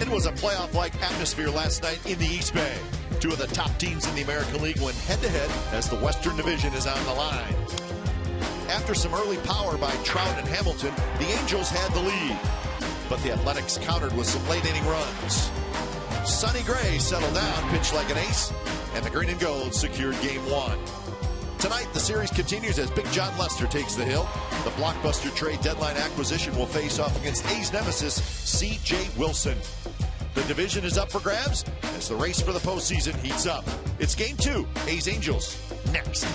It was a playoff-like atmosphere last night in the East Bay. Two of the top teams in the American League went head-to-head as the Western Division is on the line. After some early power by Trout and Hamilton, the Angels had the lead. But the Athletics countered with some late-inning runs. Sonny Gray settled down, pitched like an ace, and the Green and Gold secured Game 1. Tonight, the series continues as Big John Lester takes the hill. The blockbuster trade deadline acquisition will face off against A's nemesis, C.J. Wilson. The division is up for grabs as the race for the postseason heats up. It's Game 2, A's-Angels, next.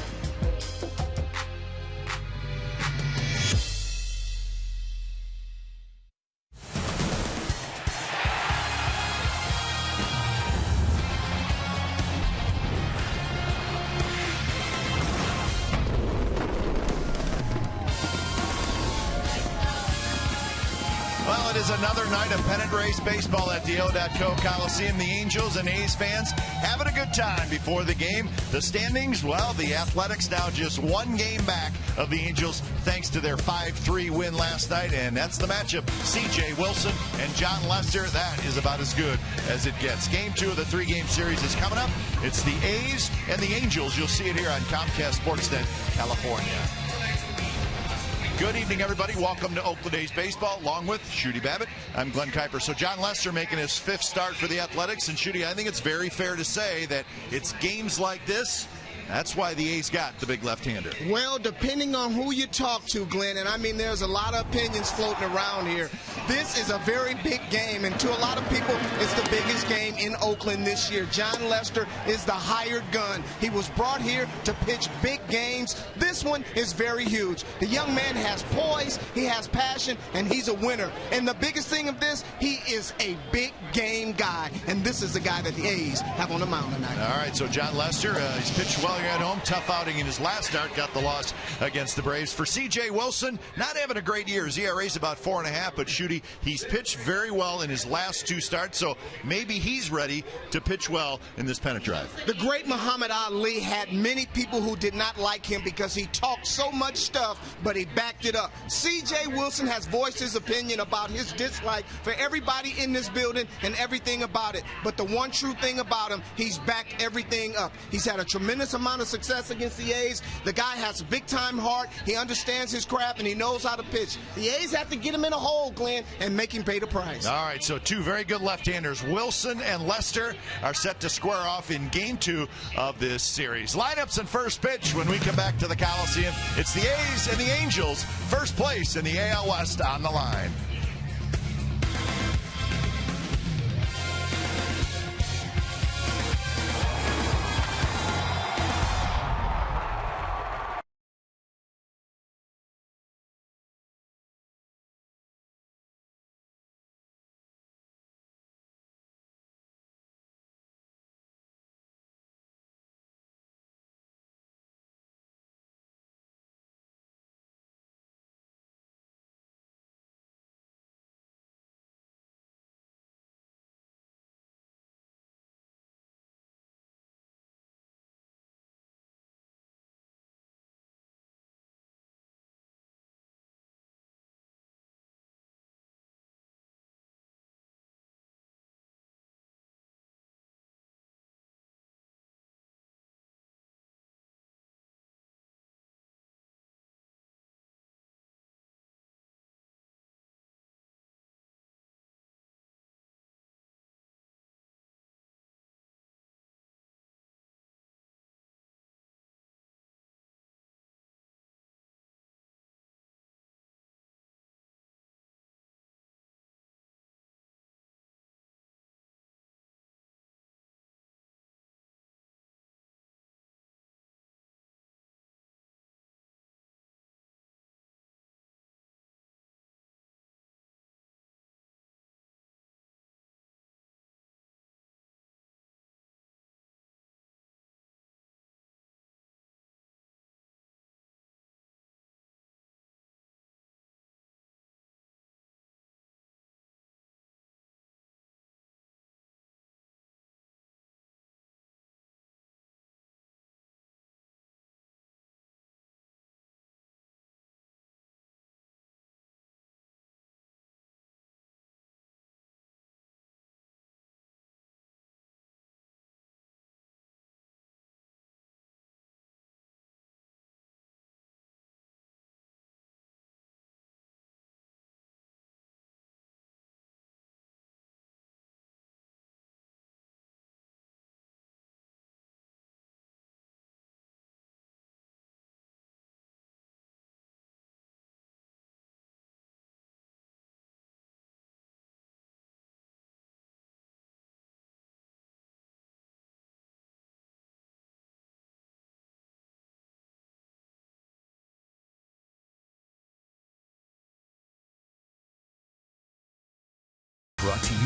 Well, it is another night of pennant race baseball at the O.co Coliseum. The Angels and A's fans having a good time before the game. The standings, well, the Athletics now just one game back of the Angels thanks to their 5-3 win last night. And that's the matchup. C.J. Wilson and John Lester. That is about as good as it gets. Game 2 of the 3-game series is coming up. It's the A's and the Angels. You'll see it here on Comcast Sportsnet, California. Good evening, everybody. Welcome to Oakland A's baseball, along with Shooty Babbitt. I'm Glenn Kuiper. So John Lester making his 5th start for the Athletics. And Shooty, I think it's very fair to say that it's games like this. That's why the A's got the big left-hander. Well, depending on who you talk to, Glenn, and I mean there's a lot of opinions floating around here, this is a very big game, and to a lot of people, it's the biggest game in Oakland this year. John Lester is the hired gun. He was brought here to pitch big games. This one is very huge. The young man has poise, he has passion, and he's a winner. And the biggest thing of this, he is a big game guy, and this is the guy that the A's have on the mound tonight. All right, so John Lester, he's pitched well here at home. Tough outing in his last start. Got the loss against the Braves. For C.J. Wilson, not having a great year. His ERA's about 4.5, but Shooty, he's pitched very well in his last 2 starts, so maybe he's ready to pitch well in this pennant drive. The great Muhammad Ali had many people who did not like him because he talked so much stuff, but he backed it up. C.J. Wilson has voiced his opinion about his dislike for everybody in this building and everything about it. But the one true thing about him, he's backed everything up. He's had a tremendous amount of success against the A's. The guy has a big-time heart. He understands his craft, and he knows how to pitch. The A's have to get him in a hole, Glenn, and make him pay the price. All right, so 2 very good left-handers. Wilson and Lester are set to square off in Game 2 of this series. Lineups and first pitch when we come back to the Coliseum. It's the A's and the Angels. First place in the AL West on the line.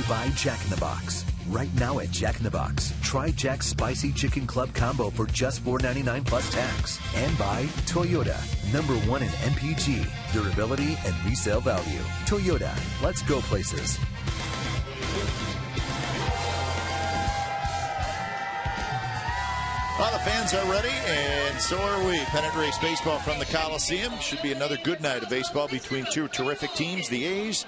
you by Jack in the Box. Right now at Jack in the Box, try Jack's Spicy Chicken Club Combo for just $4.99 plus tax. And by Toyota, #1 in MPG, durability, and resale value. Toyota, let's go places. Well, the fans are ready, and so are we. Pennant race baseball from the Coliseum. Should be another good night of baseball between two terrific teams, the A's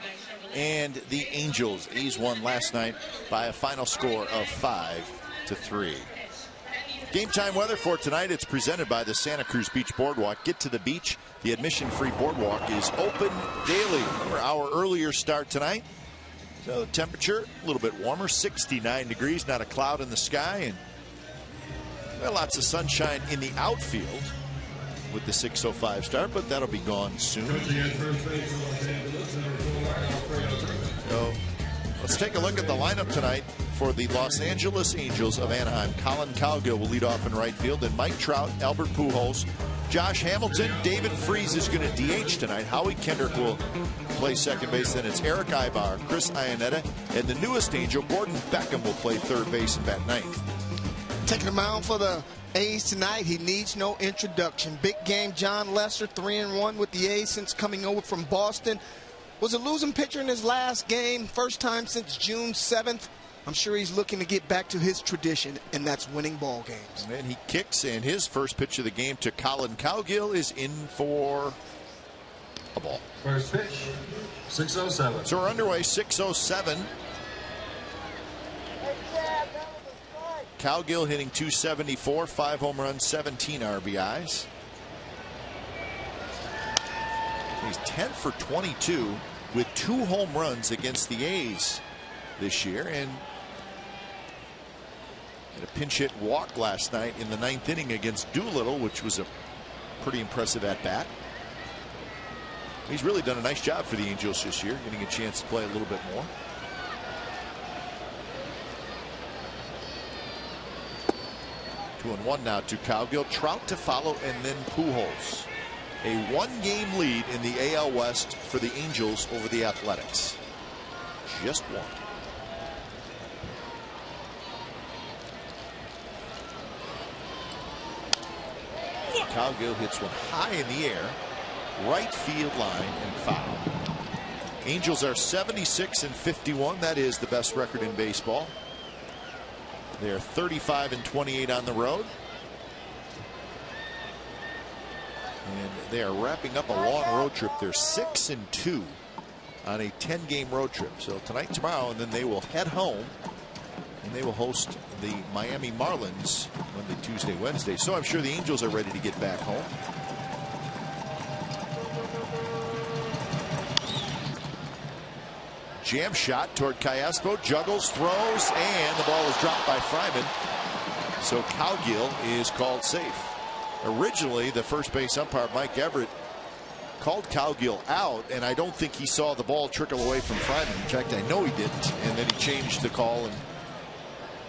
and the Angels. A's won last night by a final score of 5-3. Game time weather for tonight. It's presented by the Santa Cruz Beach Boardwalk. Get to the beach. The admission-free boardwalk is open daily. For our earlier start tonight. So temperature a little bit warmer, 69 degrees, not a cloud in the sky, and lots of sunshine in the outfield with the 6:05 start, but that'll be gone soon. So let's take a look at the lineup tonight for the Los Angeles Angels of Anaheim. Colin Cowgill will lead off in right field, and Mike Trout, Albert Pujols, Josh Hamilton, David Freese is going to DH tonight. Howie Kendrick will play second base. Then it's Eric Ibar, Chris Iannetta, and the newest Angel, Gordon Beckham, will play third base and bat ninth. Taking the mound for the A's tonight, he needs no introduction. Big game, John Lester, 3-1 with the A's since coming over from Boston. Was a losing pitcher in his last game, first time since June 7th. I'm sure he's looking to get back to his tradition, and that's winning ball games. And he kicks, and his first pitch of the game to Colin Cowgill is in for a ball. First pitch, 6:07. So we're underway, 6:07. Cowgill hitting .274, 5 home runs, 17 RBIs. He's 10 for 22 with 2 home runs against the A's this year, and had a pinch hit walk last night in the 9th inning against Doolittle, which was a pretty impressive at bat. He's really done a nice job for the Angels this year, getting a chance to play a little bit more. 2-1 now to Cowgill. Trout to follow, and then Pujols. A 1-game lead in the AL West for the Angels over the Athletics. Just one. Cowgill hits one high in the air, right field line, and foul. Angels are 76-51. That is the best record in baseball. They are 35-28 on the road. And they are wrapping up a long road trip. They're 6-2 on a 10-game road trip. So tonight, tomorrow, and then they will head home. And they will host the Miami Marlins Monday, Tuesday, Wednesday. So I'm sure the Angels are ready to get back home. Jam shot toward Callaspo, juggles, throws, and the ball is dropped by Fryman. So Cowgill is called safe. Originally, the first base umpire, Mike Everett, called Cowgill out, and I don't think he saw the ball trickle away from Fryman. In fact, I know he didn't, and then he changed the call and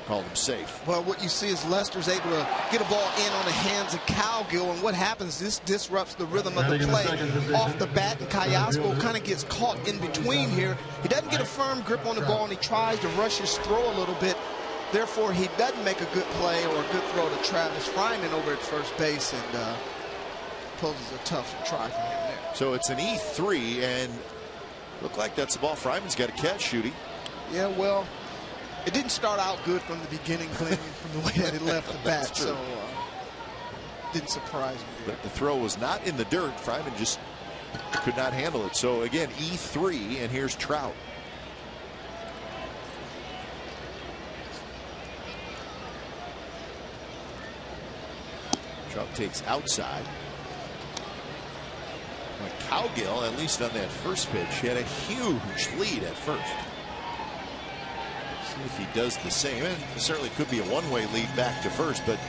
called him safe. Well, what you see is Lester's able to get a ball in on the hands of Cowgill, and what happens, this disrupts the rhythm of the play off the bat, and Callaspo kind of gets caught in between here. He doesn't get a firm grip on the ball, and he tries to rush his throw a little bit. Therefore, he doesn't make a good play or a good throw to Travis Fryman over at first base, and poses a tough try for him there. So it's an E3, and look like that's the ball Fryman's got to catch, Shooty. Yeah, well, it didn't start out good from the beginning, Glenn, from the way that it left the bat, so didn't surprise me. But the throw was not in the dirt. Fryman just could not handle it. So again, E3, and here's Trout. Trout takes outside. Cowgill, at least on that first pitch, he had a huge lead at first. See if he does the same. And it certainly could be a one-way lead back to first, but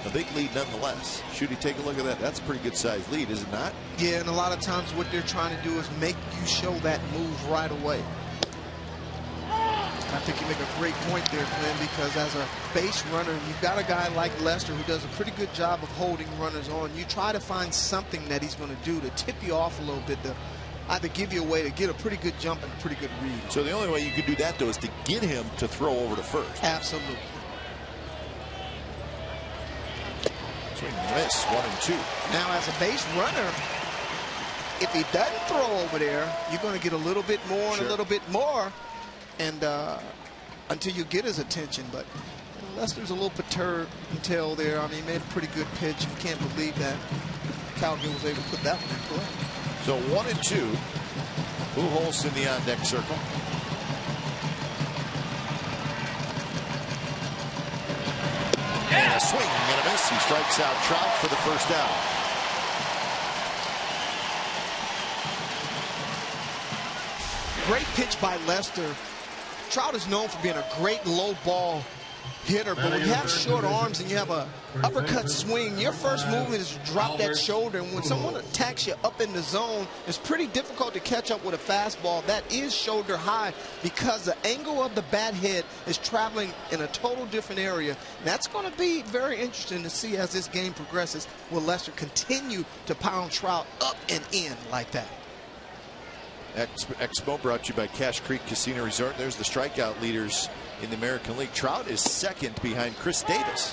a big lead nonetheless. Should he take a look at that? That's a pretty good sized lead, is it not? Yeah, and a lot of times what they're trying to do is make you show that move right away. I think you make a great point there, Glenn, because as a base runner, you've got a guy like Lester who does a pretty good job of holding runners on. You try to find something that he's going to do to tip you off a little bit, to either give you a way to get a pretty good jump and a pretty good read. So the only way you could do that, though, is to get him to throw over to first. Absolutely. Swing and miss, 1-2. Now, as a base runner, if he doesn't throw over there, you're going to get a little bit more and a little bit more, and until you get his attention. But Lester's a little perturbed until there. I mean, he made a pretty good pitch. You can't believe that Calgill was able to put that one in play. So 1-2. Pujols in the on-deck circle. And a swing and a miss. He strikes out Trout for the first out. Great pitch by Lester. Trout is known for being a great low ball hitter, but when you have short arms and you have a uppercut swing, your first movement is to drop that shoulder, and when someone attacks you up in the zone, it's pretty difficult to catch up with a fastball that is shoulder high because the angle of the bat head is traveling in a total different area. And that's going to be very interesting to see as this game progresses. Will Lester continue to pound Trout up and in like that? Expo brought to you by Cache Creek Casino Resort. There's the strikeout leaders in the American League. Trout is second behind Chris Davis.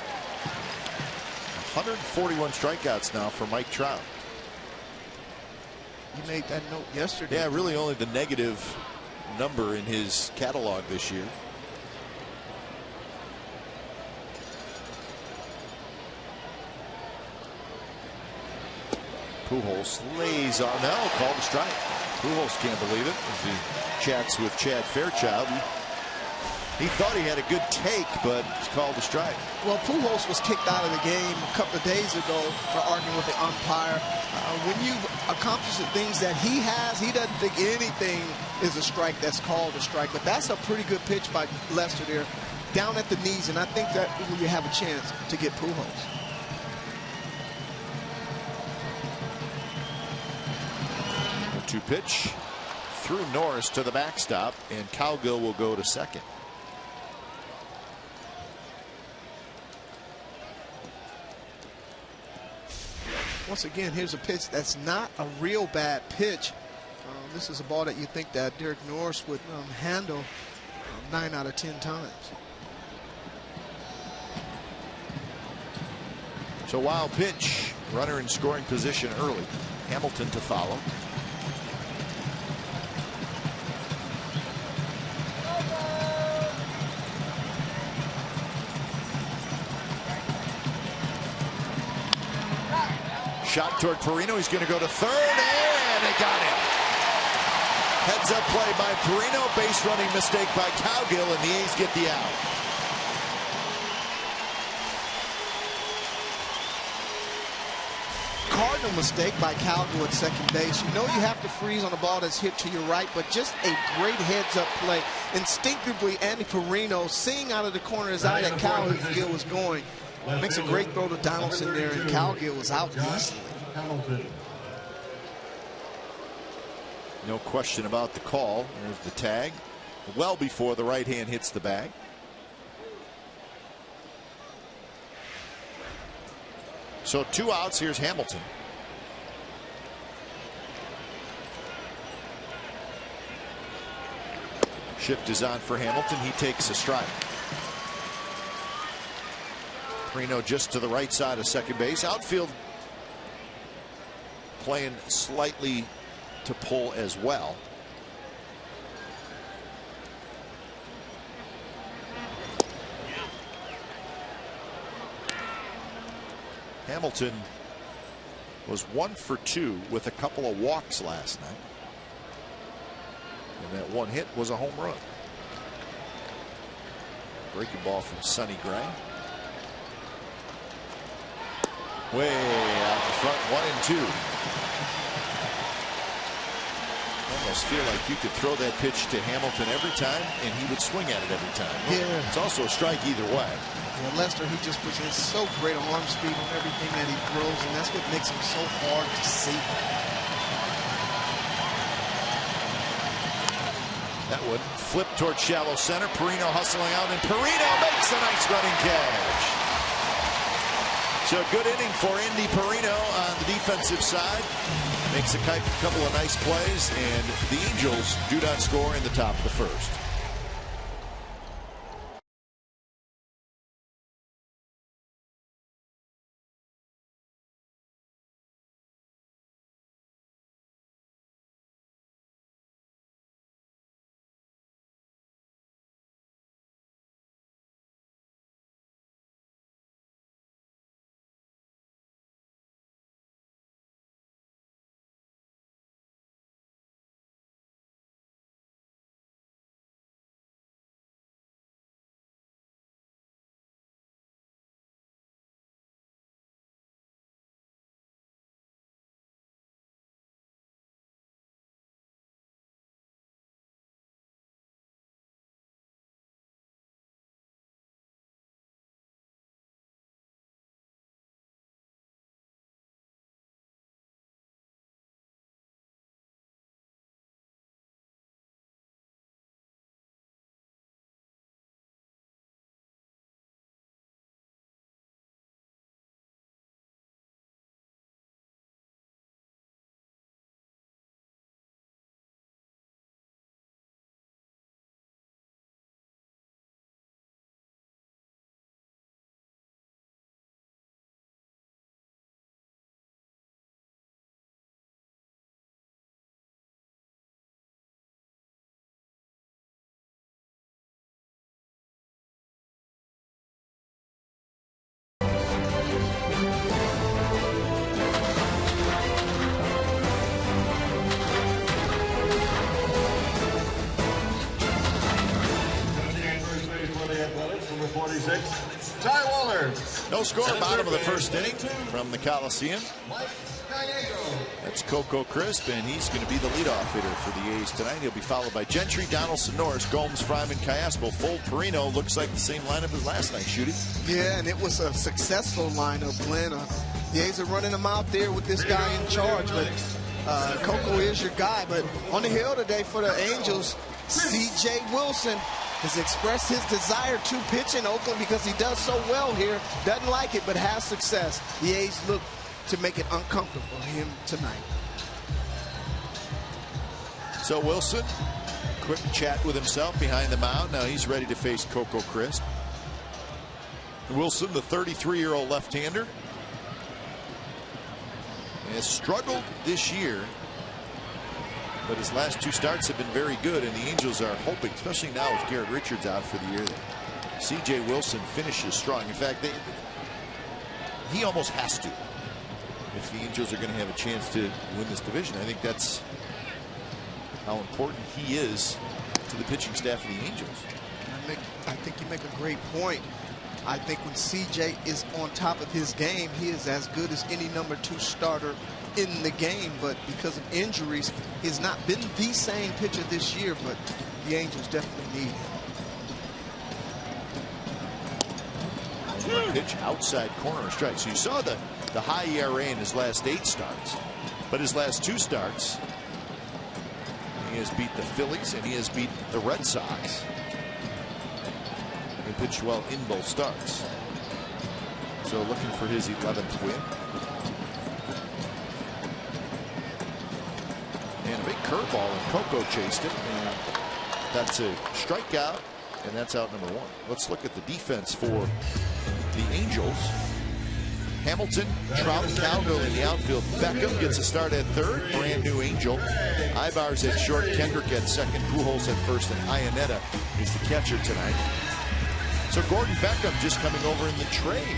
141 strikeouts now for Mike Trout. You made that note yesterday. Yeah, really only the negative number in his catalog this year. Pujols lays on. No, called a strike. Pujols can't believe it as he chats with Chad Fairchild. He thought he had a good take, but it's called a strike. Well, Pujols was kicked out of the game a couple of days ago for arguing with the umpire. When you've accomplished the things that he has, he doesn't think anything is a strike that's called a strike. But that's a pretty good pitch by Lester there, down at the knees, and I think that you have a chance to get Pujols. To pitch through Norris to the backstop, and Calgill will go to second. Once again, here's a pitch that's not a real bad pitch. This is a ball that you think that Derek Norris would handle 9 out of 10 times. So wild pitch, runner in scoring position early. Hamilton to follow. Shot toward Perino. He's going to go to third, and they got him. Heads up play by Perino. Base running mistake by Calgill, and the A's get the out. Cardinal mistake by Calgill at second base. You know you have to freeze on a ball that's hit to your right, but just a great heads-up play. Instinctively, Andy Perino, seeing out of the corner of his eye that Calgill was going, makes a great throw to Donaldson there, and Calgill was out easily. No question about the call. There's the tag. Well before the right hand hits the bag. So 2 outs. Here's Hamilton. Shift is on for Hamilton. He takes a strike. Perino just to the right side of second base. Outfield playing slightly to pull as well. Hamilton was 1 for 2 with a couple of walks last night. And that one hit was a home run. Breaking ball from Sonny Gray. Way out in front, 1-2. Almost feel like you could throw that pitch to Hamilton every time, and he would swing at it every time. Yeah. It's also a strike either way. Yeah, Lester, he just presents so great arm speed on everything that he throws, and that's what makes him so hard to see. That would flip towards shallow center. Perino hustling out, and Perino makes a nice running catch. So good inning for Andy Perino on the defensive side. Makes a couple of nice plays, and the Angels do not score in the top of the first. Ty Waller. No score, bottom of the first inning from the Coliseum. That's Coco Crisp, and he's going to be the leadoff hitter for the A's tonight. He'll be followed by Gentry, Donaldson, Norris, Gomes, Fryman, Callaspo. Full Perino. Looks like the same lineup as last night, Shooty. Yeah, and it was a successful lineup, Glenn. The A's are running him out there with this guy in charge, but Coco is your guy. But on the hill today for the Angels, C.J. Wilson has expressed his desire to pitch in Oakland because he does so well here. Doesn't like it, but has success. The A's look to make it uncomfortable for him tonight. So Wilson, quick chat with himself behind the mound. Now he's ready to face Coco Crisp. Wilson, the 33-year-old left-hander, has struggled this year, but his last two starts have been very good, and the Angels are hoping, especially now with Garrett Richards out for the year, that C.J. Wilson finishes strong. In fact, he almost has to if the Angels are going to have a chance to win this division. I think that's how important he is to the pitching staff of the Angels. I think you make a great point. I think when C.J. is on top of his game, he is as good as any number 2 starter in the game. But because of injuries, he has not been the same pitcher this year, but the Angels definitely need him. Pitch outside corner strike. So you saw the high ERA in his last 8 starts, but his last 2 starts, he has beat the Phillies and he has beat the Red Sox. He pitched well in both starts. So looking for his 11th win. And a big curveball, and Coco chased it, and that's a strikeout, and that's out number 1. Let's look at the defense for the Angels. Hamilton, Trout, Cowgill in the outfield. Beckham gets a start at third. Brand new Angel. Ibar's at short. Kendrick at second. Pujols at first. And Iannetta is the catcher tonight. So Gordon Beckham just coming over in the trade.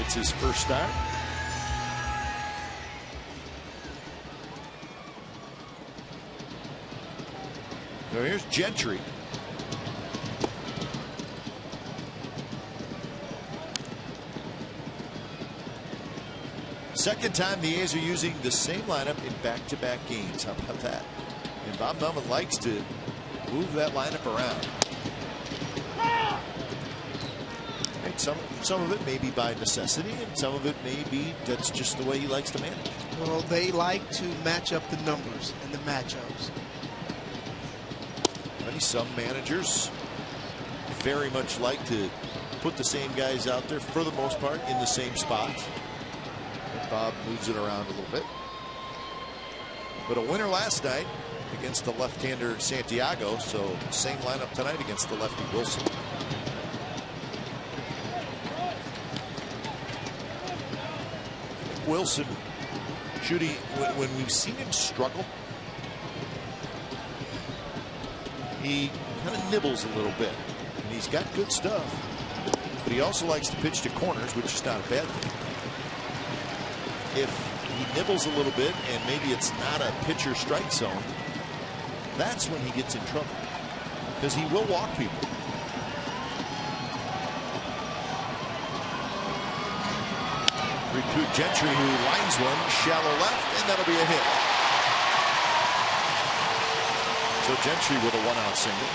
It's his first start. So here's Gentry. Second time the A's are using the same lineup in back-to-back games. How about that? And Bob Melvin likes to move that lineup around. And some of it may be by necessity, and some of it may be that's just the way he likes to manage. Well, they like to match up the numbers and the matchups. Some managers very much like to put the same guys out there for the most part in the same spot. Bob moves it around a little bit. But a winner last night against the left-hander Santiago, so same lineup tonight against the lefty Wilson. Wilson, Judy, when we've seen him struggle, he kind of nibbles a little bit. And he's got good stuff, but he also likes to pitch to corners, which is not a bad thing. If he nibbles a little bit and maybe it's not a pitcher strike zone, that's when he gets in trouble, because he will walk people. Recruit Gentry, who lines one shallow left, and that'll be a hit. So Gentry with a 1-out single.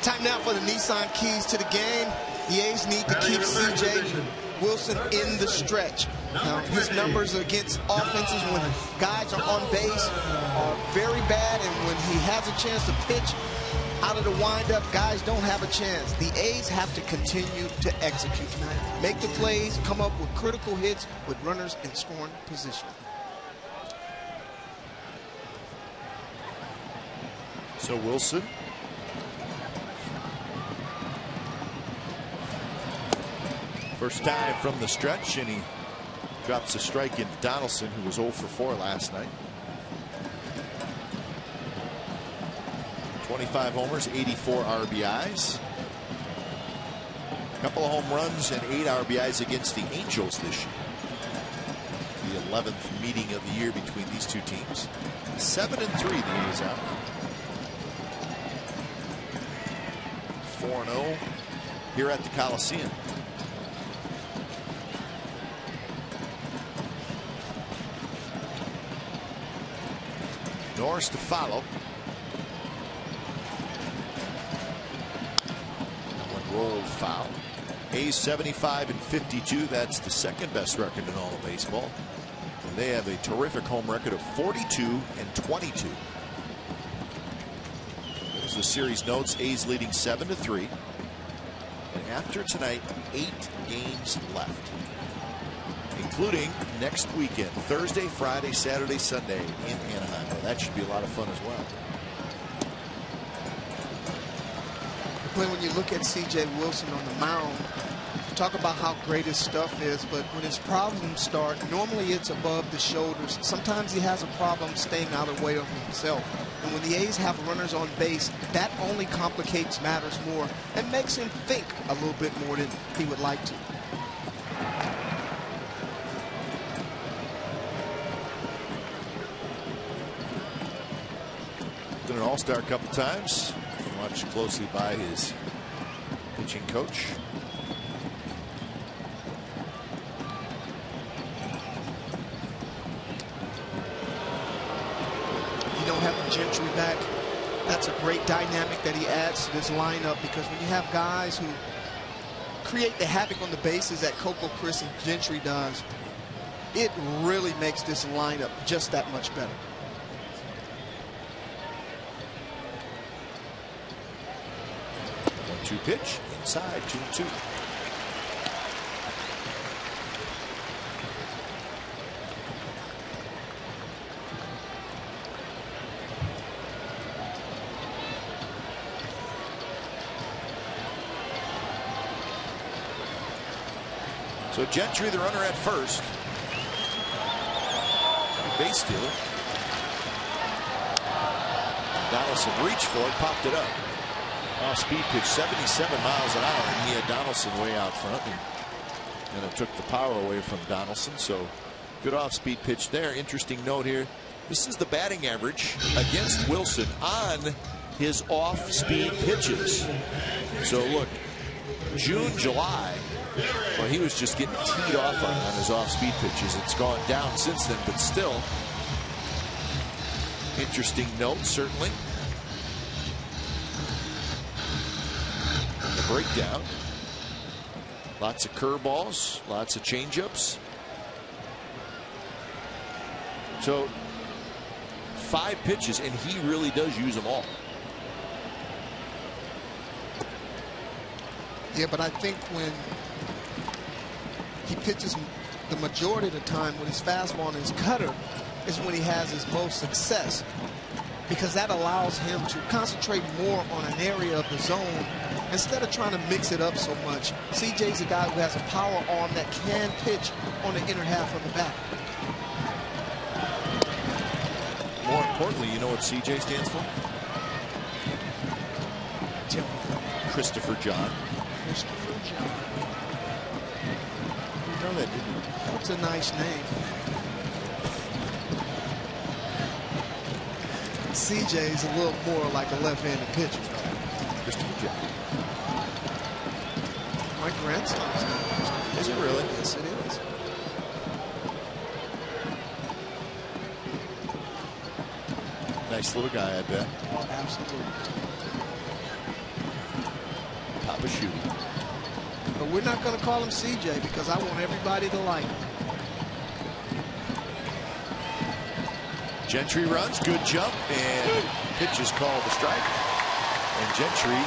Time now for the Nissan keys to the game. The A's need to keep C.J. Wilson in the stretch. Now, his numbers against offenses when guys are on base are very bad, and when he has a chance to pitch out of the windup, guys don't have a chance. The A's have to continue to execute tonight. Make the plays, come up with critical hits with runners in scoring position. So Wilson. First time from the stretch, and he drops a strike into Donaldson, who was 0 for 4 last night. 25 homers, 84 RBIs. A couple of home runs and 8 RBIs against the Angels this year. The 11th meeting of the year between these two teams. 7-3 the A's out. 4-0 here at the Coliseum. Norris to follow. One rolled foul. A's 75-52. That's the second best record in all of baseball. And they have a terrific home record of 42-22. As the series notes, A's leading 7-3. And after tonight, 8 games left, including next weekend, Thursday, Friday, Saturday, Sunday in Anaheim. Well, that should be a lot of fun as well. When you look at C.J. Wilson on the mound, talk about how great his stuff is, but when his problems start, normally it's above the shoulders. Sometimes he has a problem staying out of the way of himself. And when the A's have runners on base, that only complicates matters more and makes him think a little bit more than he would like to. Been an all-star a couple times. Watched closely by his pitching coach. You don't have Gentry back. That's a great dynamic that he adds to this lineup, because when you have guys who create the havoc on the bases that Coco, Chris, and Gentry does, it really makes this lineup just that much better. 1-2 pitch inside, 2-2. So Gentry, the runner at first. Base stealer. Donaldson reached for it, popped it up. Off-speed pitch, 77 miles an hour, and he had Donaldson way out front, and it took the power away from Donaldson. So good off-speed pitch there. Interesting note here. This is the batting average against Wilson on his off-speed pitches. So look, June, July, well, he was just getting teed off on his off-speed pitches. It's gone down since then, but still, interesting note, certainly. The breakdown. Lots of curveballs, lots of changeups. So 5 pitches, and he really does use them all. Yeah, but I think when he pitches the majority of the time with his fastball and his cutter is when he has his most success, because that allows him to concentrate more on an area of the zone instead of trying to mix it up so much. CJ's a guy who has a power arm that can pitch on the inner half of the bat. More importantly, you know what CJ stands for? Tell me. Christopher John. Christopher John. You know that, didn't you? That's a nice name. CJ's a little more like a left-handed pitcher. Christopher John. My grandson's name. Is it really? Yes, it is. Nice little guy, I bet. Oh, absolutely. Papa shooting. But we're not going to call him CJ because I want everybody to like him. Gentry runs, good jump, and pitch is called a strike. And Gentry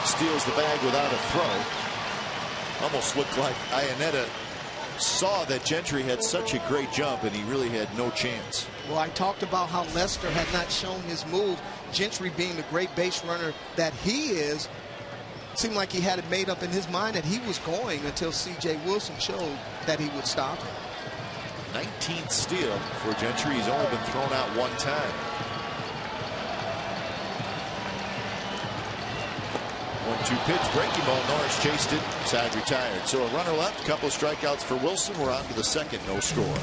steals the bag without a throw. Almost looked like Iannetta saw that Gentry had such a great jump, and he really had no chance. Well, I talked about how Lester had not shown his move. Gentry, being the great base runner that he is, seemed like he had it made up in his mind that he was going until C.J. Wilson showed that he would stop. 19th steal for Gentry. He's only been thrown out one time. 1-2 pitch, breaking ball. Norris chased it, side retired. So a runner left, couple of strikeouts for Wilson. We're on to the second, no score.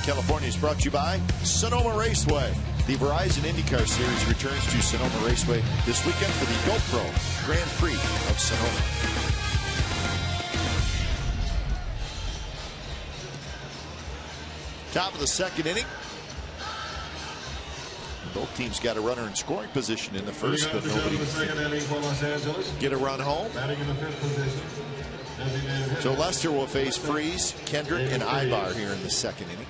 California is brought to you by Sonoma Raceway. The Verizon IndyCar Series returns to Sonoma Raceway this weekend for the GoPro Grand Prix of Sonoma. Top of the second inning. Both teams got a runner in scoring position in the first, but nobody get a run home. So Lester will face Freese, Kendrick, and Ibar here in the second inning.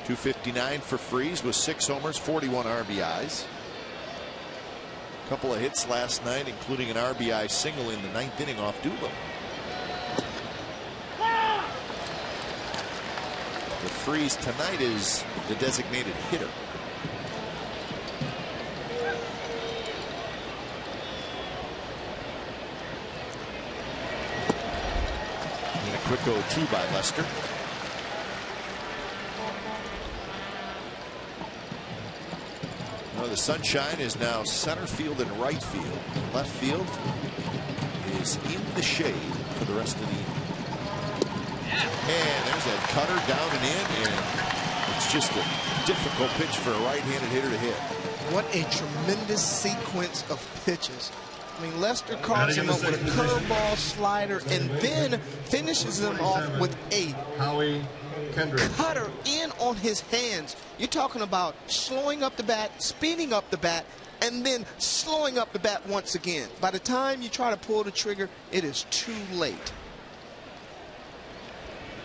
.259 for Freese with 6 homers, 41 RBIs. A couple of hits last night, including an RBI single in the 9th inning off Doolittle. The Freese tonight is the designated hitter. And a quick 0-2 by Lester. Well, the sunshine is now center field and right field. Left field is in the shade for the rest of the evening. And there's that cutter down and in, and it's just a difficult pitch for a right-handed hitter to hit. What a tremendous sequence of pitches. I mean, Lester carves him up with a curveball, slider, and then finishes him off with a cutter in on his hands. You're talking about slowing up the bat, speeding up the bat, and then slowing up the bat once again. By the time you try to pull the trigger, it is too late.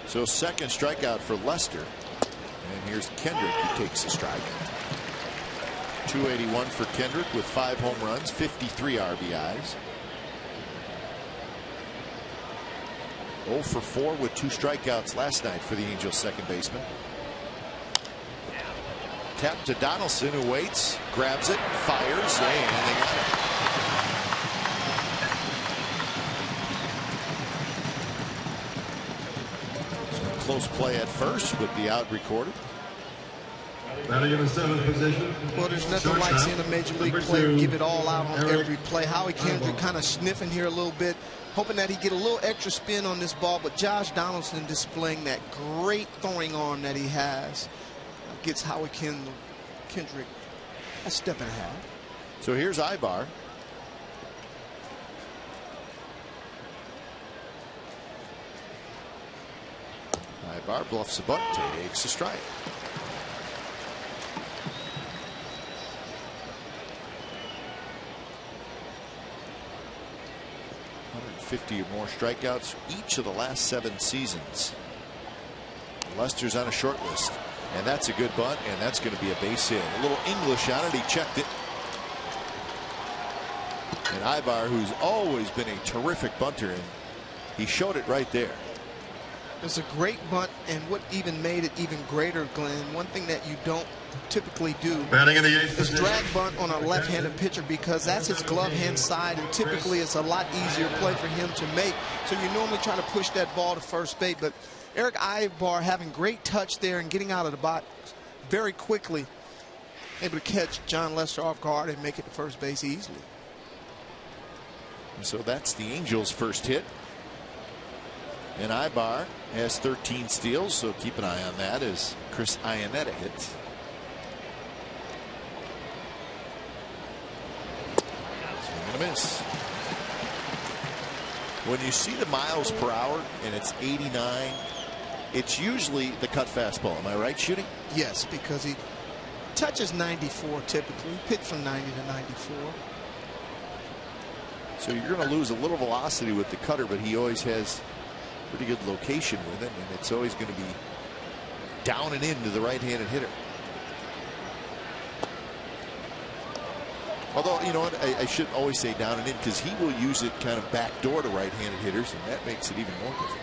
So second strikeout for Lester. And here's Kendrick who takes the strike. 281 for Kendrick with 5 home runs, 53 RBIs. 0 for 4 with 2 strikeouts last night for the Angels second baseman. Tap to Donaldson, who waits, grabs it, fires, and they got it. Close play at first with the out recorded. Batting in the 7th position. Well, there's nothing like seeing a major league player give it all out on every play. Howie Kendrick kind of sniffing here a little bit, hoping that he get a little extra spin on this ball, but Josh Donaldson displaying that great throwing arm that he has gets Howie Kendrick a step and a half. So here's Ibar. Ibar bluffs a bunt, takes a strike. 150 or more strikeouts each of the last 7 seasons. Lester's on a short list, and that's a good bunt, and that's going to be a base hit. A little English on it, he checked it. And Ibar, who's always been a terrific bunter, and he showed it right there. It's a great bunt, and what even made it even greater, Glenn, one thing that you don't typically do is drag bunt on a left-handed pitcher, because that's his glove hand side, and typically it's a lot easier play for him to make. So you normally try to push that ball to first base, but Eric Ibar having great touch there and getting out of the box very quickly, able to catch John Lester off guard and make it to first base easily. So that's the Angels' first hit. And Ibar has 13 steals, so keep an eye on that as Chris Iannetta hits. Swing and a miss. When you see the miles per hour and it's 89, it's usually the cut fastball. Am I right, Shooting? Yes, because he touches 94 typically, pitch from 90 to 94. So you're going to lose a little velocity with the cutter, but he always has pretty good location with it, and it's always going to be down and into the right-handed hitter. Although, you know what, I should always say down and in, because he will use it kind of backdoor to right-handed hitters, and that makes it even more difficult.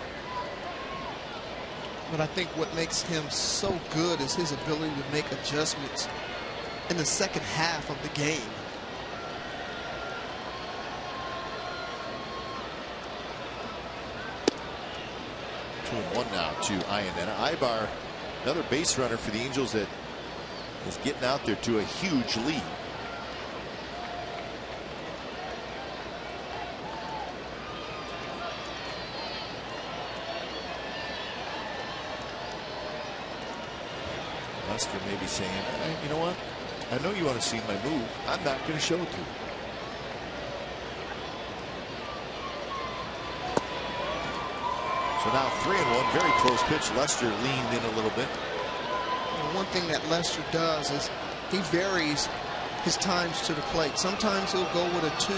But I think what makes him so good is his ability to make adjustments in the second half of the game. One now to Iannetta. Ibar, another base runner for the Angels that is getting out there to a huge lead. Lester may be saying, you know what? I know you want to see my move. I'm not going to show it to you. So now 3-1, very close pitch. Lester leaned in a little bit. And one thing that Lester does is he varies his times to the plate. Sometimes he'll go with a 2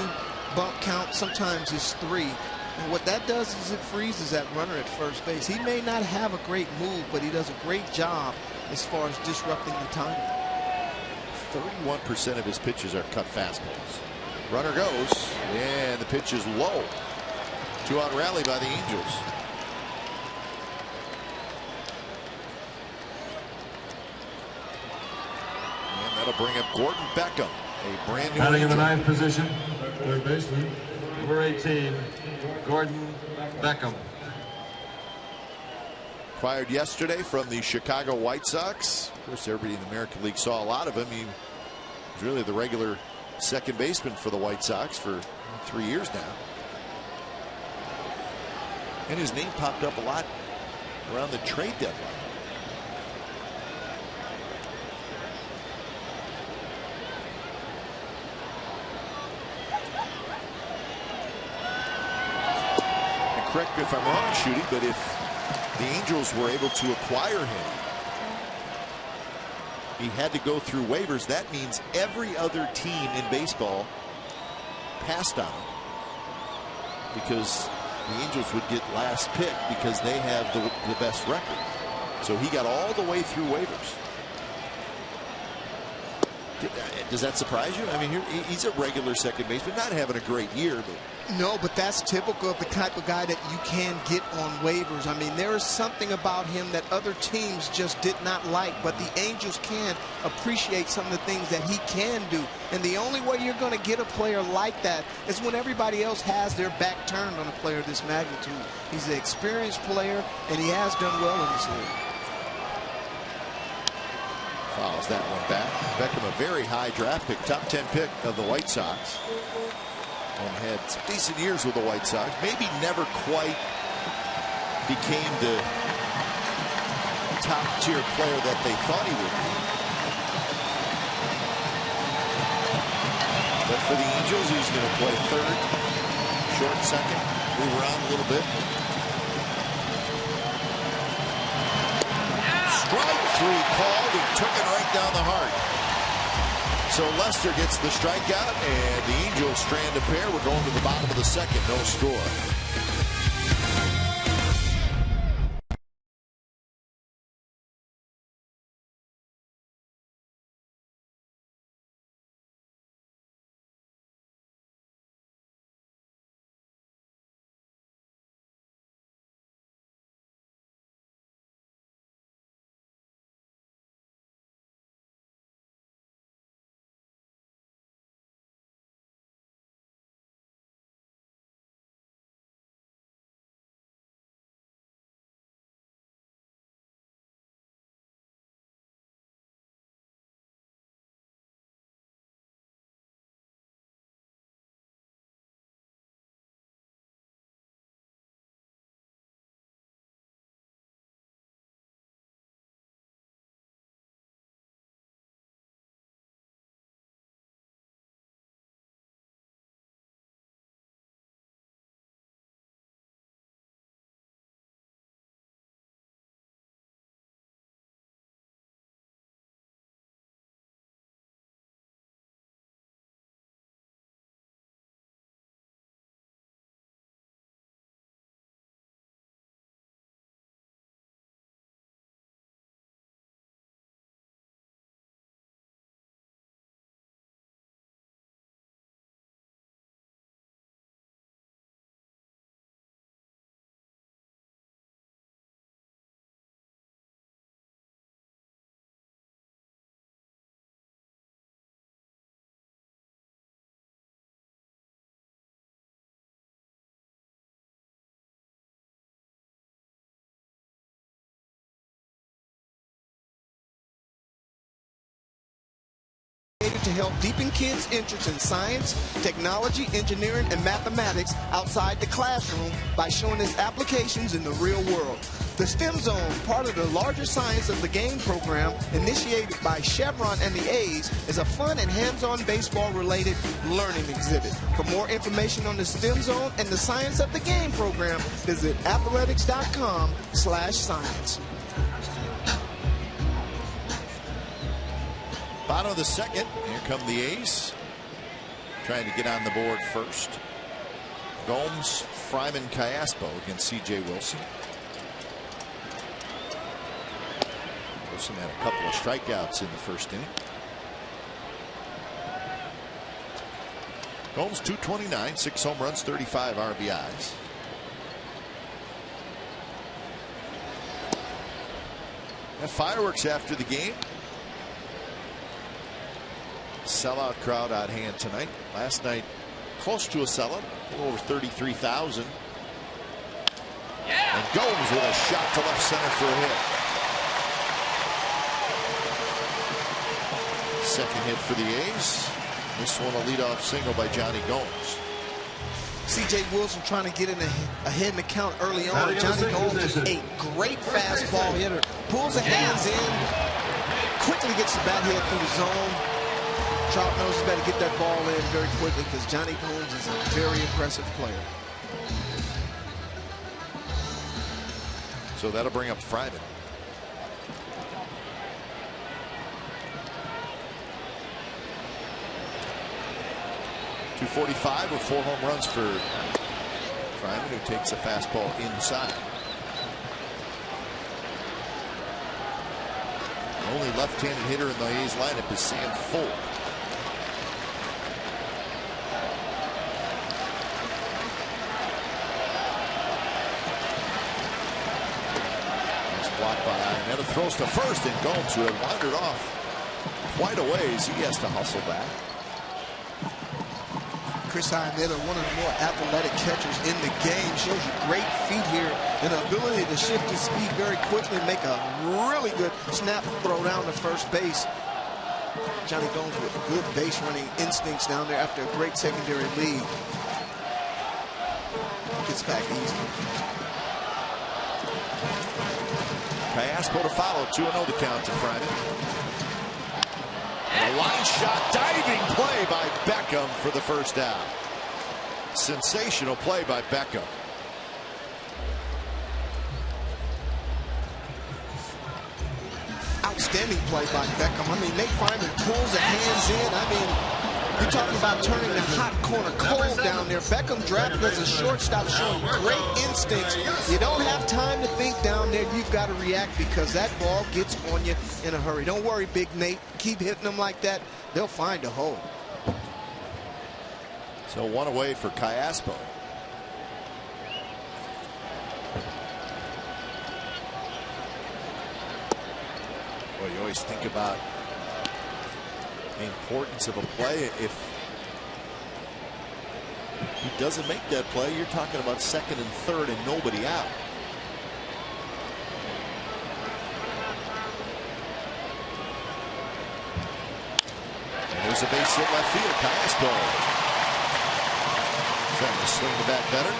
bump count, sometimes it's 3. And what that does is it freezes that runner at first base. He may not have a great move, but he does a great job as far as disrupting the timing. 31% of his pitches are cut fastballs. Runner goes, and the pitch is low. 2-out rally by the Angels. That'll bring up Gordon Beckham, a brand new batting in the 9th position, third baseman, number 18, Gordon Beckham. Acquired yesterday from the Chicago White Sox. Of course, everybody in the American League saw a lot of him. He was really the regular second baseman for the White Sox for 3 years now. And his name popped up a lot around the trade deadline. And correct me if I'm wrong, Shooty, but if the Angels were able to acquire him, he had to go through waivers. That means every other team in baseball passed on him, because the Angels would get last pick because they have the best record. So he got all the way through waivers. Does that surprise you? I mean, he's a regular second baseman, not having a great year, but. No, but that's typical of the type of guy that you can get on waivers. I mean, there is something about him that other teams just did not like, but the Angels can appreciate some of the things that he can do. And the only way you're going to get a player like that is when everybody else has their back turned on a player of this magnitude. He's an experienced player, and he has done well in this league. Fouls that one back. Beckham, a very high draft pick, top 10 pick of the White Sox, and had some decent years with the White Sox. Maybe never quite became the top tier player that they thought he would be. But for the Angels, he's going to play third, short second, move around a little bit. Strike three called. He took it right down the heart. So Lester gets the strikeout, and the Angels strand a pair. We're going to the bottom of the second. No score. To help deepen kids' interest in science, technology, engineering, and mathematics outside the classroom by showing its applications in the real world. The STEM Zone, part of the larger Science of the Game program initiated by Chevron and the A's, is a fun and hands-on baseball-related learning exhibit. For more information on the STEM Zone and the Science of the Game program, visit athletics.com/science. Bottom of the second. Here come the A's, trying to get on the board first. Gomes, Fryman, Callaspo against C.J. Wilson. Wilson had a couple of strikeouts in the first inning. Gomes 229, 6 home runs, 35 RBIs. And fireworks after the game. Sellout crowd on hand tonight. Last night, close to a sellout, a little over 33,000. And Gomes with a shot to left center for a hit. Second hit for the A's. This one a leadoff single by Johnny Gomes. C.J. Wilson trying to get ahead in the count early on. Johnny Gomes, a great fastball hitter, pulls the hands in, quickly gets the bat head through the zone. Trout knows he's better get that ball in very quickly because Johnny Gomes is a very aggressive player. So that'll bring up Friday. .245 with 4 home runs for Fryman, who takes a fastball inside. The only left-handed hitter in the A's lineup is Sam Fuld. It's blocked by Iannetta. Throws to first, and Gomes, who had wandered off quite a ways, he has to hustle back. Chris Iannetta, one of the more athletic catchers in the game, shows you great feet here and the ability to shift his speed very quickly and make a really good snap throw down to first base. Johnny Gomes with good base running instincts down there after a great secondary lead. Gets back easy. Callaspo to follow, 2-0 the count to Friday. And a line shot, diving play by Beckham for the first down. Sensational play by Beckham. Outstanding play by Beckham. I mean, Nate Fryman pulls the hands in. I mean, you're talking about turning the hot corner cold down there. Beckham drafted as a shortstop, showing great instincts. You don't have time to think down there. You've got to react because that ball gets on you in a hurry. Don't worry, Big Nate. Keep hitting them like that. They'll find a hole. So 1 away for Callaspo. Well, you always think about the importance of a play. If he doesn't make that play, you're talking about second and third and nobody out. And there's a base hit left field. Callaspo trying to swing the bat better.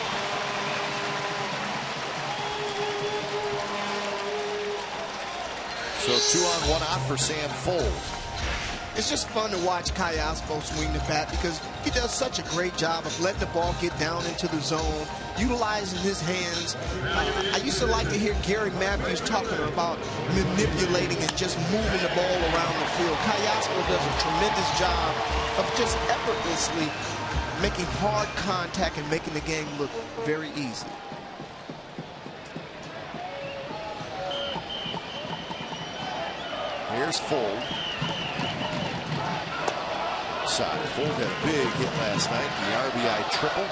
So 2 on 1 out for Sam Fuld. It's just fun to watch Callaspo swing the bat because he does such a great job of letting the ball get down into the zone, utilizing his hands. I used to like to hear Gary Matthews talking about manipulating and just moving the ball around the field. Callaspo does a tremendous job of just effortlessly making hard contact and making the game look very easy. Here's Fuld. Side. Fuld had a big hit last night, the RBI triple.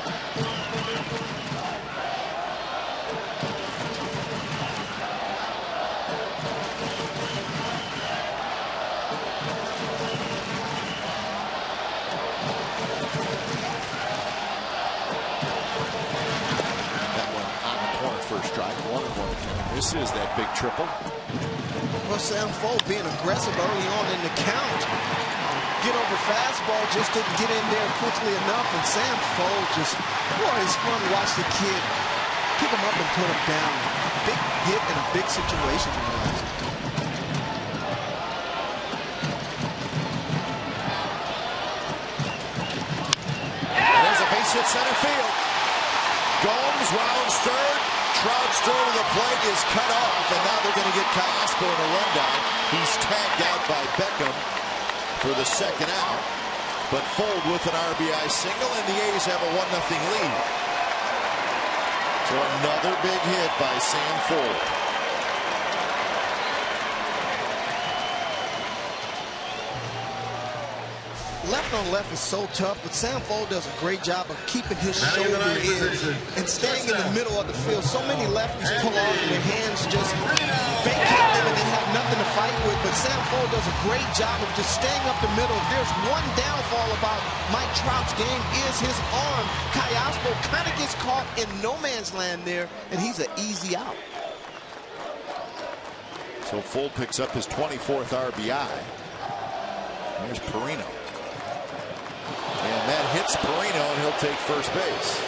That one on the corner, first strike, 1-1. This is that big triple. Well, Sam Fuld being aggressive early on in the count. Get over fastball, just didn't get in there quickly enough, and Sam Fuld just, boy, it's fun to watch the kid pick him up and put him down. Big hit in a big situation. There's a base hit center field. Gomes rounds third. Trout's throw to the plate is cut off, and now they're going to get Callaspo in a rundown. He's tagged out by Beckham for the second out, but Fuld with an RBI single, and the A's have a 1-0 lead. So another big hit by Sam Fuld. Left on left is so tough, but Sam Fuld does a great job of keeping his shoulder in and staying in the middle of the field. So many lefties pull off and their hands just vacate them and they have nothing to fight with, but Sam Fuld does a great job of just staying up the middle. If there's one downfall about Mike Trout's game is his arm. Callaspo kind of gets caught in no man's land there, and he's an easy out. So Fuld picks up his 24th RBI. Here's Perino. And that hits Perino, and he'll take first base.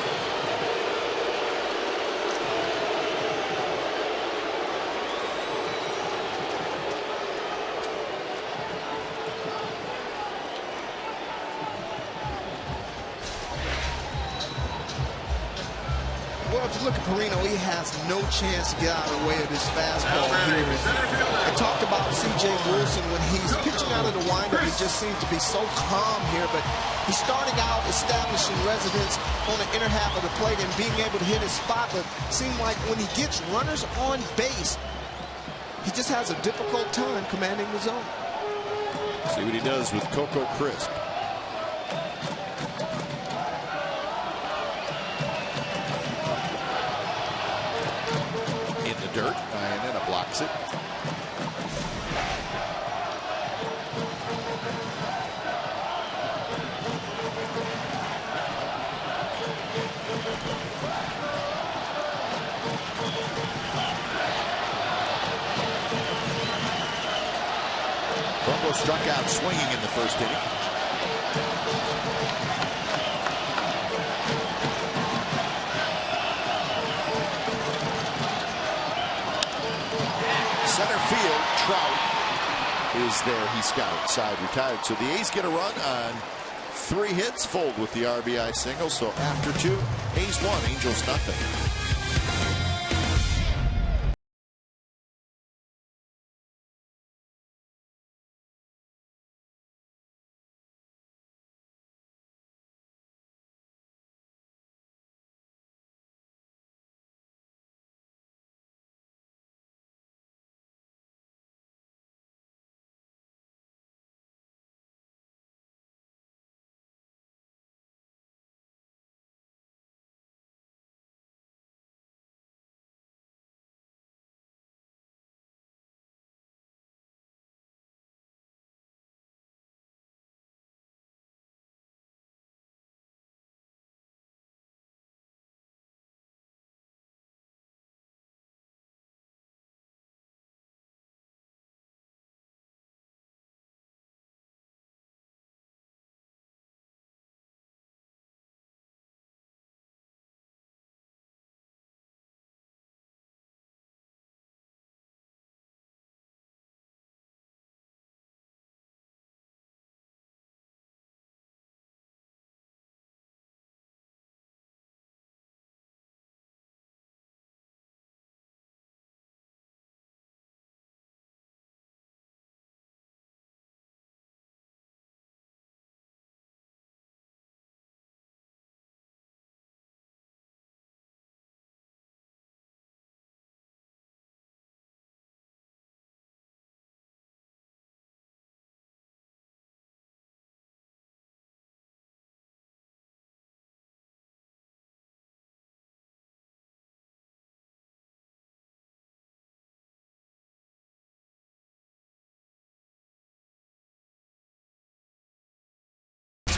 if you look at Perino, he has no chance to get out of the way of this fastball here. I talked about C.J. Wilson when he's pitching out of the windup. He just seems to be so calm here, but he's starting out establishing residence on the inner half of the plate and being able to hit his spot, but it seems like when he gets runners on base, he just has a difficult time commanding the zone. See what he does with Coco Crisp. In the dirt, Iannetta blocks it. Bronco struck out swinging in the first inning. Center field, Trout is there. He's got it. Side retired. So the A's get a run on 3 hits. Fold with the RBI single. So after 2, A's 1, Angels nothing.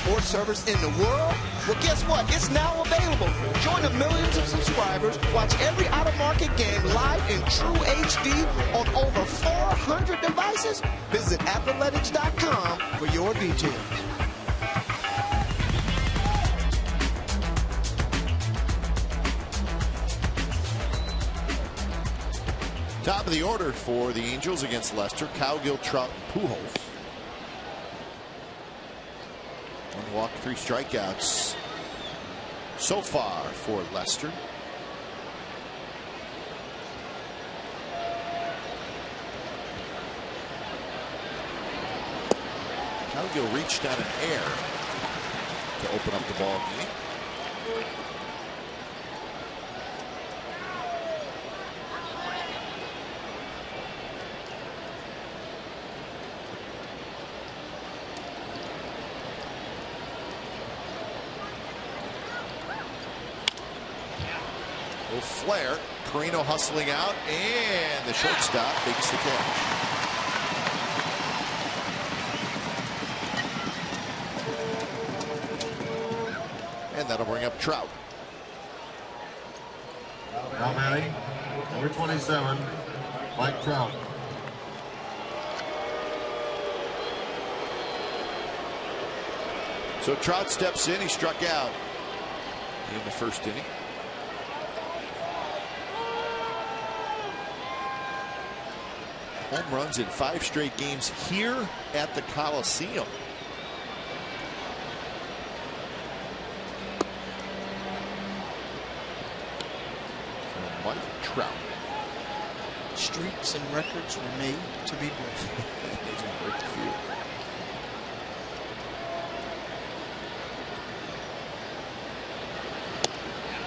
Sports service in the world? Well, guess what? It's now available. Join the millions of subscribers. Watch every out-of-market game live in true HD on over 400 devices. Visit athletics.com for your details. Top of the order for the Angels against Lester. Cowgill, Trout, and Pujols. 1 walk, 3 strikeouts so far for Lester. Cowgill reached on an air to open up the ball game. Flare, Perino hustling out, and the shortstop takes the catch. And that'll bring up Trout. Now batting, number 27, Mike Trout. So Trout steps in. He struck out in the first inning. Home runs in 5 straight games here at the Coliseum. Mike Trout. Streaks and records were made to be broken.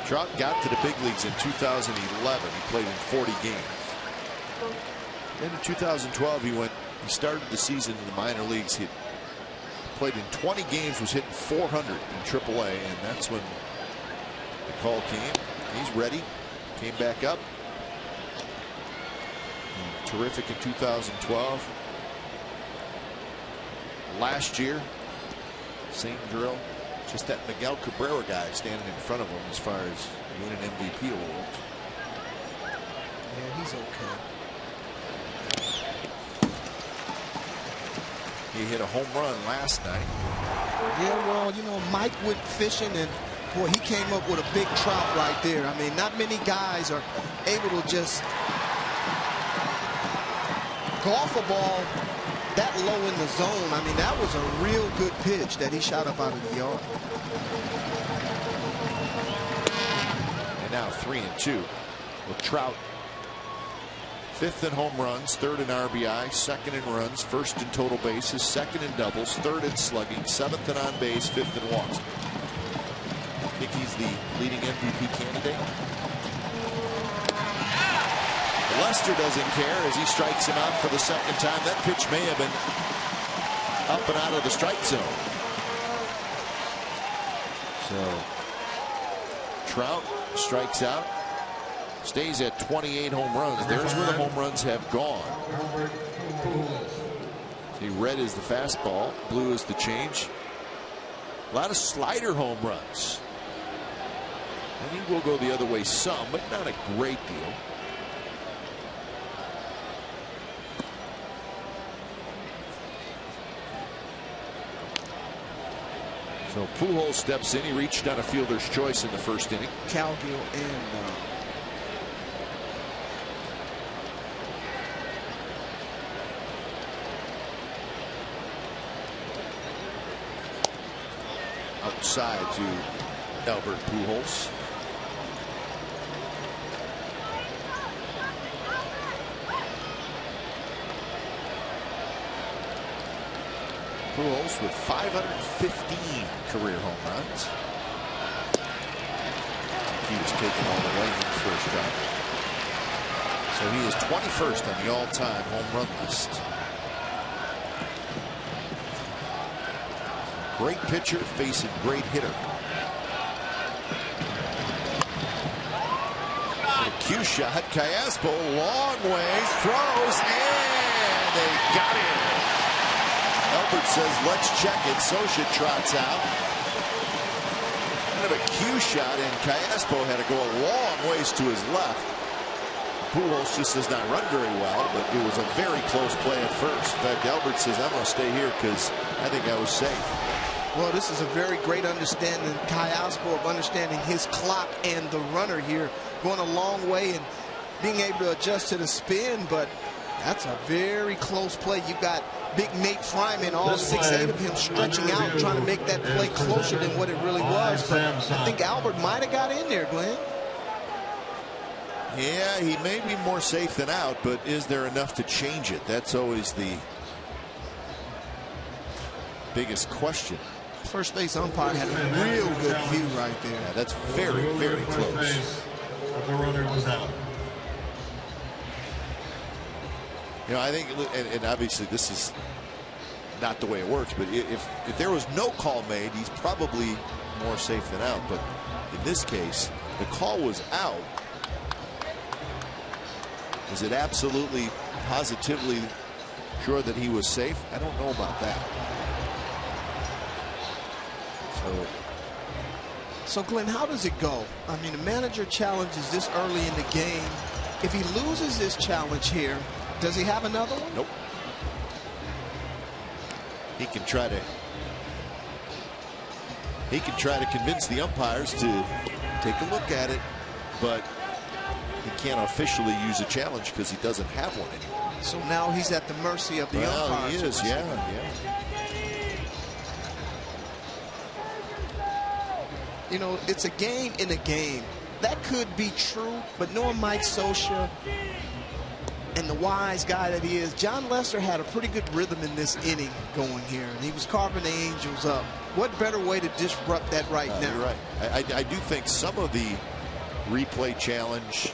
Trout got to the big leagues in 2011. He played in 40 games. Then in 2012, he started the season in the minor leagues. He played in 20 games, was hitting 400 in AAA, and that's when the call came. He's ready. Came back up. Terrific in 2012. Last year, same drill. Just that Miguel Cabrera guy standing in front of him as far as winning MVP awards. Yeah, he's okay. He hit a home run last night. Yeah, well, you know, Mike went fishing, and boy, he came up with a big trout right there. I mean, not many guys are able to just golf a ball that low in the zone. I mean, that was a real good pitch that he shot up out of the yard. And now 3-2 with Trout. 5th in home runs, 3rd in RBI, 2nd in runs, 1st in total bases, 2nd in doubles, 3rd in slugging, 7th in on base, 5th in walks. I think he's the leading MVP candidate. Lester doesn't care as he strikes him out for the 2nd time. That pitch may have been up and out of the strike zone. So Trout strikes out, stays at 28 home runs. There's where the home runs have gone. See, red is the fastball, blue is the change. A lot of slider home runs. And he will go the other way some, but not a great deal. So Pujols steps in. He reached on a fielder's choice in the 1st inning. Calgill and outside to Albert Pujols. Pujols with 515 career home runs. He was taken all the way in the first round. So he is 21st on the all-time home run list. Great pitcher facing great hitter. A cue shot. Callaspo long ways, throws, and they got him. Albert says, let's check it. Socha trots out. Kind of a cue shot, and Callaspo had to go a long ways to his left. Pujols just does not run very well, but it was a very close play at first. In fact, Albert says, I'm going to stay here because I think I was safe. well, this is a very great understanding, Callaspo, of understanding his clock and the runner here, going a long way and being able to adjust to the spin, but that's a very close play. You got big Nate Fryman, all 6'8" of him, stretching out, trying to make that play closer than what it really was. But I think Albert might have got in there, Glenn. Yeah, he may be more safe than out, but is there enough to change it? That's always the biggest question. First base umpire had a real good view right there. Yeah, that's very, very close. The runner was out. You know, I think, and obviously this is not the way it works, but if there was no call made, he's probably more safe than out. But in this case, the call was out. Is it absolutely, positively sure that he was safe? I don't know about that. So Glenn, how does it go? I mean, the manager challenges this early in the game. If he loses this challenge here, does he have another one? Nope. He can try to convince the umpires to take a look at it, but he can't officially use a challenge because he doesn't have one anymore. So now he's at the mercy of the umpires. He is, yeah. You know, it's a game in a game. that could be true, but knowing Mike Scioscia and the wise guy that he is, John Lester had a pretty good rhythm in this inning going here, and he was carving the Angels up. What better way to disrupt that right now? You're right. I do think some of the replay challenge,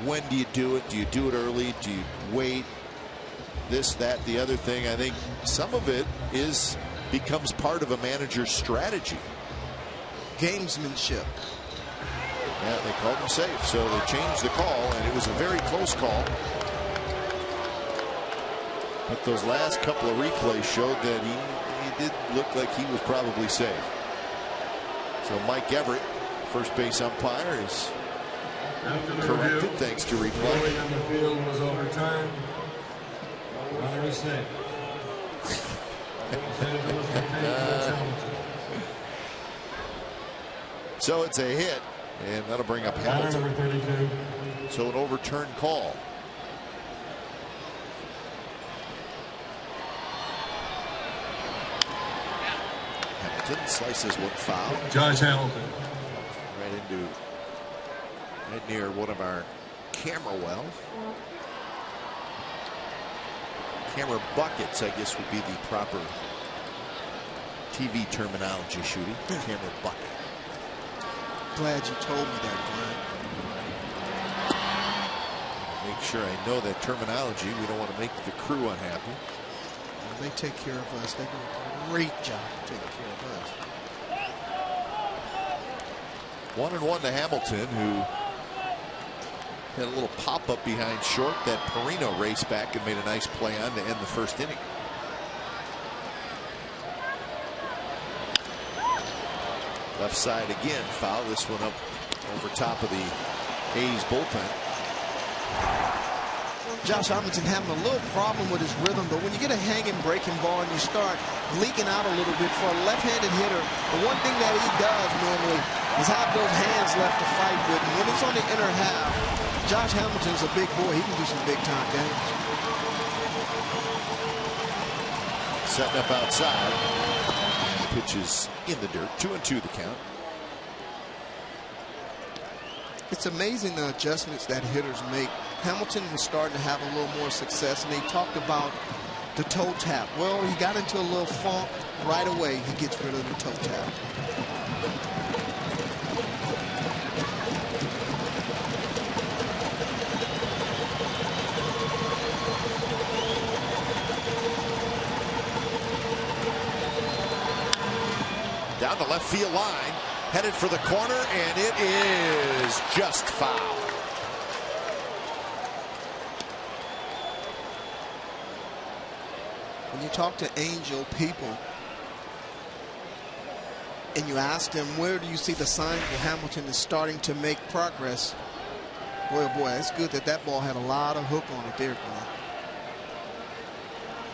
when do you do it? Do you do it early? Do you wait? This, that, the other thing. I think some of it becomes part of a manager's strategy. Gamesmanship. Yeah, they called him safe, so they changed the call, and it was a very close call. But those last couple of replays showed that he did look like he was probably safe. So Mike Everett, first base umpire, is corrected thanks to replay. Going on the field was overturned. Not a mistake. So it's a hit, and that'll bring up Hamilton. Number 32. So an overturned call. Hamilton slices one foul. Josh Hamilton. Right near one of our camera wells. Camera buckets, I guess, would be the proper TV terminology, shooting. Camera bucket. Glad you told me that, Glenn. Make sure I know that terminology. We don't want to make the crew unhappy. They take care of us. They do a great job taking care of us. 1-1 to Hamilton, who had a little pop-up behind short that Perino raced back and made a nice play on to end the first inning. Left side again, foul. This one up over top of the A's bullpen. Josh Hamilton having a little problem with his rhythm, but when you get a hanging breaking ball and you start leaking out a little bit for a left-handed hitter, the one thing that he does normally is have those hands left to fight with. And when it's on the inner half, Josh Hamilton's a big boy. He can do some big-time damage. Setting up outside. Pitches in the dirt. 2-2 the count. It's amazing the adjustments that hitters make. Hamilton was starting to have a little more success, and they talked about the toe tap. Well, he got into a little funk right away. He gets rid of the toe tap. Down the left field line, headed for the corner, and it is just foul. When you talk to Angel people and you ask them, where do you see the signs where Hamilton is starting to make progress? Boy, oh boy, it's good that that ball had a lot of hook on it there, Glenn.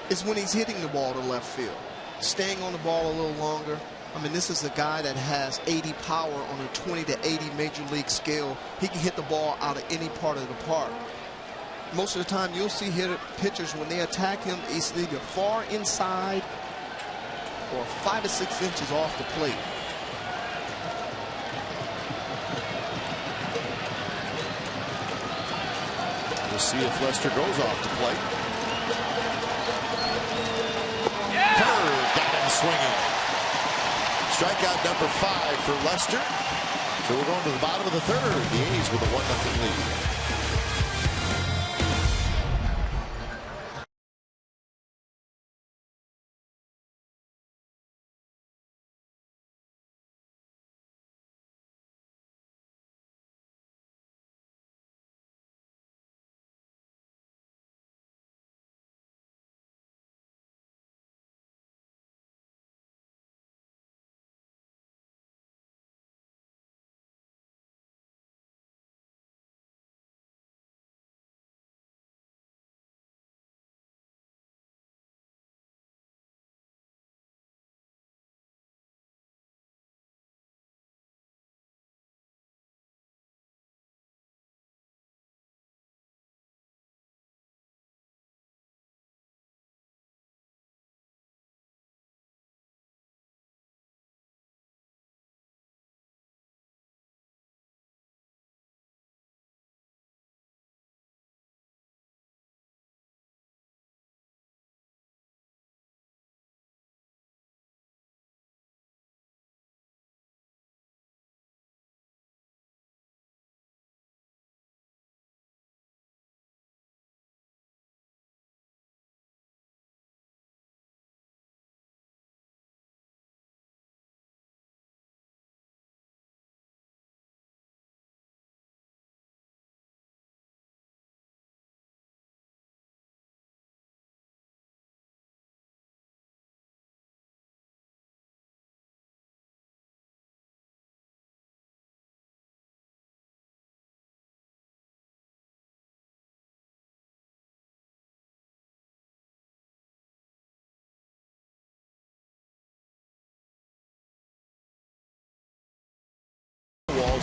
It's when he's hitting the ball to left field, staying on the ball a little longer. I mean, this is a guy that has 80 power on a 20 to 80 major league scale. He can hit the ball out of any part of the park. Most of the time, you'll see pitchers, when they attack him, it's either far inside or 5 or 6 inches off the plate. We'll see if Lester goes off the plate. Curve got him swinging. Strikeout number 5 for Lester. So we're going to the bottom of the third. The A's with a 1-0 lead.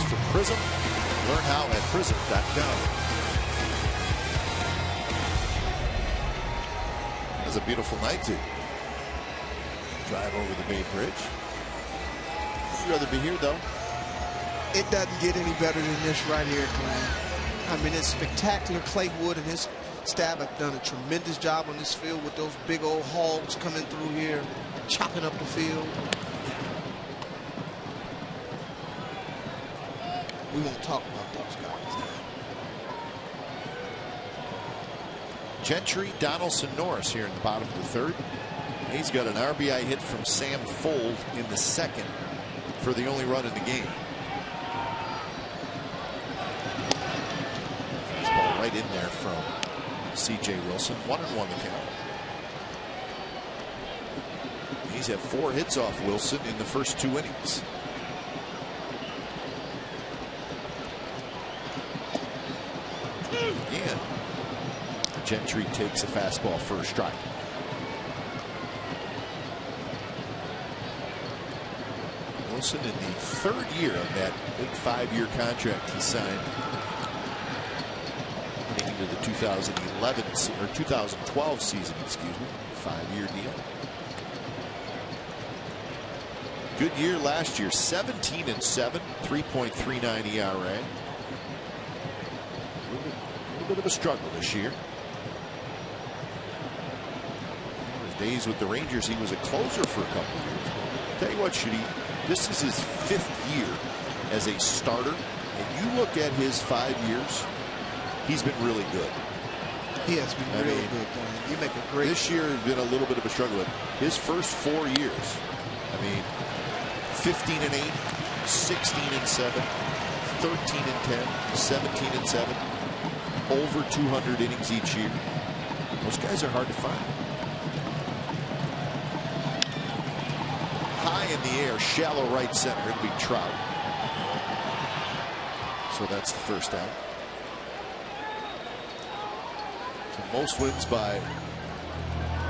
from Prism. Learn how at prism.com. It's a beautiful night to drive over the Bay Bridge. I'd rather be here, though. It doesn't get any better than this right here, Glenn. I mean, it's spectacular. Clay Wood and his staff have done a tremendous job on this field with those big old hogs coming through here, chopping up the field. We won't talk about those guys. Gentry, Donaldson, Norris here in the bottom of the third. He's got an RBI hit from Sam Fold in the second for the only run in the game. Fastball right in there from C.J. Wilson. 1-1 the count. He's had 4 hits off Wilson in the first 2 innings. Again, Gentry takes a fastball for a strike. Wilson in the 3rd year of that big 5-year contract he signed heading into the 2011 or 2012 season, excuse me. 5-year deal. Good year last year, 17-7, 3.39 ERA. A little bit of a struggle this year. His days with the Rangers, he was a closer for a couple of years. Tell you what, this is his 5th year as a starter, and you look at his 5 years, he's been really good. He has been really good, man. You make a great. This year has been a little bit of a struggle. His first 4 years, I mean, 15-8, 16-7, 13-10, 17-7, over 200 innings each year. Those guys are hard to find. High in the air, shallow right center. It'll be Trout. So that's the first out. So most wins by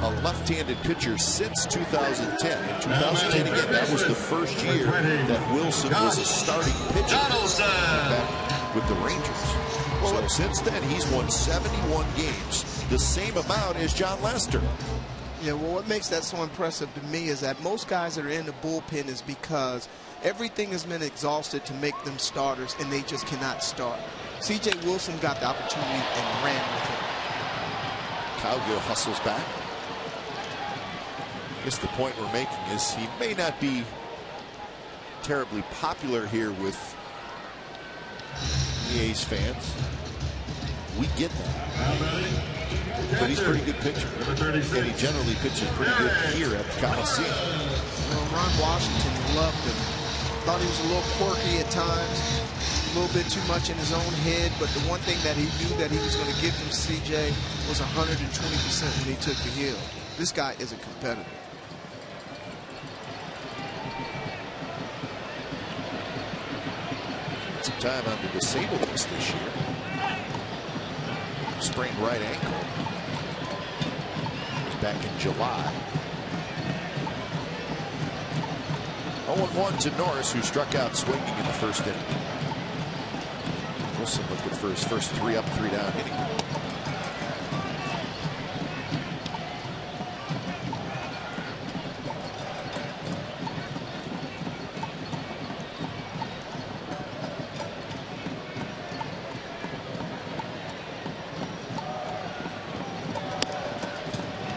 a left-handed pitcher since 2010. In 2010, again, that was the first year that Wilson was a starting pitcher back with the Rangers. So since then, he's won 71 games, the same amount as John Lester. Yeah, well, what makes that so impressive to me is that most guys that are in the bullpen is because everything has been exhausted to make them starters, and they just cannot start. C.J. Wilson got the opportunity and ran with it. Cowgill hustles back. I guess the point we're making is he may not be terribly popular here with the A's fans. We get that. But he's a pretty good pitcher. And he generally pitches pretty good here at the Coliseum. Well, Ron Washington loved him. Thought he was a little quirky at times, a little bit too much in his own head, but the one thing that he knew that he was going to get from CJ was 120% when he took the hill. This guy is a competitor. Some time on the disabled list this year. Sprained right ankle. Was back in July. 0-1 to Norris, who struck out swinging in the first inning. Wilson looking for his first 3 up, 3 down inning.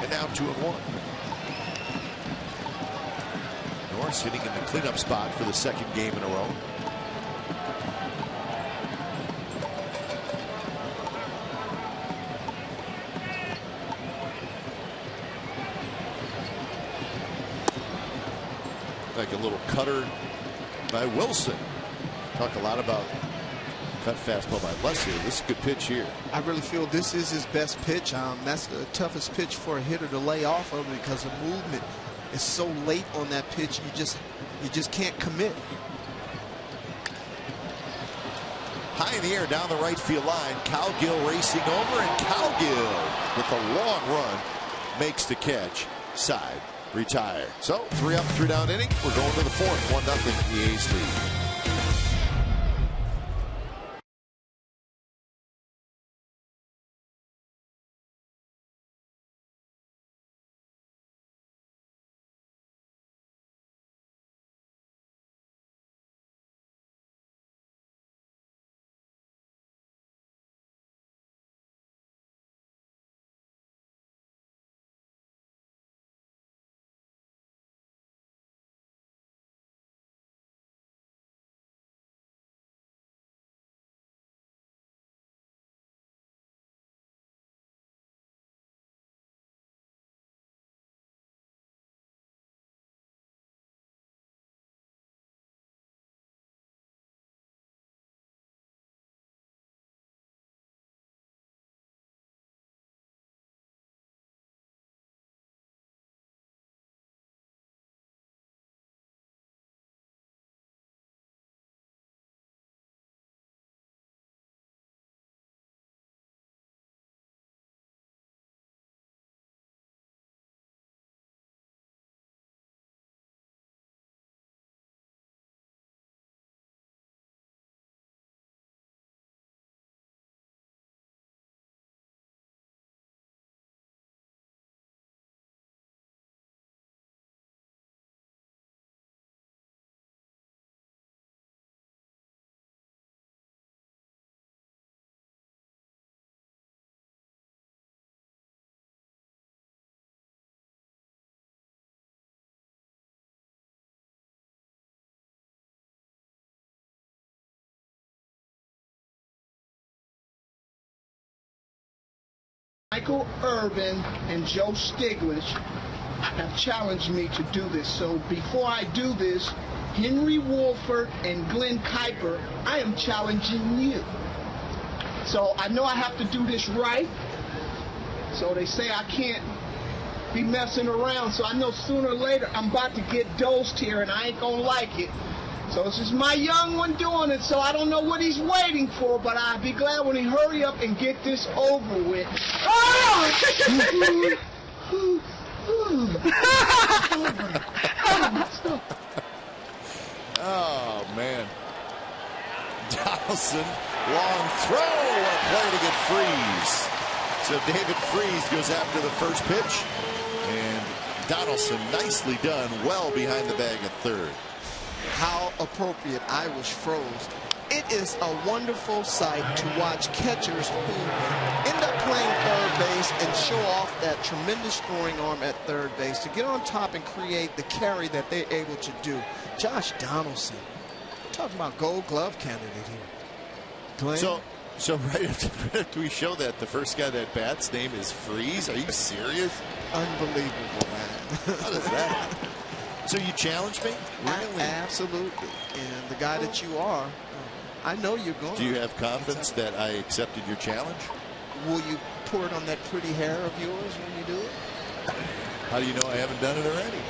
And now 2-1. Norris hitting in the cleanup spot for the 2nd game in a row. Like a little cutter by Wilson. Talk a lot about cut fastball by Leslie. This is a good pitch here. I really feel this is his best pitch. That's the toughest pitch for a hitter to lay off of because the movement is so late on that pitch. You just can't commit. High in the air down the right field line. Cowgill racing over, and Cowgill with a long run makes the catch. Side retired. So 3 up, 3 down inning. We're going to the 4th. 1-0. The A's lead. Michael Irvin and Joe Stiglitz have challenged me to do this. So before I do this, Henry Wolford and Glenn Kuiper, I am challenging you. So I know I have to do this right. So they say I can't be messing around. So I know sooner or later I'm about to get dosed here and I ain't gonna like it. So this is my young one doing it, so I don't know what he's waiting for, but I'd be glad when he hurry up and get this over with. Oh! Oh, man. Donaldson, long throw. What a play to get Freese. So David Freese goes after the first pitch. And Donaldson, nicely done, well behind the bag at third. How appropriate. I was froze. It is a wonderful sight to watch catchers who end up playing third base and show off that tremendous throwing arm at third base to get on top and create the carry that they're able to do. Josh Donaldson, talking about Gold Glove candidate here. Glenn? So right after we show that, the first guy that bats name is Freeze. Are you serious? Unbelievable, man. How does that happen? So you challenged me? Really? Absolutely. And the guy that you are, I know you're going. Do you have confidence that I accepted your challenge? Will you pour it on that pretty hair of yours when you do it? How do you know I haven't done it already?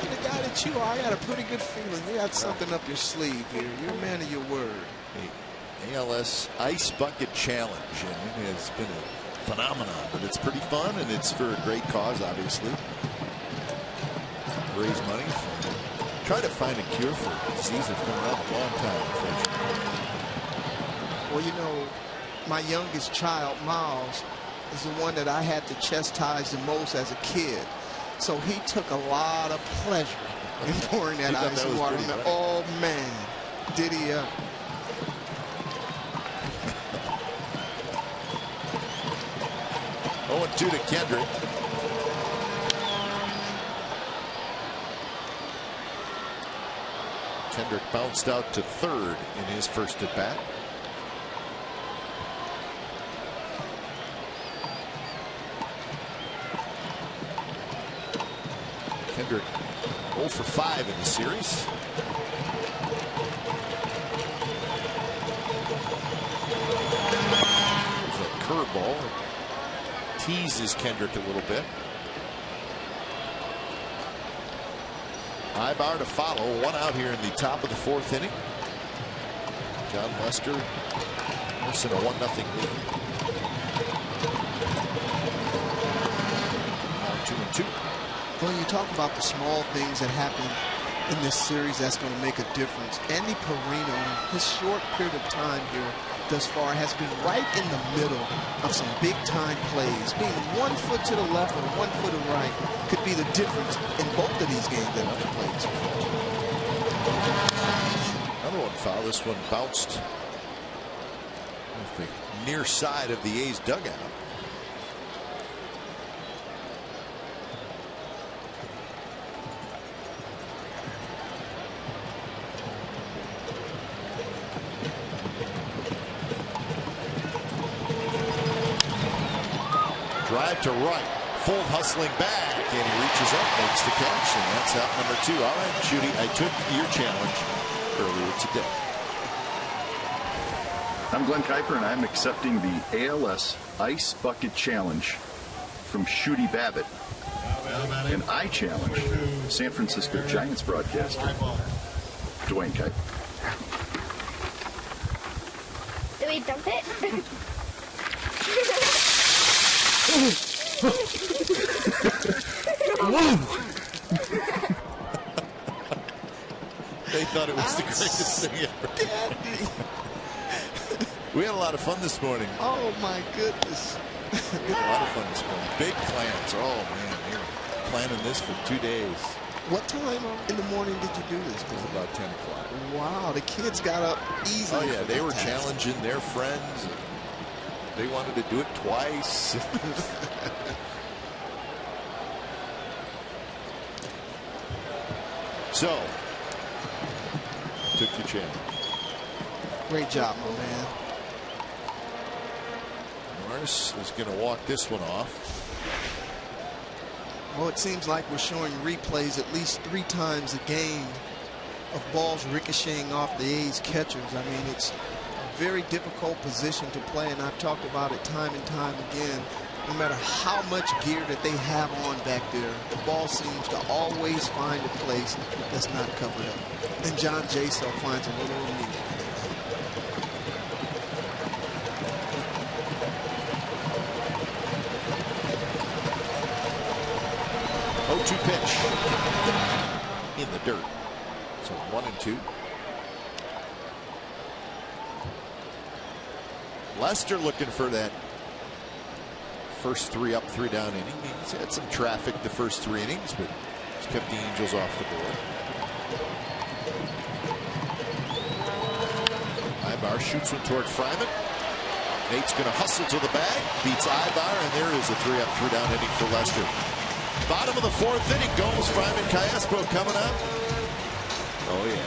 You're the guy that you are. I got a pretty good feeling. You got something up your sleeve here. You're a man of your word. The ALS Ice Bucket Challenge. And it has been a phenomenon, but it's pretty fun, and it's for a great cause, obviously. Raise money for, try to find a cure for a disease that's been around a long time, unfortunately. Well, you know, my youngest child, Miles, is the one that I had to chastise the most as a kid. So he took a lot of pleasure in pouring that ice water. Oh, man, did he ever. 0-2 to Kendrick. Kendrick bounced out to third in his first at bat. Kendrick 0 for 5 in the series. There's a curveball. Teases Kendrick a little bit. Ibar to follow. One out here in the top of the fourth inning. John Lester nursing a 1-0 lead. Now 2-2. Well, you talk about the small things that happen in this series that's going to make a difference. Andy Perino, his short period of time here thus far, has been right in the middle of some big-time plays. Being 1 foot to the left or 1 foot to the right could be the difference in both of these games that have played so far. Another one foul. This one bounced off the near side of the A's dugout. Drive to right, full hustling back, and he reaches up, makes the catch, and that's out number 2. All right, Judy, I took your challenge earlier today. I'm Glenn Kuiper, and I'm accepting the ALS Ice Bucket Challenge from Shooty Babbitt. And I challenge San Francisco Giants broadcaster, Dwayne Kuiper. Do we dump it? They thought it was the greatest thing ever. We had a lot of fun this morning. Oh, my goodness. We had a lot of fun this morning. Big plans. Oh, man. They were planning this for 2 days. What time in the morning did you do this? It was about 10 o'clock. Wow, the kids got up easily. Oh, yeah. They were challenging their friends. They wanted to do it twice. So, took your chance. Great job, my man. Morris is going to walk this one off. Well, it seems like we're showing replays at least 3 times a game of balls ricocheting off the A's catchers. I mean, it's a very difficult position to play, and I've talked about it time and time again. No matter how much gear that they have on back there, the ball seems to always find a place that's not covered up. And John Jaso finds a little relief. To pitch in the dirt. So 1-2. Lester looking for that first 3 up, 3 down inning. He's had some traffic the first 3 innings, but he's kept the Angels off the board. Ibar shoots one toward Fryman. Nate's going to hustle to the bag, beats Ibar, and there is a 3 up, 3 down inning for Lester. Bottom of the 4th inning, Gomes, Fryman, Callaspo coming up. Oh, yeah.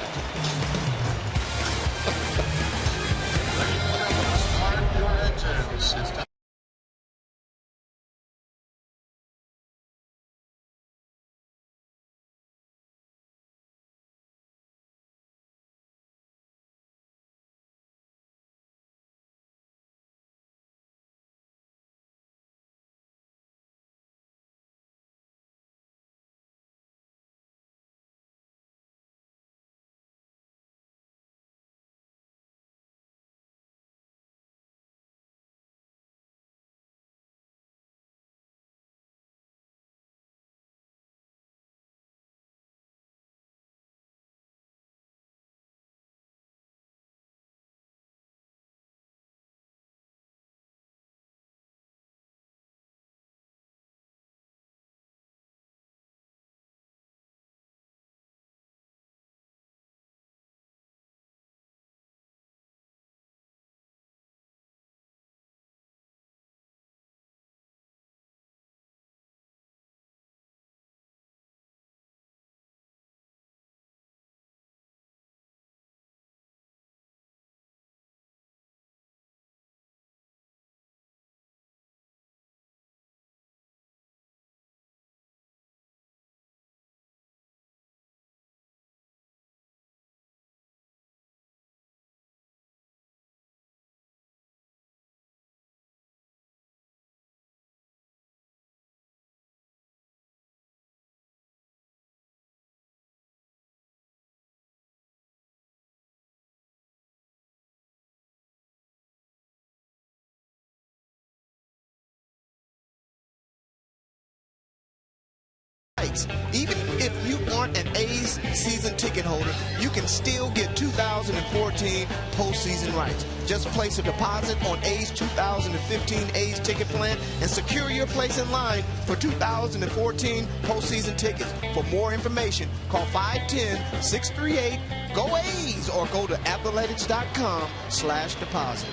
Even if you aren't an A's season ticket holder, you can still get 2014 postseason rights. Just place a deposit on A's 2015 A's ticket plan and secure your place in line for 2014 postseason tickets. For more information, call 510-638-GO-A's or go to athletics.com/deposit.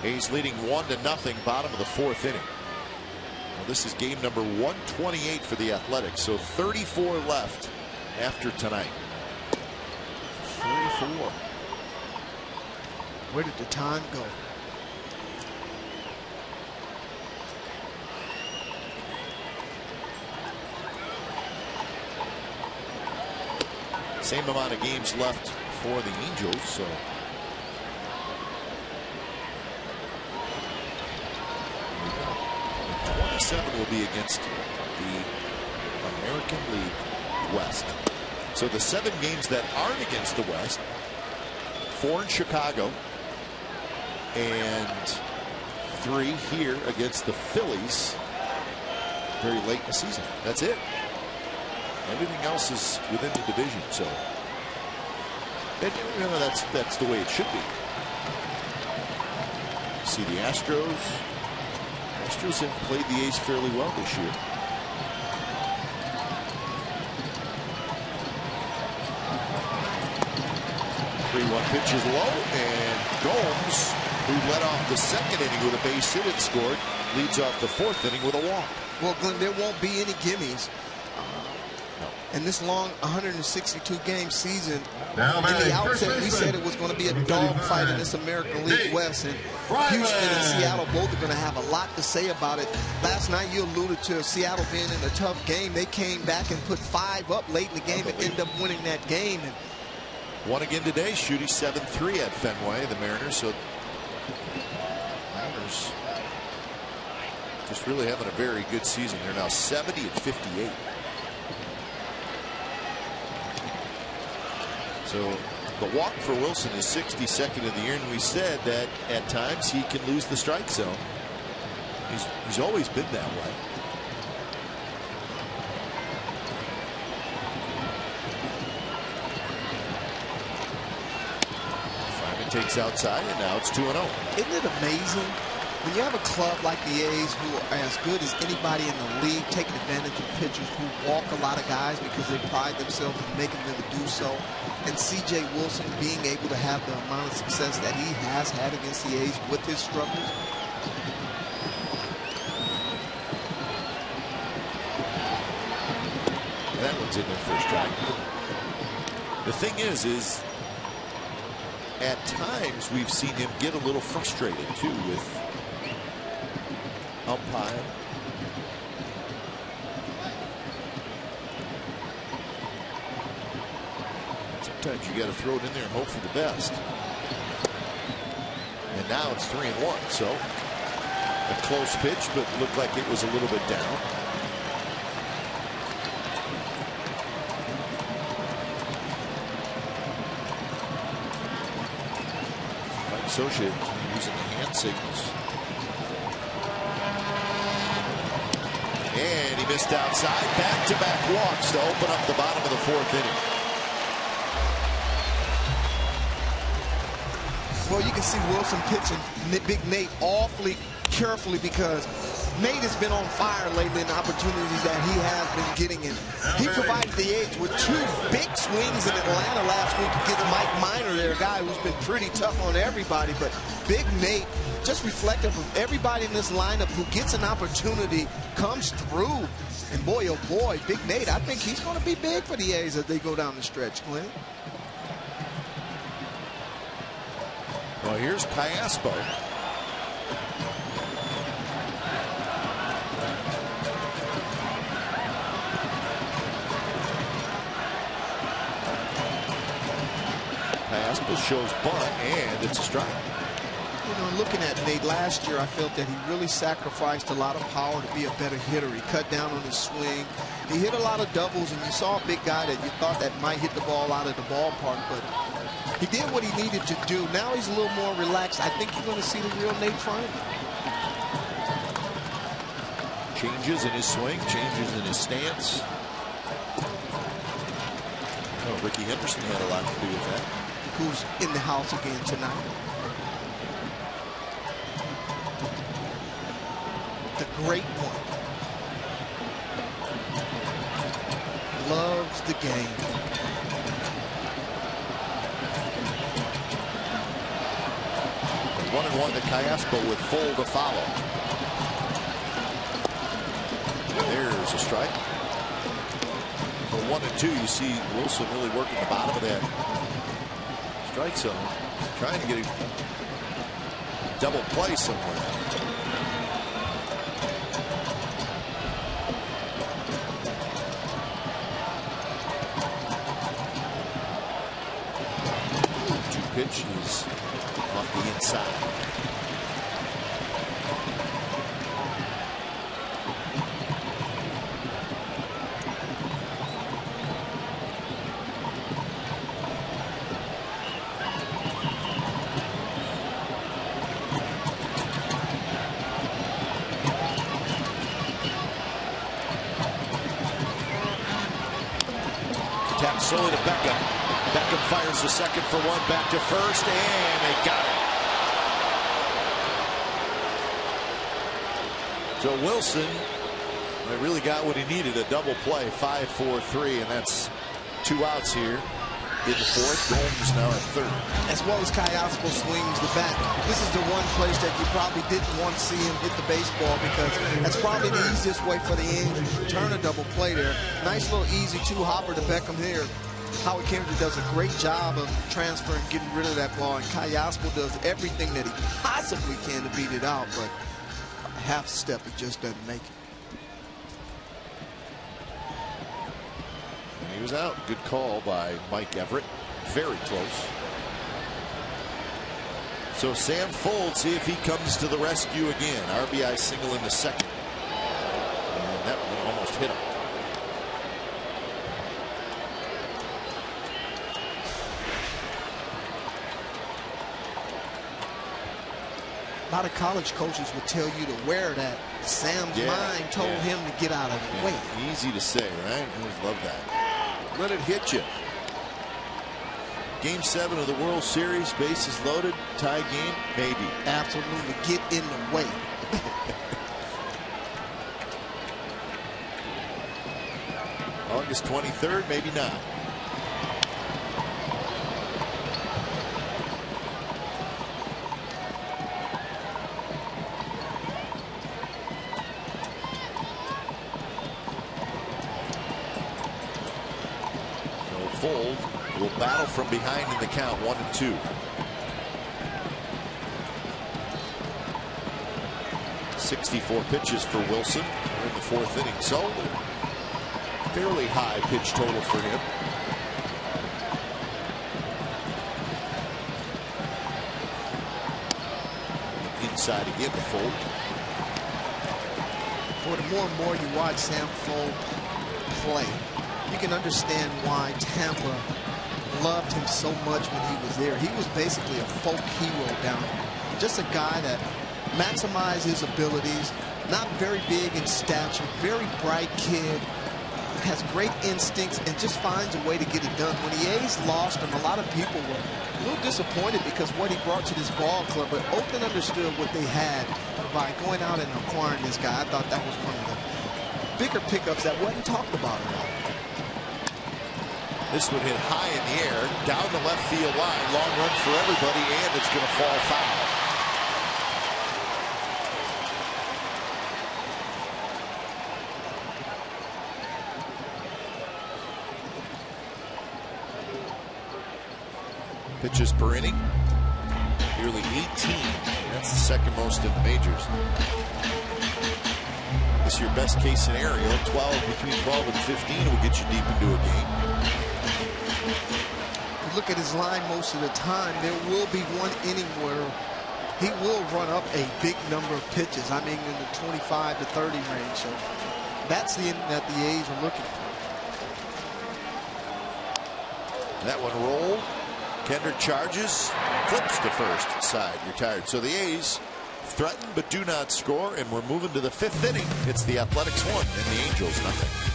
A's leading 1-0, bottom of the 4th inning. Well, this is game number 128 for the Athletics, so 34 left after tonight. 34. Where did the time go? Same amount of games left for the Angels, so. Will be against the American League West. So the 7 games that aren't against the West, 4 in Chicago and 3 here against the Phillies very late in the season. That's it. Everything else is within the division. So that's the way it should be. See the Astros. Astros have played the A's fairly well this year. Three-one pitch is low, and Gomes, who led off the 2nd inning with a base hit and scored, leads off the 4th inning with a walk. Well, Glenn, there won't be any gimmies. And this long 162-game season, Now, in the outset, we said it was going to be a dogfight in this American League West. And Houston and Seattle both are going to have a lot to say about it. Last night, you alluded to Seattle being in a tough game. They came back and put 5 up late in the game and ended up winning that game. And won again today, shooting 7-3 at Fenway, the Mariners. So Mariners just really having a very good season. They're now 70-58. So the walk for Wilson is 62nd of the year, and we said that at times he can lose the strike zone. He's always been that way. Fryman takes outside, and now it's 2-0. Isn't it amazing when you have a club like the A's who are as good as anybody in the league, taking advantage of pitchers who walk a lot of guys because they pride themselves in making them to do so, and C.J. Wilson being able to have the amount of success that he has had against the A's with his struggles? That one's in there for a strike. The thing is at times we've seen him get a little frustrated too with umpire. Sometimes you got to throw it in there and hope for the best. And now it's 3-1. So a close pitch, but looked like it was a little bit down. Associate using the hand signals. And he missed outside. Back-to-back walks to open up the bottom of the 4th inning. Well, you can see Wilson pitching Big Nate awfully carefully because Nate has been on fire lately in the opportunities that he has been getting in. He provided the A's with 2 big swings in Atlanta last week against Mike Minor, their guy who's been pretty tough on everybody. But Big Nate, just reflective of everybody in this lineup who gets an opportunity, comes through. And boy, oh boy, Big Nate, I think he's going to be big for the A's as they go down the stretch, Glenn. Well, here's Callaspo. Callaspo shows bunt, and it's a strike. You know, looking at Nate last year, I felt that he really sacrificed a lot of power to be a better hitter. He cut down on his swing. He hit a lot of doubles, and you saw a big guy that you thought that might hit the ball out of the ballpark, but he did what he needed to do. Now he's a little more relaxed. I think you're going to see the real Nate Fryer. Changes in his swing, changes in his stance. Oh, Ricky Henderson had a lot to do with that. Who's in the house again tonight. The great one. Loves the game. The 1-1 to Callaspo with full to follow. There's a strike. For 1-2, you see Wilson really working the bottom of that strike zone, trying to get a double play somewhere. Pitch is off the inside. Tap slowly to Beckham. Beckham fires the second for 1, back to first, and they got it. So Wilson, they really got what he needed, a double play, 5-4-3, and that's 2 outs here in the fourth. Gomes now at third. As well as Kayaspo swings the bat. This is the one place that you probably didn't want to see him hit the baseball, because that's probably the easiest way for the Angels to turn a double play there. Nice little easy two-hopper to Beckham here. Howie Kendrick does a great job of transferring, getting rid of that ball, and Kayaspo does everything that he possibly can to beat it out, but a half step, he just doesn't make it. He was out. Good call by Mike Everett. Very close. So Sam Fuld, see if he comes to the rescue again. RBI single in the second. And that one almost hit him. A lot of college coaches would tell you to wear that. Sam's mind told him to get out of the way. Easy to say, right? I always love that. Let it hit you. Game 7 of the World Series, bases loaded, tie game, maybe. Absolutely, get in the way. August 23rd, maybe not. Fuld will battle from behind in the count, 1-2. .64 pitches for Wilson in the fourth inning. So fairly high pitch total for him. Inside again to Fuld. Boy, the more and more you watch Sam Fuld play, you can understand why Tampa loved him so much when he was there. He was basically a folk hero down there. Just a guy that maximized his abilities, not very big in stature, very bright kid, has great instincts, and just finds a way to get it done. When the A's lost him, a lot of people were a little disappointed because what he brought to this ball club, but Oakland understood what they had by going out and acquiring this guy. I thought that was one of the bigger pickups that wasn't talked about at all. This one hit high in the air, down the left field line. Long run for everybody, and it's going to fall foul. Pitches per inning, nearly 18. That's the second most in the majors. This is your best case scenario. 12, between 12 and 15 will get you deep into a game. Look at his line most of the time. There will be one inning where he will run up a big number of pitches. I mean, in the 25 to 30 range. So that's the inning that the A's are looking for. That one rolled. Kendrick charges, flips to first side, retired. So the A's threaten but do not score, and we're moving to the fifth inning. It's the Athletics 1 and the Angels nothing.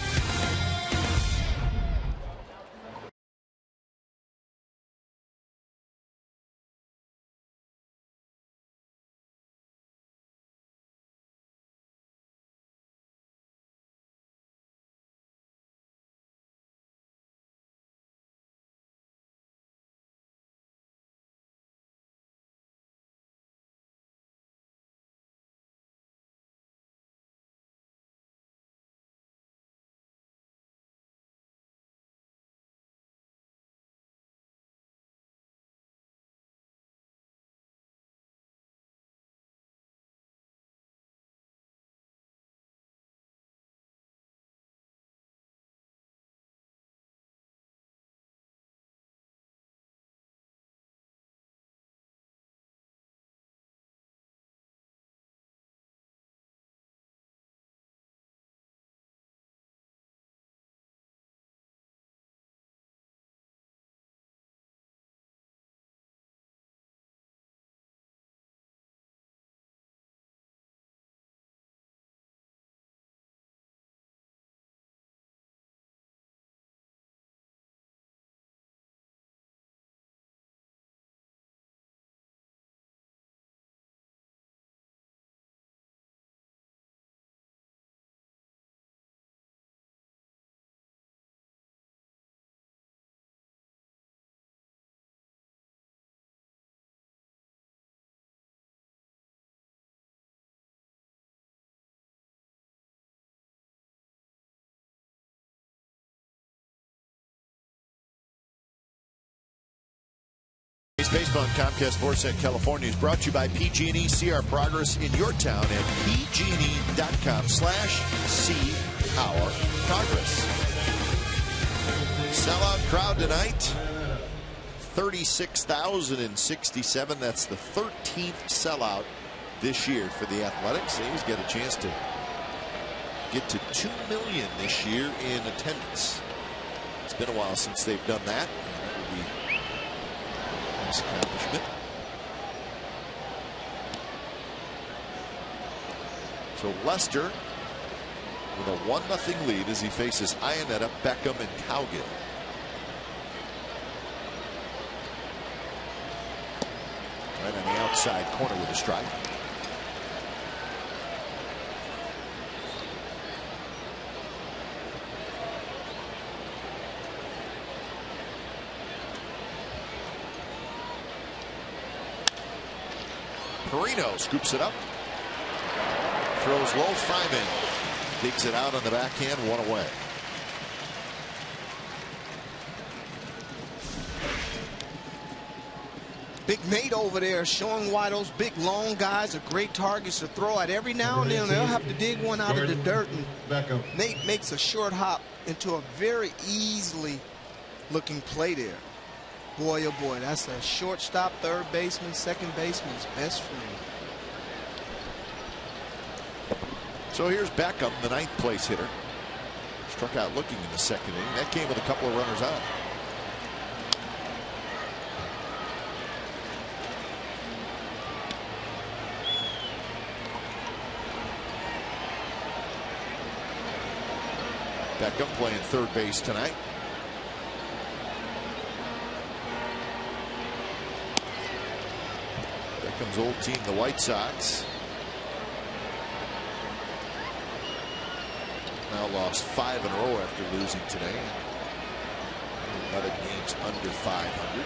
Padres Baseball on Comcast Sportsnet California is brought to you by PG&E. See our progress in your town at pgne.com/see our progress. Sellout crowd tonight. 36,067. That's the 13th sellout this year for the Athletics. He's got a chance to get to 2 million this year in attendance. It's been a while since they've done that. That would be a nice accomplishment. So Lester with a 1-0 lead as he faces Iannetta, Beckham, and Cowgill. Right on the outside corner with a strike. Perino scoops it up. Throws low. Fryman digs it out on the backhand. 1 away. Big Nate over there showing why those big long guys are great targets to throw at. Every now and then they'll have to dig one out of the dirt, and Nate makes a short hop into a very easily looking play there. Boy, oh boy, that's a shortstop, third baseman, second baseman's best friend. So here's Beckham, the 9th place hitter. Struck out looking in the second inning. That came with a couple of runners out. Beckham playing third base tonight. Beckham's old team, the White Sox. Now lost 5 in a row after losing today. 11 games under 500.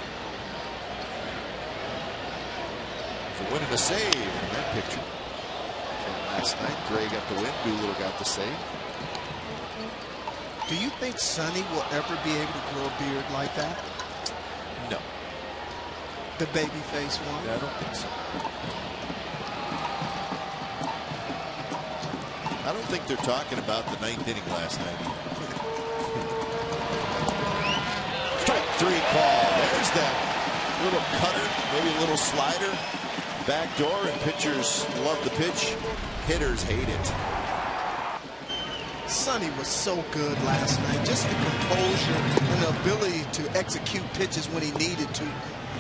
So winning a save in that picture. From last night, Gray got the win, Doolittle got the save. Do you think Sonny will ever be able to grow a beard like that? No. The babyface one? Yeah, I don't think so. I don't think they're talking about the 9th inning last night. Strike 3 call. There's that little cutter, maybe a little slider, back door, and pitchers love the pitch. Hitters hate it. Sonny was so good last night. Just the composure and the ability to execute pitches when he needed to.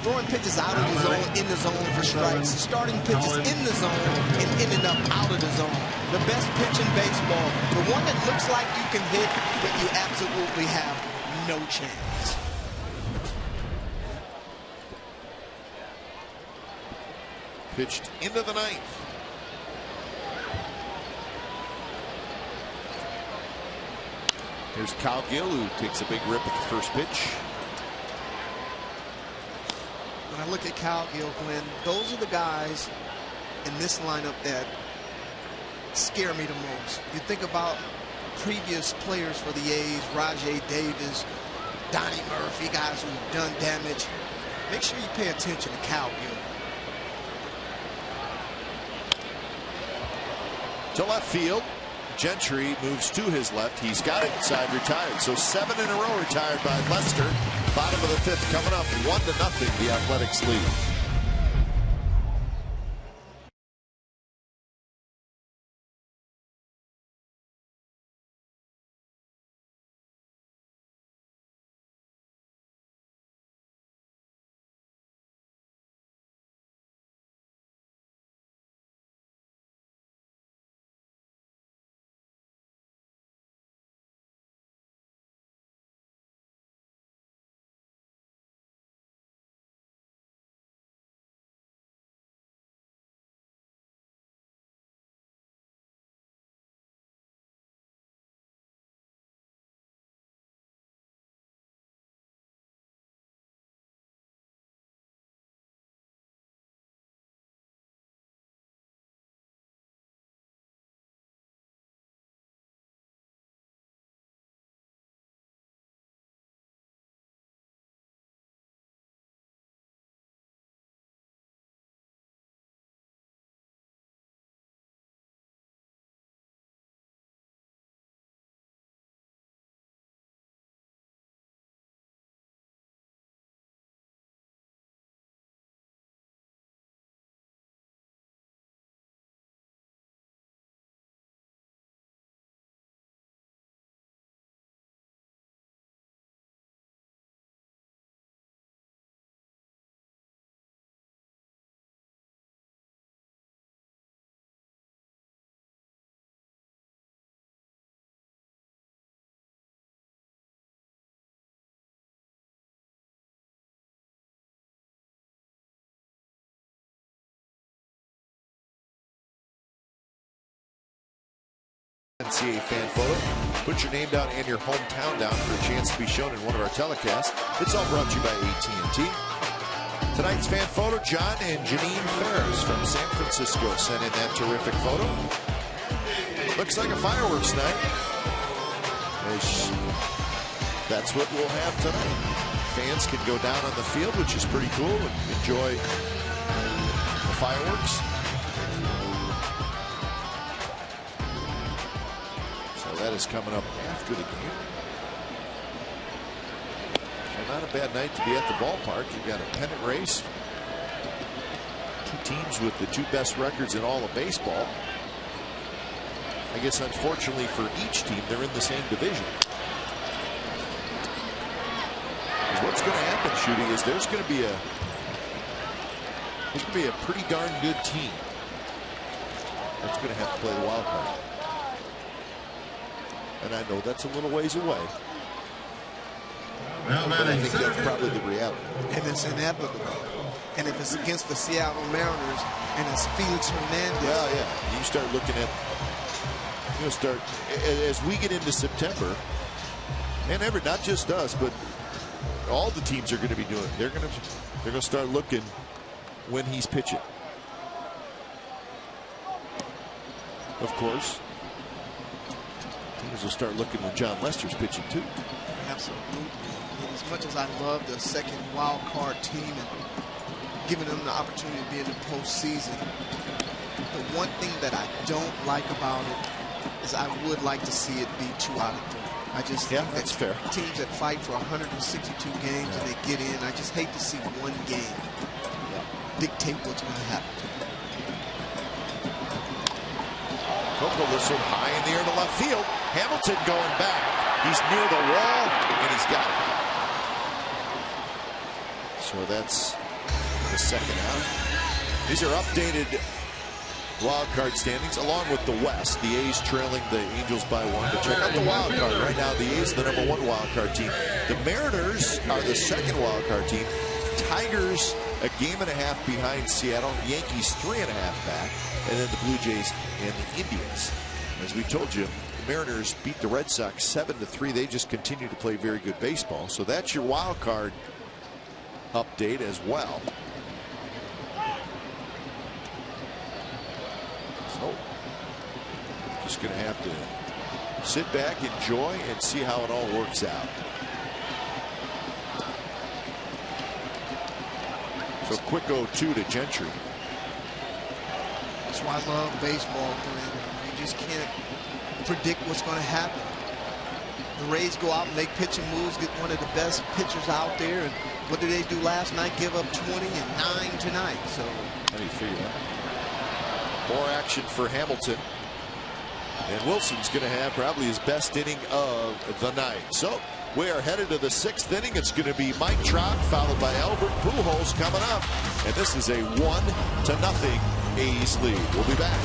Throwing pitches out of the zone, in the zone for strikes. Starting pitches in the zone and ending up out of the zone. The best pitch in baseball. The one that looks like you can hit, but you absolutely have no chance. Pitched into the 9th. Here's Cowgill, who takes a big rip at the first pitch. When I look at Cowgill, Glenn, those are the guys in this lineup that scare me the most. You think about previous players for the A's, Rajay Davis, Donnie Murphy, guys who've done damage. Make sure you pay attention to Cowgill. To left field. Gentry moves to his left. He's got it inside, retired. So 7 in a row retired by Lester. Bottom of the 5th coming up. 1-0 the Athletics lead. YMCA fan photo. Put your name down and your hometown down for a chance to be shown in one of our telecasts. It's all brought to you by AT&T. Tonight's fan photo, John and Janine Ferris from San Francisco sent in that terrific photo. Looks like a fireworks night. That's what we'll have tonight. Fans can go down on the field, which is pretty cool, and enjoy the fireworks. So that is coming up after the game. So not a bad night to be at the ballpark. You've got a pennant race. Two teams with the two best records in all of baseball. I guess unfortunately for each team, they're in the same division. What's going to happen, Shooty, is there's going to be a pretty darn good team that's going to have to play the wild card. And I know that's a little ways away. But I think that's probably the reality. And it's inevitable. And if it's against the Seattle Mariners and it's Felix Hernandez. Well, yeah. You start looking at, as we get into September, and not just us, but all the teams are going to be doing. They're going to start looking when he's pitching. Of course, teams will start looking when John Lester's pitching too. Absolutely. And as much as I love the second wild card team and giving them the opportunity to be in the postseason, the one thing that I don't like about it is I would like to see it be 2 out of 3. I just think that's fair. Teams that fight for 162 games and they get in, I just hate to see one game dictate what's going to happen. Coco whistle high in the air to left field. Hamilton going back. He's near the wall and he's got it. So that's the second out. These are updated wild card standings along with the West. The A's trailing the Angels by 1. But check out the wild card. Right now the A's are the #1 wild card team. The Mariners are the 2nd wild card team. Tigers a game and a half behind Seattle. Yankees 3.5 back. And then the Blue Jays and the Indians. As we told you, the Mariners beat the Red Sox 7-3. They just continue to play very good baseball. So that's your wild card update as well. Just going to have to sit back, enjoy, and see how it all works out. So quick 0-2 to Gentry. That's why I love baseball, Glenn. You just can't predict what's going to happen. The Rays go out and make pitching moves, get one of the best pitchers out there, and what did they do last night? Give up 20 and 9 tonight. So how do you figure that? More action for Hamilton. And Wilson's going to have probably his best inning of the night. So we are headed to the 6th inning. It's going to be Mike Trout followed by Albert Pujols coming up. And this is a 1-0 A's lead. We'll be back.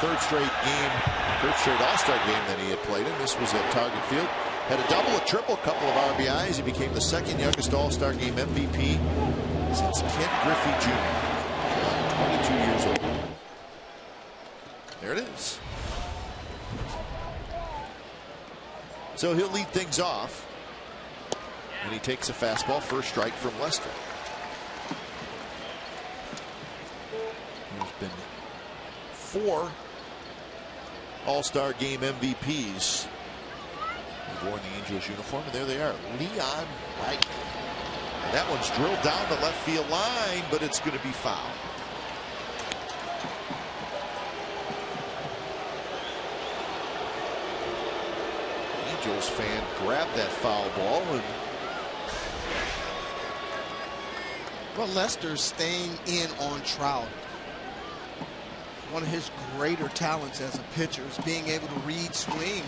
third straight All-Star game that he had played in. This was at Target Field. Had a double, a triple, couple of RBIs. He became the second youngest All-Star game MVP since Ken Griffey Jr. 22 years old. There it is. So he'll lead things off. And he takes a fastball, first strike from Lester. There's been 4 All-Star game MVPs who wore the Angels uniform, and there they are. Leon Wright. And that one's drilled down the left field line, but it's going to be foul. Angels fan grabbed that foul ball. And well, Lester's staying in on Trout. One of his greater talents as a pitcher is being able to read swings.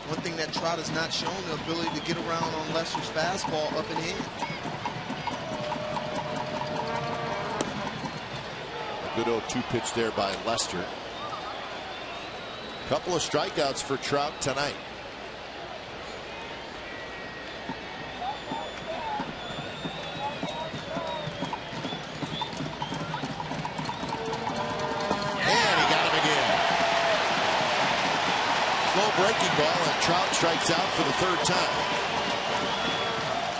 One thing that Trout has not shown, the ability to get around on Lester's fastball up and in. A good 0-2 pitch there by Lester. Couple of strikeouts for Trout tonight. Breaking ball, and Trout strikes out for the third time.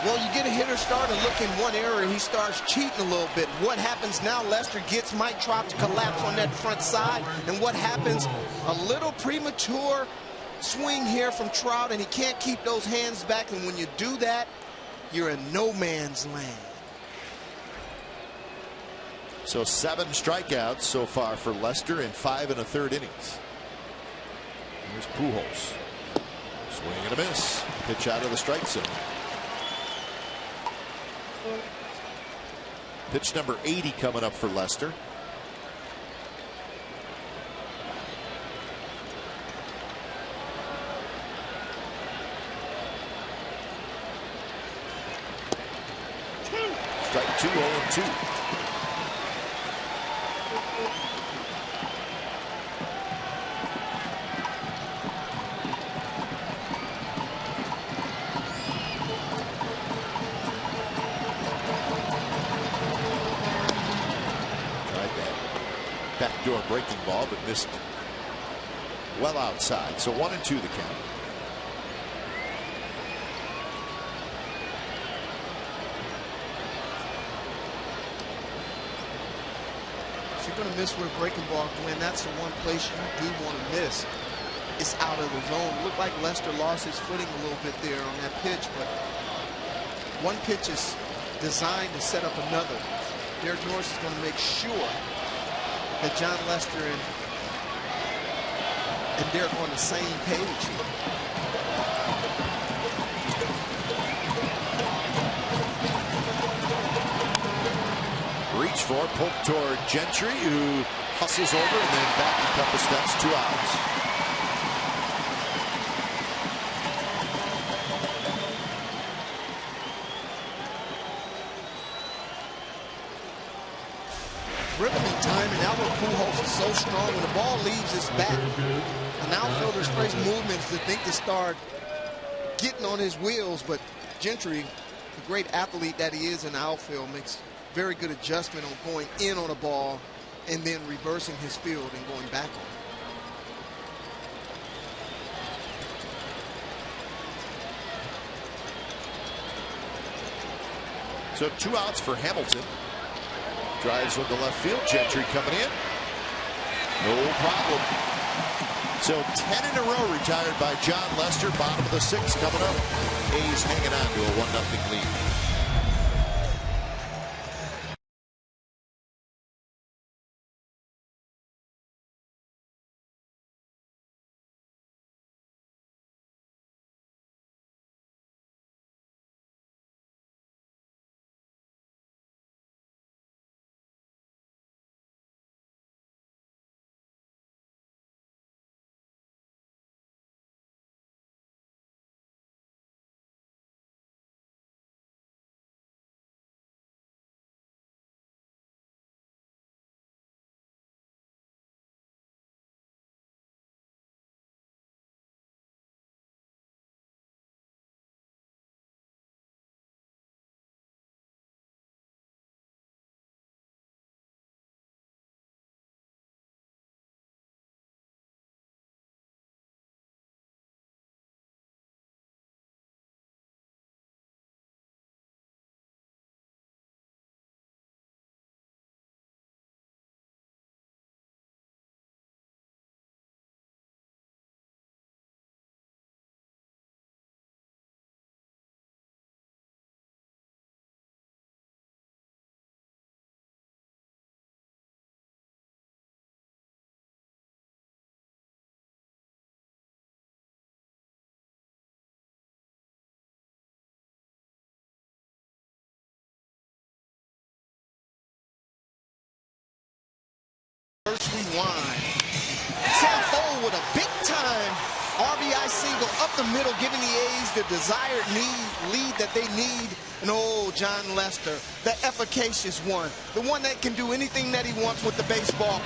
Well, you get a hitter starting to look in one area, he starts cheating a little bit. What happens now? Lester gets Mike Trout to collapse on that front side, and what happens? A little premature swing here from Trout, and he can't keep those hands back, and when you do that, you're in no man's land. So 7 strikeouts so far for Lester in 5 1/3 innings. Here's Pujols. Swing and a miss. Pitch out of the strike zone. Pitch number 80 coming up for Lester. Strike 2, 0-2. Backdoor breaking ball, but missed well outside. So 1-2 the count. If you're going to miss with a breaking ball, Glenn, that's the one place you do want to miss. It's out of the zone. Looked like Lester lost his footing a little bit there on that pitch, but one pitch is designed to set up another. Derek Norris is going to make sure that John Lester and Derek are on the same page here. Reach for, poke toward Gentry, who hustles over and then back a couple steps, 2 outs. Rhythm time, and Albert Pujols is so strong when the ball leaves his bat. An outfielder's first movement is to think to start getting on his wheels, but Gentry, the great athlete that he is in the outfield, makes very good adjustment on going in on a ball and then reversing his field and going back on it. So 2 outs for Hamilton. Drives on the left field. Gentry coming in. No problem. So 10 in a row retired by John Lester. Bottom of the 6th coming up. A's hanging on to a 1-0 lead. First rewind. Sam Fold with a big-time RBI single up the middle, giving the A's the desired lead that they need. And oh, John Lester, the efficacious one, the one that can do anything that he wants with the baseball.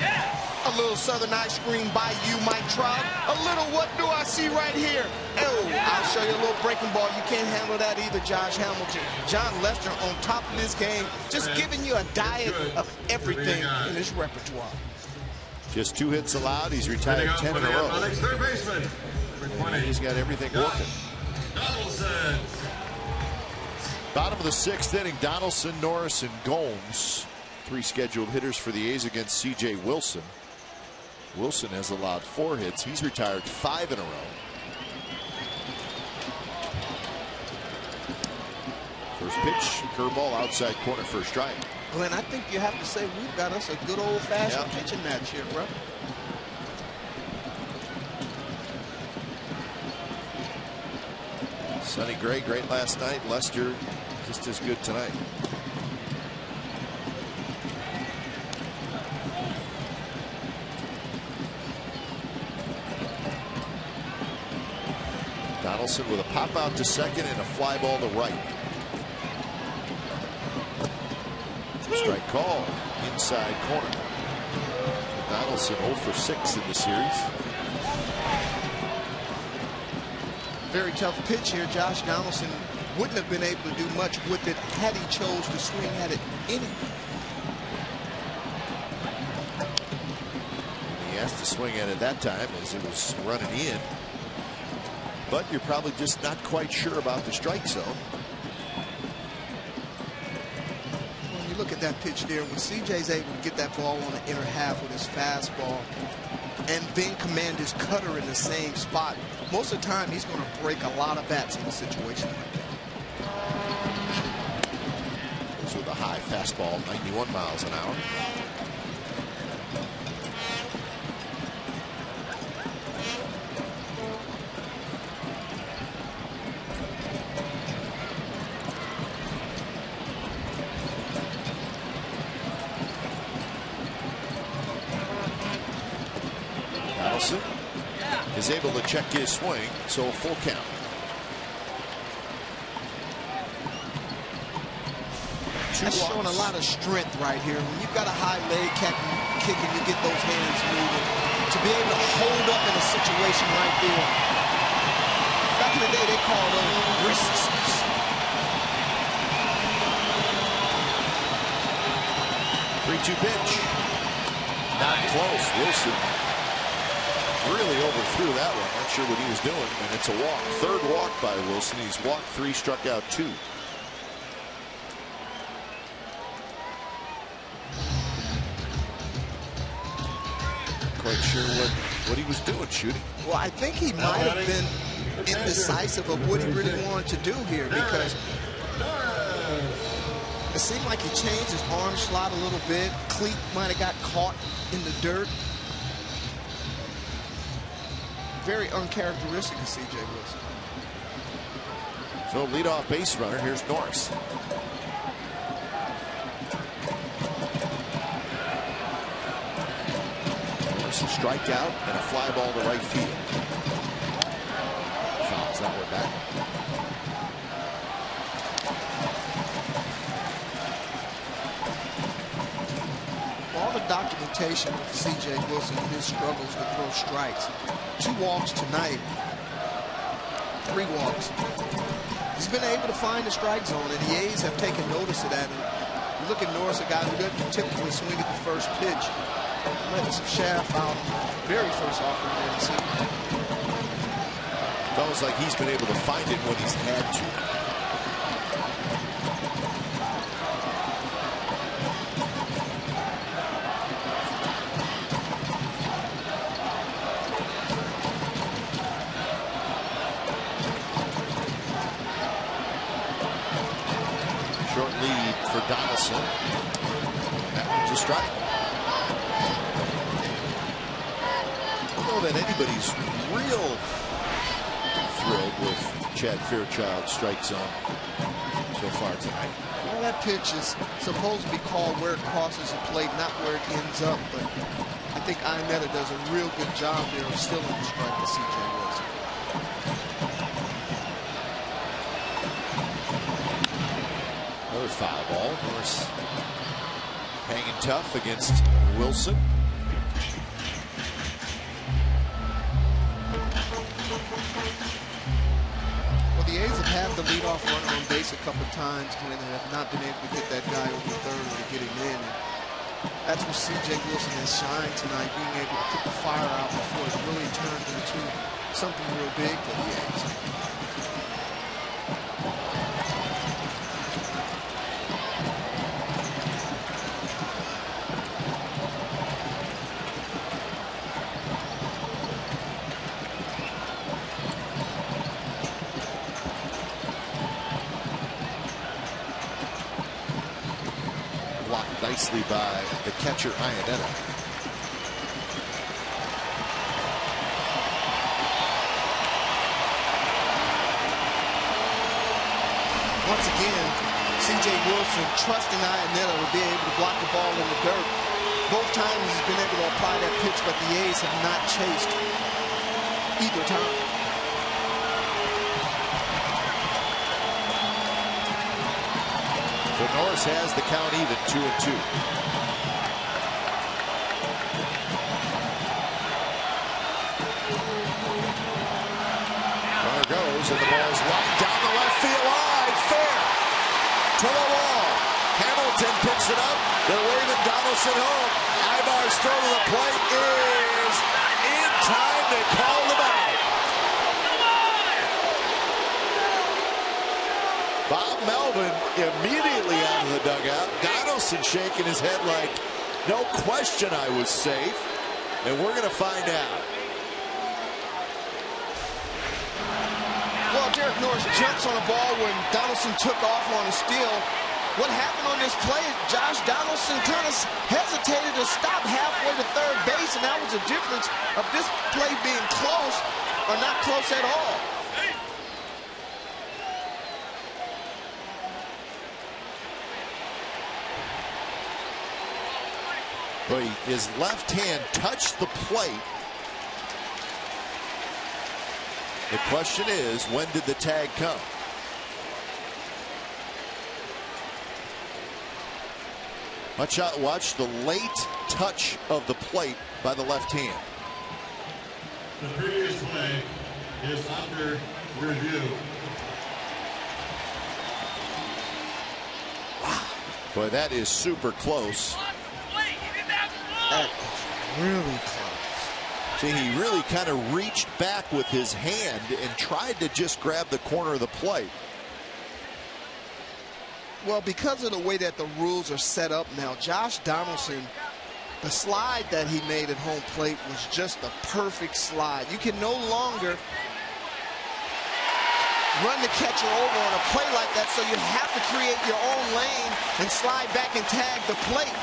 A little Southern ice cream by you, Mike Trout. A little what do I see right here? Oh, I'll show you a little breaking ball. You can't handle that either, Josh Hamilton. John Lester on top of this game, just giving you a diet of everything in his repertoire. Just 2 hits allowed. He's retired 10 in a row. And he's got everything working. Bottom of the 6th inning, Donaldson, Norris, and Gomes. 3 scheduled hitters for the A's against C.J. Wilson. Wilson has allowed 4 hits. He's retired 5 in a row. First pitch, curveball, outside corner for a strike. Glenn, I think you have to say we've got us a good old-fashioned pitching match here, bro. Sonny Gray, great last night. Lester, just as good tonight. Donaldson with a pop out to second and a fly ball to right. Strike call, inside corner. Donaldson 0 for 6 in the series. Very tough pitch here. Josh Donaldson wouldn't have been able to do much with it had he chose to swing at it anyway. He has to swing at it that time as it was running in. But you're probably just not quite sure about the strike zone. When you look at that pitch there, when CJ's able to get that ball on the inner half with his fastball and then command his cutter in the same spot, most of the time he's going to break a lot of bats in a situation like that. This with a high fastball, 91 miles an hour. Donaldson is able to check his swing, so a full count. That's showing a lot of strength right here. When you've got a high leg kick and you get those hands moving, to be able to hold up in a situation right there. Back in the day, they called those wrists. 3-2 pitch. Not close. Wilson really overthrew that one. Not sure what he was doing, and it's a walk. 3rd walk by Wilson. He's walked 3, struck out 2. Quite sure what he was doing shooting. Well, I think he might have been indecisive of what he really wanted to do here, because it seemed like he changed his arm slot a little bit. Cleat might have got caught in the dirt. Very uncharacteristic of C.J. Wilson. So leadoff base runner, here's Norris. Norris a strikeout and a fly ball to right field. Fouls that one back. All the documentation of C.J. Wilson and his struggles to throw strikes. 2 walks tonight, 3 walks. He's been able to find the strike zone, and the A's have taken notice of that. And you look at Norris, a guy who doesn't typically swing at the first pitch, letting some shaft out very first offering there in the season. It's almost like he's been able to find it when he's had to. Short lead for Donaldson. That one's a strike. I don't know that anybody's real thrilled with Chad Fairchild's strike zone so far tonight. Well, that pitch is supposed to be called where it crosses the plate, not where it ends up. But I think Iannetta does a real good job there of stealing the strike to C.J. Wilson. Another foul ball. Norris hanging tough against Wilson. Well, the A's have had the leadoff runner on base a couple of times, and they have not been able to get that guy over third or to get him in. And that's where C.J. Wilson has shined tonight, being able to put the fire out before it really turned into something real big for the A's. Nicely by the catcher Iannetta. Once again, C.J. Wilson trusting Iannetta to be able to block the ball in the dirt. Both times he's been able to apply that pitch, but the A's have not chased either time. So Norris has the count even, 2-2. Runner goes, and the ball's right down the left field line. Fair to the wall. Hamilton picks it up. They're waving Donaldson home. Ibar's throw to the plate is in time. They call them out. Bob Melvin immediately out of the dugout. Donaldson shaking his head like, no question I was safe. And we're going to find out. Well, Derek Norris jumps on a ball when Donaldson took off on a steal. What happened on this play, Josh Donaldson kind of hesitated to stop halfway to third base, and that was the difference of this play being close or not close at all. But his left hand touched the plate. The question is, when did the tag come? Watch the late touch of the plate by the left hand. The previous play is under review. Boy, that is super close. That is really close. See, he really kind of reached back with his hand and tried to just grab the corner of the plate. Well, because of the way that the rules are set up now, Josh Donaldson, the slide that he made at home plate was just a perfect slide. You can no longer run the catcher over on a play like that, so you have to create your own lane and slide back and tag the plate.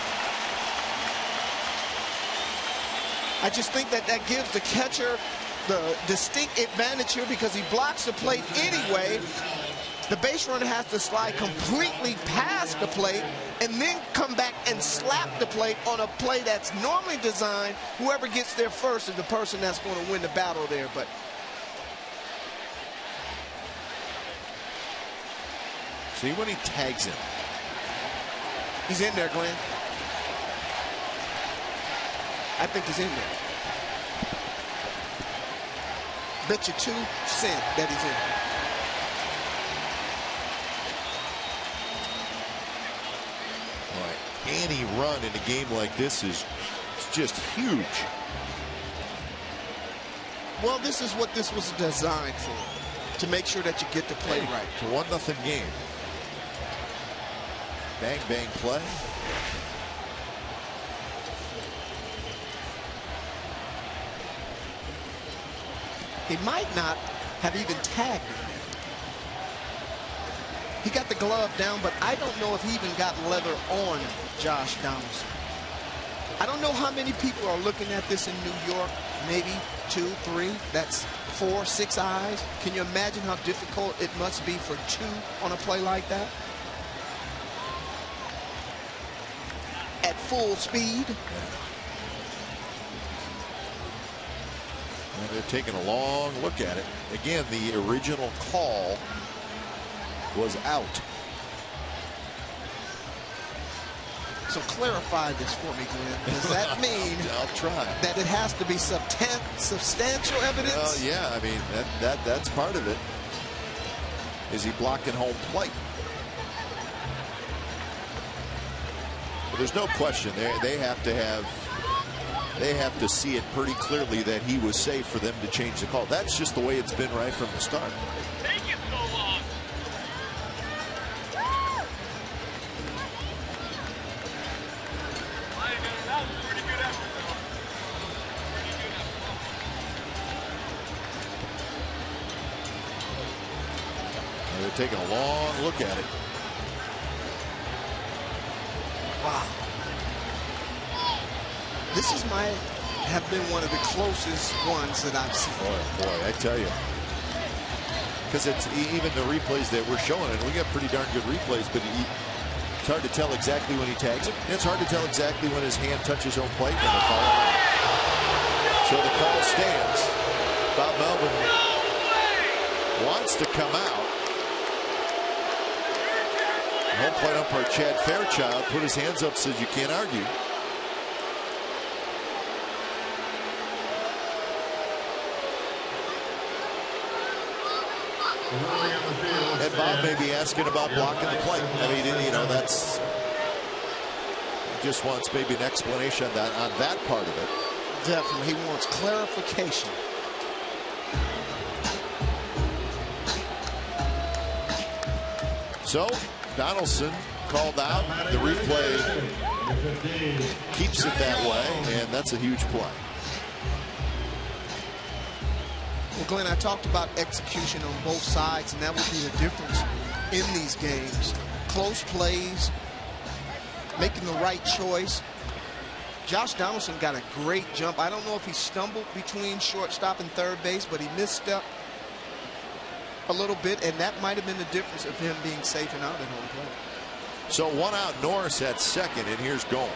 I just think that that gives the catcher the distinct advantage here because he blocks the plate anyway. The base runner has to slide completely past the plate and then come back and slap the plate on a play that's normally designed. Whoever gets there first is the person that's going to win the battle there. But see when he tags him. He's in there, Glenn. I think he's in there. Bet you 2 cents that he's in there. Any run in a game like this is just huge. Well, this is what this was designed for, to make sure that you get the play right. It's a 1-0 game. Bang, bang play. He might not have even tagged him. He got the glove down, but I don't know if he even got leather on Josh Donaldson. I don't know how many people are looking at this in New York. Maybe 2, 3. That's 4, 6 eyes. Can you imagine how difficult it must be for 2 on a play like that? At full speed. They're taking a long look at it. Again, the original call was out. So clarify this for me, Glenn. Does that mean I'll try. that it has to be substantial evidence? Well, yeah, I mean that's part of it. Is he blocking home plate? But there's no question they have to see it pretty clearly that he was safe for them to change the call. That's just the way it's been right from the start. Taking so long. That was a pretty good effort, though. Pretty good effort. They're taking a long look at it. Wow. This have been one of the closest ones that I've seen. Boy, I tell you. Because it's even the replays that we're showing, and we got pretty darn good replays, but it's hard to tell exactly when he tags it. It's hard to tell exactly when his hand touches home plate and the call out. So the call stands. Bob Melvin wants to come out. Home plate umpire Chad Fairchild put his hands up, says you can't argue. And Bob may be asking about blocking the plate. I mean, you know, that's just wants maybe an explanation on that part of it. Definitely, he wants clarification. So Donaldson called out. The replay keeps it that way, and that's a huge play. Well, Glenn, I talked about execution on both sides, and that would be the difference in these games. Close plays, making the right choice. Josh Donaldson got a great jump. I don't know if he stumbled between shortstop and third base, but he misstepped a little bit, and that might have been the difference of him being safe and out at home plate. So one out, Norris at second, and here's Gomes.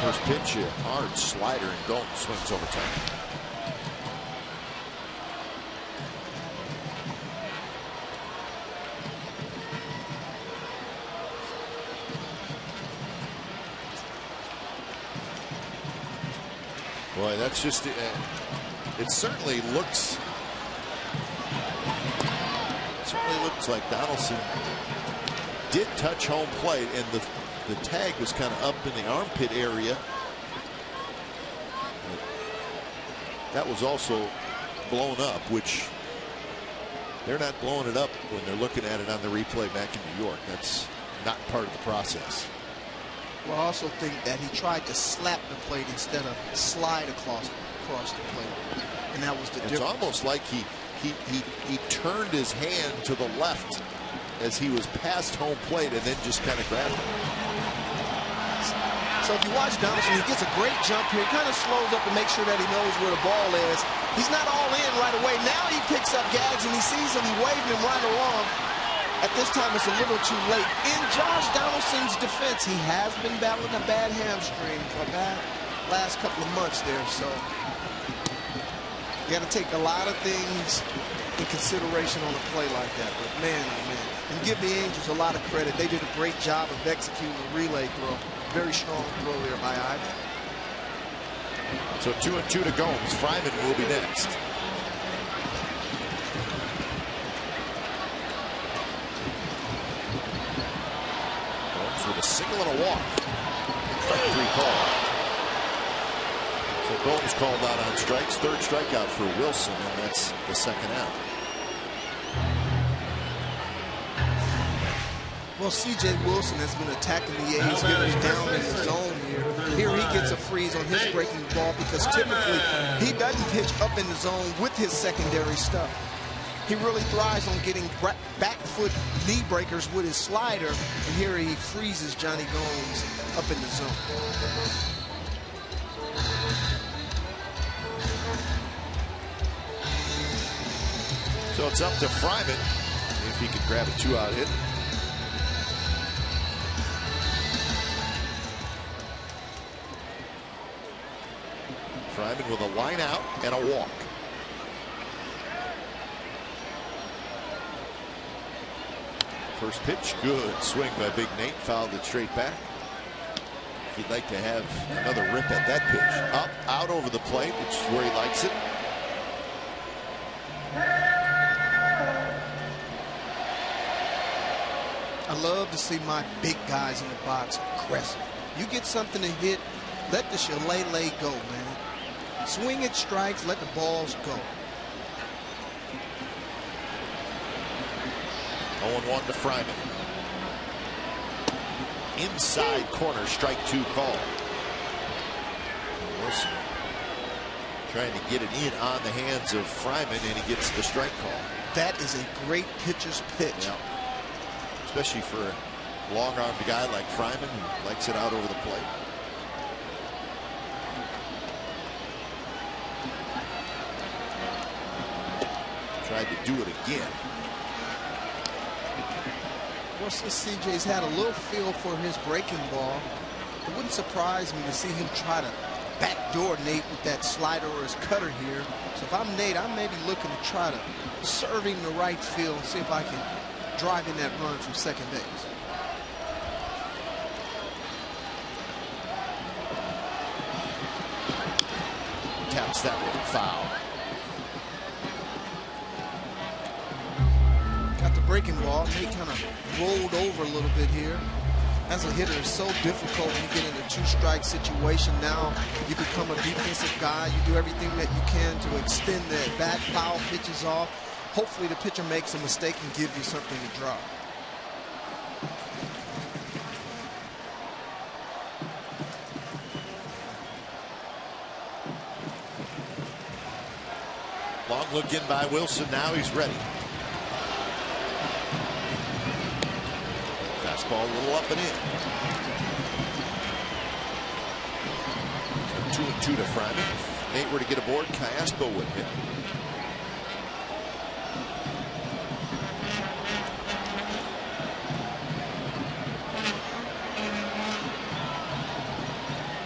First pitch, a hard slider, and Gomes swings over time. Boy, that's just it certainly looks like Donaldson did touch home plate, and the tag was kind of up in the armpit area. That was also blown up, which they're not blowing it up when they're looking at it on the replay back in New York. That's not part of the process. Well, I also think that he tried to slap the plate instead of slide across the plate, and that was the difference. It's almost like he turned his hand to the left as he was past home plate and then just kind of grabbed it. So if you watch Donaldson, he gets a great jump here. He kind of slows up to make sure that he knows where the ball is. He's not all in right away. Now he picks up Gags and he sees him waving him right along. At this time, it's a little too late. In Josh Donaldson's defense, he has been battling a bad hamstring for the last couple of months there. So you got to take a lot of things in consideration on a play like that. But man, oh man. And give the Angels a lot of credit. They did a great job of executing the relay throw. Very strong throw there by Ivy. So 2-2 to Gomes. Fryman will be next. Gomes with a single and a walk. Strike 3 call. So Gomes called out on strikes. Third strikeout for Wilson, and that's the second out. Well, C.J. Wilson has been attacking the A's hitters down in the zone here. Here he gets a freeze on his breaking ball because typically he doesn't pitch up in the zone with his secondary stuff. He really thrives on getting back foot knee breakers with his slider, and here he freezes Johnny Gomes up in the zone. So it's up to Fryman. See if he can grab a 2-out hit. Fryman with a line out and a walk. First pitch, good swing by Big Nate, fouled it straight back. If he'd like to have another rip at that pitch, up, out over the plate, which is where he likes it. I love to see my big guys in the box aggressive. You get something to hit, let the shillelagh go, man. Swing at strikes, let the balls go. 0-1 to Fryman. Inside corner, strike 2 call. Wilson trying to get it in on the hands of Fryman, and he gets the strike call. That is a great pitcher's pitch. Yeah. Especially for a long-armed guy like Fryman, who likes it out over the plate. Tried to do it again. Well, since CJ's had a little feel for his breaking ball, it wouldn't surprise me to see him try to backdoor Nate with that slider or his cutter here. So if I'm Nate, I may be looking to try to serve him the right field and see if I can drive in that run from second base. Taps that one foul. Got the breaking ball. Nate kind of rolled over a little bit here. As a hitter, it's so difficult when you get in a 2-strike situation. Now you become a defensive guy. You do everything that you can to extend the bat, foul pitches off. Hopefully the pitcher makes a mistake and gives you something to drop. Long look in by Wilson. Now he's ready. Fastball a little up and in. 2-2 to Fryman. If Nate were to get aboard, Cayaspo would hit.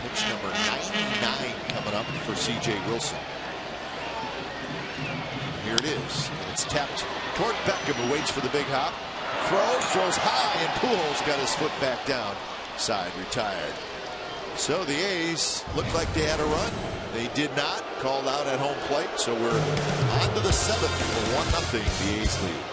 Pitch number 99 coming up for C.J. Wilson. Here it is. And it's tapped toward Beckham, who waits for the big hop. Throws high, and Pujols got his foot back down. Side retired. So the A's looked like they had a run. They did not. Called out at home plate. So we're on to the 7th for 1-0. The A's lead.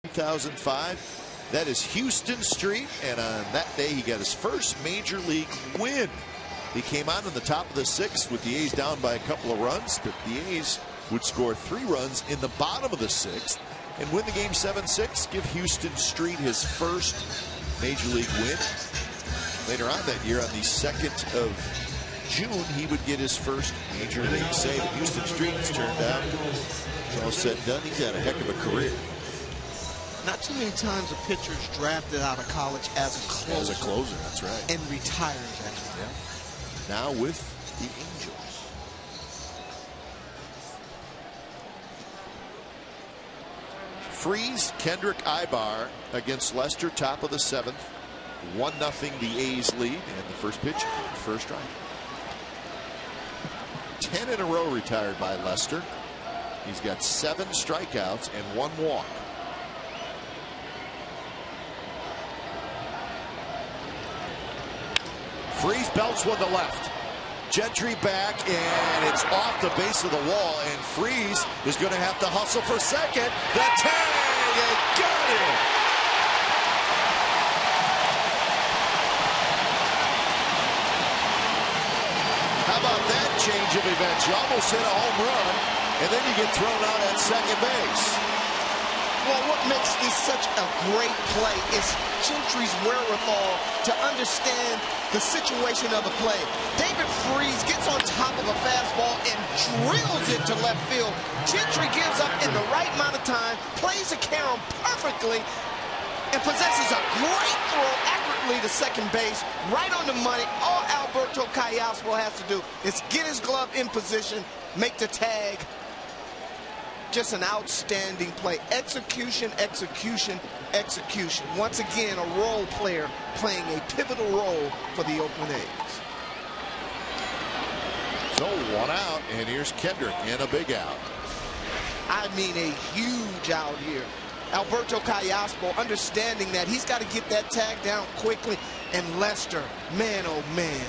In 2005, that is Houston Street, and on that day he got his first major league win. He came out in the top of the 6th with the A's down by a couple of runs, but the A's would score 3 runs in the bottom of the 6th and win the game 7-6. Give Houston Street his first Major League win. Later on that year, on the 2nd of June, he would get his first Major League save. Houston Street has turned out, it's all said and done, he's had a heck of a career. Not too many times a pitcher's drafted out of college as a closer. As a closer, that's right. And retires as well. Yeah. Now with the Angels. Freeze, Kendrick Ibar against Lester, top of the 7th. 1-0 the A's lead, and the first pitch, first strike. 10 in a row retired by Lester. He's got 7 strikeouts and 1 walk. Freeze belts one to left. Gentry back, and it's off the base of the wall, and Freeze is going to have to hustle for second. The tag, and got it. How about that change of events? You almost hit a home run, and then you get thrown out at second base. Well, what makes this such a great play is Gentry's wherewithal to understand the situation of the play. David Freeze gets on top of a fastball and drills it to left field. Gentry gives up in the right amount of time, plays the carom perfectly, and possesses a great throw accurately to second base, right on the money. All Alberto Callaspo has to do is get his glove in position, make the tag. Just an outstanding play. Execution, execution, execution. Once again, a role player playing a pivotal role for the Oakland A's. So 1 out, and here's Kendrick in a big out. I mean, a huge out here. Alberto Callaspo understanding that he's got to get that tag down quickly. And Lester, man, oh man.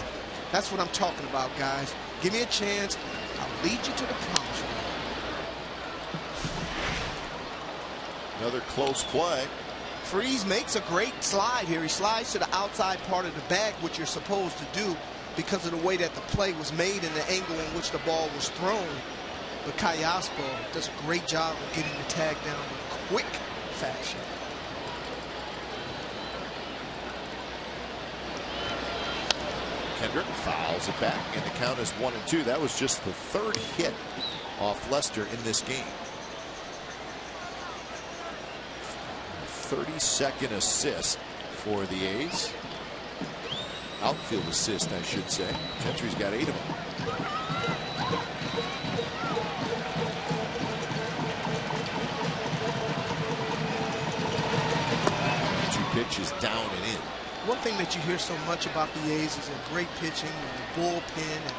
That's what I'm talking about, guys. Give me a chance. I'll lead you to the promised land. Another close play. Freeze makes a great slide here. He slides to the outside part of the bag, which you're supposed to do because of the way that the play was made and the angle in which the ball was thrown. But Callaspo does a great job of getting the tag down in quick fashion. Kendrick fouls it back, and the count is 1-2. That was just the 3rd hit off Lester in this game. 32nd assist for the A's. Outfield assist, I should say. Gentry's got 8 of them. Two pitches down and in. One thing that you hear so much about the A's is their great pitching and the bullpen and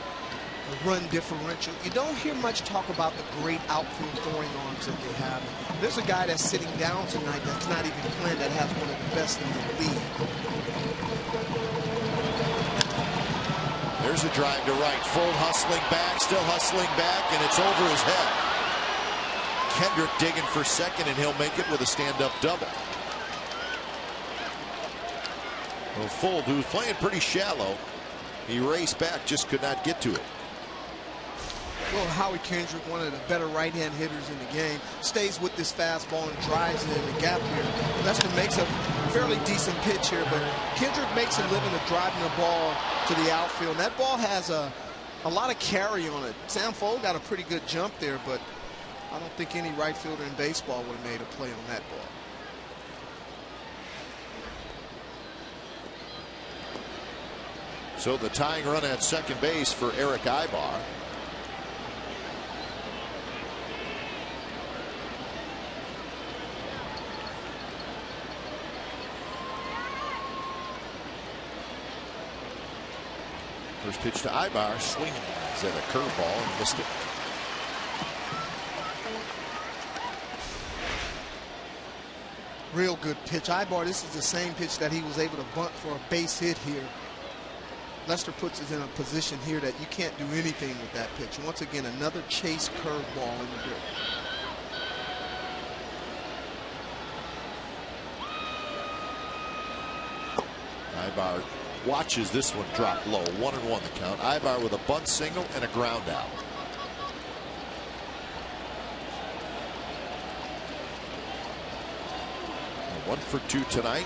the run differential. You don't hear much talk about the great outfield throwing arms that they have. There's a guy that's sitting down tonight that's not even playing that has one of the best in the league. There's a drive to right. Full hustling back, still hustling back, and it's over his head. Kendrick digging for second, and he'll make it with a stand-up double. Well, Full, who was playing pretty shallow, he raced back, just could not get to it. Well, Howie Kendrick, one of the better right-hand hitters in the game, stays with this fastball and drives it in the gap here. Lester makes a fairly decent pitch here, but Kendrick makes a living of driving the ball to the outfield. And that ball has a lot of carry on it. Sam Fold got a pretty good jump there, but I don't think any right fielder in baseball would have made a play on that ball. So the tying run at second base for Eric Ibar. First pitch to Ibar, swinging at a curveball and missed it. Real good pitch. Ibar, this is the same pitch that he was able to bunt for a base hit here. Lester puts us in a position here that you can't do anything with that pitch. Once again, another chase curveball in the dirt. Ibar watches this one drop low. 1-1 the count. Ibar with a bunt single and a ground out. 1 for 2 tonight,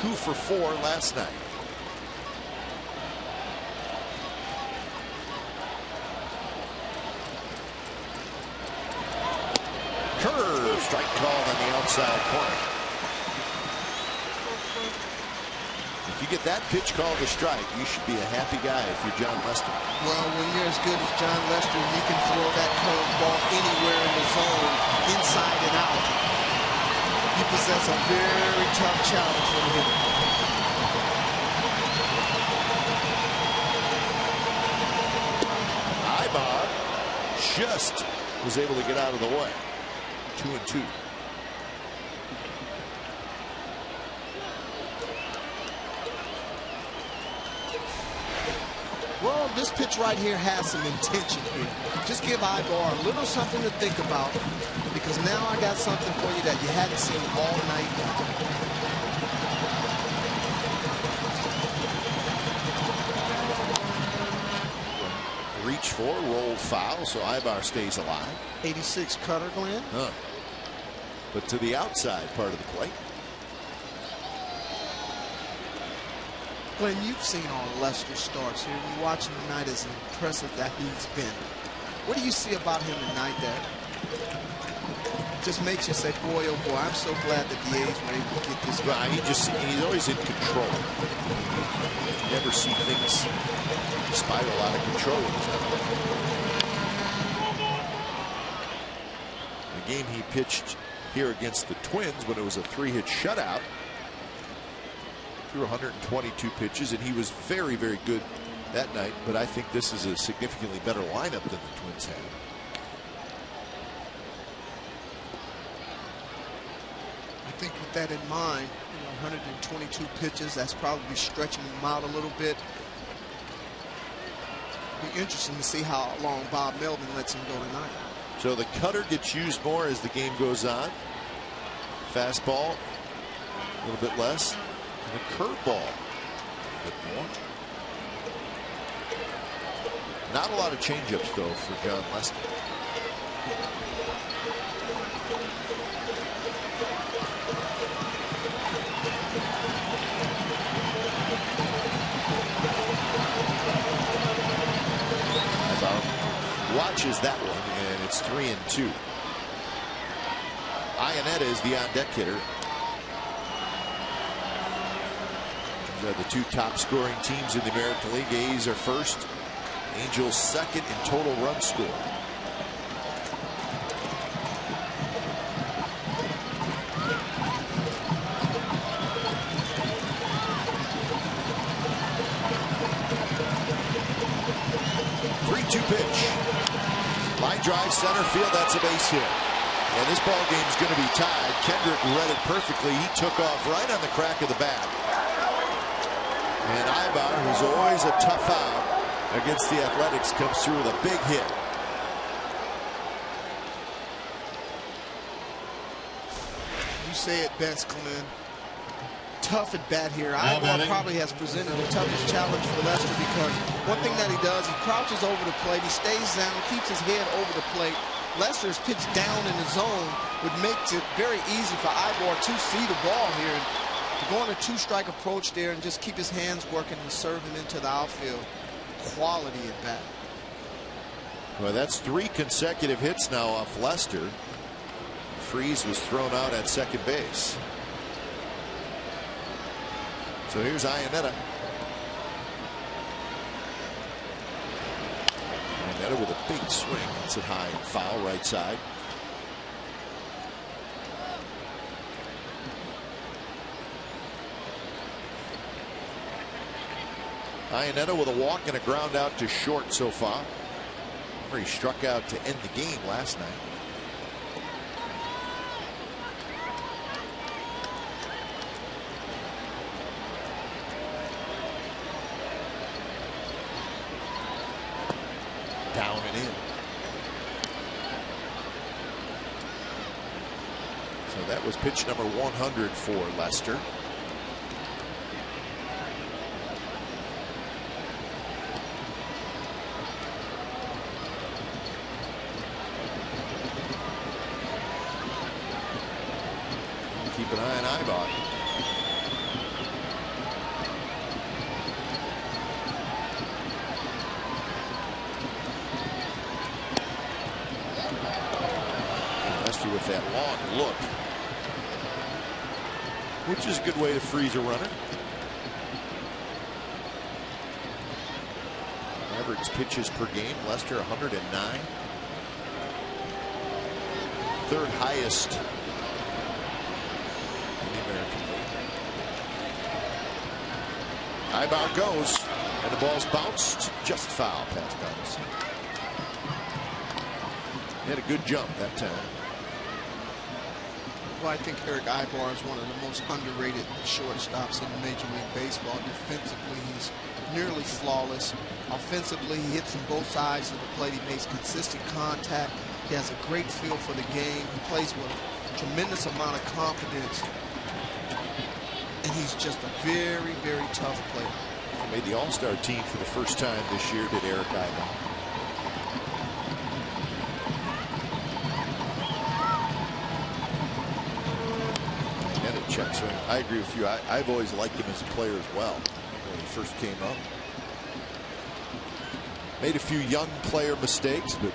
2 for 4 last night. Curve, strike called on the outside corner. If you get that pitch called a strike, you should be a happy guy if you're John Lester. Well, when you're as good as John Lester, you can throw that curveball anywhere in the zone, inside and out. You possess a very tough challenge for the hitter. Ibar just was able to get out of the way. 2-2. Well, this pitch right here has some intention here. Just give Ibar a little something to think about, because now I got something for you that you hadn't seen all night long. Reach for, rolled foul, so Ibar stays alive. 86 cutter, Glenn. But to the outside part of the plate. Glenn, you've seen all Lester starts here. You watch him tonight, as impressive that he's been. What do you see about him tonight that just makes you say, boy, oh boy, I'm so glad that the A's were able to get this guy. He's always in control. You never see things spiral out of control. The game he pitched here against the Twins, when it was a 3-hit shutout, threw 122 pitches, and he was very, very good that night. But I think this is a significantly better lineup than the Twins had. I think with that in mind, 122 pitches, that's probably stretching him out a little bit. It'll be interesting to see how long Bob Melvin lets him go tonight. So the cutter gets used more as the game goes on. Fastball a little bit less. And a curveball a bit more. Not a lot of changeups though for John Lester. Watches that one, and it's 3-2. Iannetta is the on-deck hitter. These are the two top scoring teams in the American League. A's are first, Angels second in total run score. Pitch. Line drive center field. That's a base hit. And this ball game's going to be tied. Kendrick read it perfectly. He took off right on the crack of the bat. And Ibar, who's always a tough out against the Athletics, comes through with a big hit. You say it best, Glenn. Tough at bat here. Ibar probably has presented the toughest challenge for Lester, because one thing that he does, he crouches over the plate, he stays down, keeps his head over the plate. Lester's pitch down in the zone would make it very easy for Ibar to see the ball here. And to go on a two-strike approach there and just keep his hands working and serve him into the outfield. Quality at bat. Well, that's 3 consecutive hits now off Lester. Freese was thrown out at second base. So here's Iannetta. Iannetta with a big swing. It's a high and foul right side. Iannetta with a walk and a ground out to short so far. He struck out to end the game last night. Down and in. So that was pitch number 100 for Lester. keep an eye on Ibar. Lester with that long look, which is a good way to freeze a runner. Average pitches per game, Lester 109. Third highest in the American League. Ibar goes, and the ball's bounced just foul past Donaldson. He had a good jump that time. Well, I think Eric Ibar is one of the most underrated shortstops in Major League Baseball. Defensively, he's nearly flawless. Offensively, he hits from both sides of the plate. He makes consistent contact. He has a great feel for the game. He plays with a tremendous amount of confidence. And he's just a very, very tough player. He made the All-Star team for the first time this year, did Eric Ibar. Check swing. I agree with you. I've always liked him as a player as well when he first came up. Made a few young player mistakes, but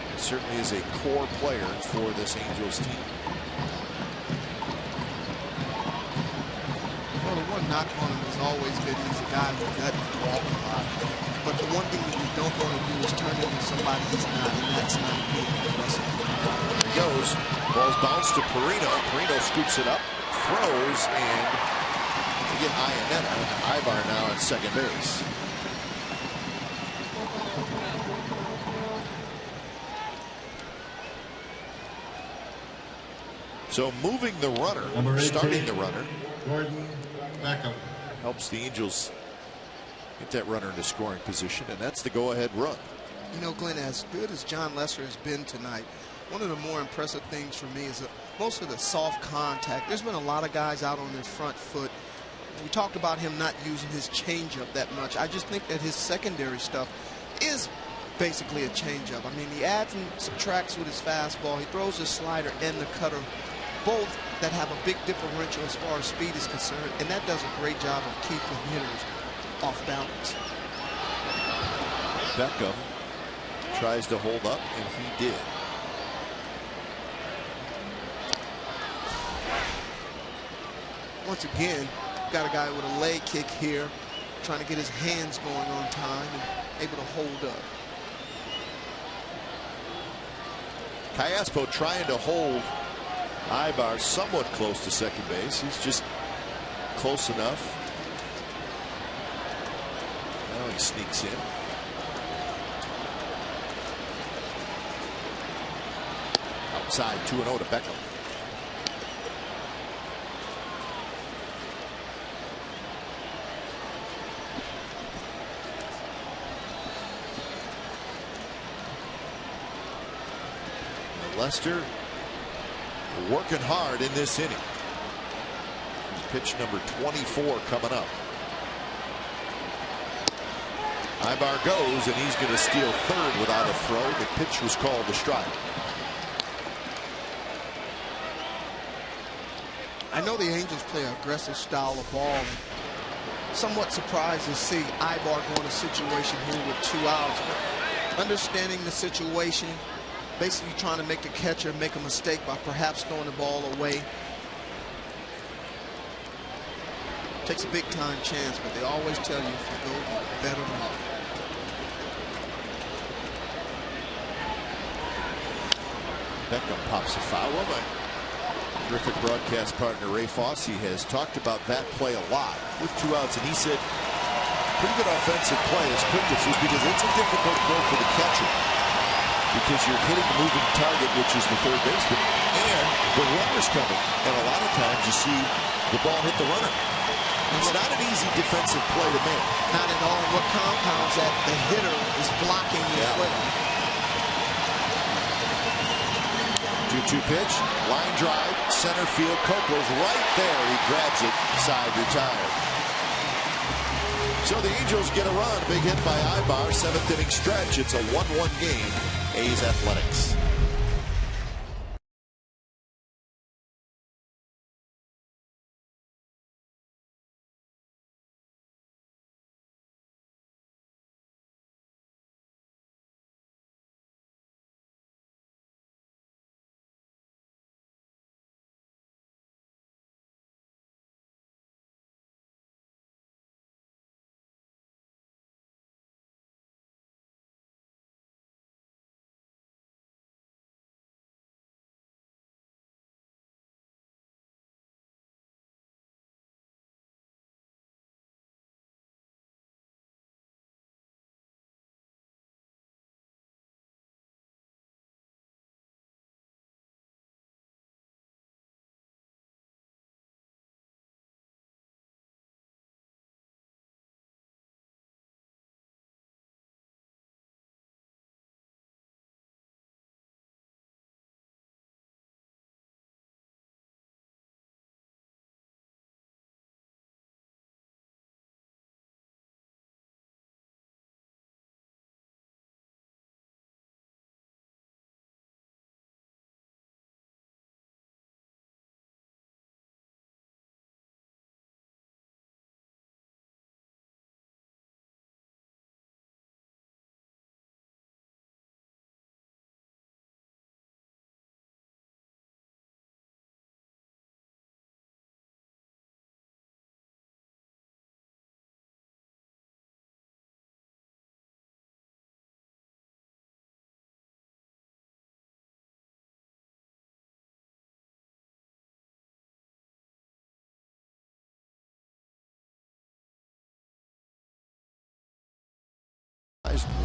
he certainly is a core player for this Angels team. Well, the one knock on him has always been he's a guy who doesn't walk a lot. But the one thing that you don't want to do is turn into somebody he's not, and that's not being aggressive. There he goes. Ball's bounced to Perino. Perino scoops it up, throws, and we get Iannetta. Ibar now at second base. So moving the runner, starting the runner, Gordon Beckham, helps the Angels get that runner into scoring position, and that's the go-ahead run. You know, Glenn, as good as John Lester has been tonight, one of the more impressive things for me is that most of the soft contact. There's been a lot of guys out on their front foot. We talked about him not using his changeup that much. I just think that his secondary stuff is basically a changeup. I mean, he adds and subtracts with his fastball. He throws his slider and the cutter, both that have a big differential as far as speed is concerned, and that does a great job of keeping hitters off balance. Beckham tries to hold up, and he did. Once again, got a guy with a leg kick here, trying to get his hands going on time and able to hold up. Callaspo trying to hold Ibar somewhat close to second base. He's just close enough. Now he sneaks in. Outside 2-0 to Beckham. Lester working hard in this inning. Pitch number 24 coming up. Ibar goes, and he's going to steal third without a throw. The pitch was called a strike. I know the Angels play an aggressive style of ball. Somewhat surprised to see Ibar go in a situation here with 2 outs. Understanding the situation, basically trying to make the catcher make a mistake by perhaps throwing the ball away. Takes a big time chance, but they always tell you if you go, you better run. Beckham pops a foul. Well, my terrific broadcast partner Ray Fosse has talked about that play a lot with 2 outs, and he said pretty good offensive play as quickness is because it's a difficult throw for the catcher, because you're hitting the moving target, which is the third baseman, and the runner's coming. And a lot of times you see the ball hit the runner. It's not an easy defensive play to make. Not at all. What compounds that the hitter is blocking as well. 2-2 pitch, line drive, center field. Copeland's right there. He grabs it, side retired. So the Angels get a run. Big hit by Ibar, 7th inning stretch. It's a 1-1 game. A's Athletics.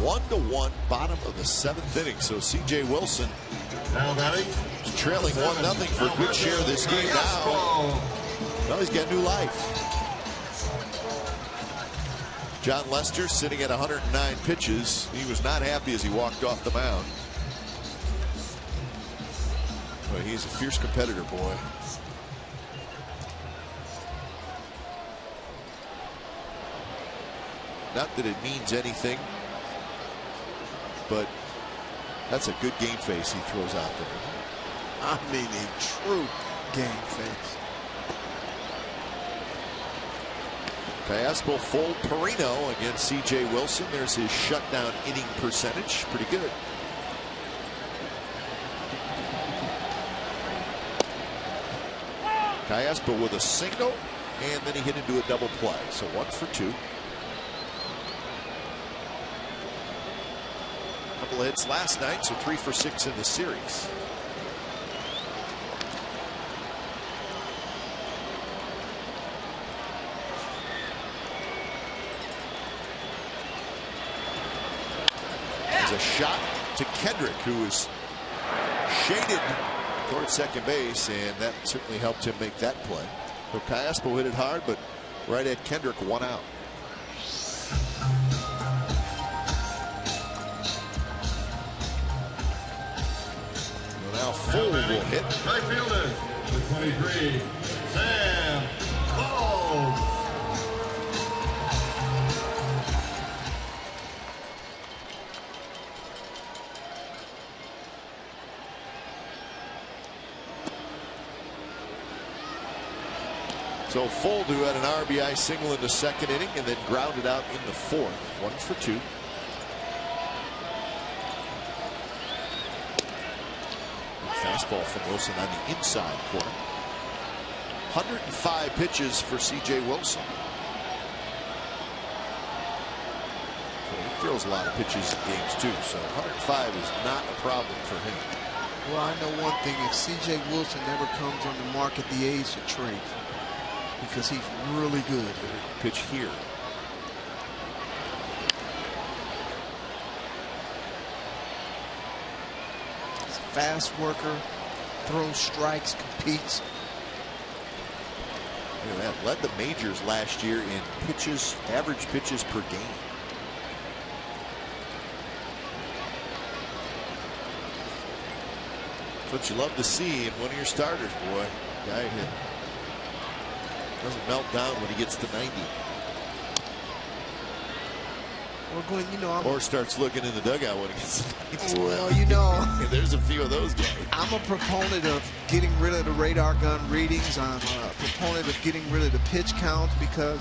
1-1, bottom of the 7th inning. So C.J. Wilson is trailing 1-0 for a good share of this game now. Well, he's got new life. John Lester sitting at 109 pitches. He was not happy as he walked off the mound. But he's a fierce competitor, boy. Not that it means anything, but that's a good game face he throws out there. I mean, a true game face. Fastball full. Perino against C.J. Wilson. There's his shutdown inning percentage. Pretty good. Callaspo with a single, and then he hit into a double play. So 1 for 2. Couple of hits last night, so 3 for 6 in the series. There's a shot to Kendrick, who is shaded towards second base, and that certainly helped him make that play. So Callaspo hit it hard, but right at Kendrick, 1 out. Well, now Full will hit. Right fielder, with 23, Sam Cole. So Full, who had an RBI single in the 2nd inning and then grounded out in the 4th. 1 for 2. Fastball from Wilson on the inside corner. 105 pitches for C.J. Wilson. So he throws a lot of pitches in games too, so 105 is not a problem for him. Well, I know one thing. If C.J. Wilson never comes on the market, the A's should trade, because he's really good. Pitch here. He's a fast worker, throws strikes, competes. Look at that. Led the majors last year in pitches, average pitches per game. That's what you love to see in one of your starters, boy. Guy hit. Doesn't melt down when he gets to 90. Well, Glenn, you know, or starts looking in the dugout when he gets to 90. Well, you know, there's a few of those guys. I'm a proponent of getting rid of the radar gun readings. I'm a proponent of getting rid of the pitch counts, because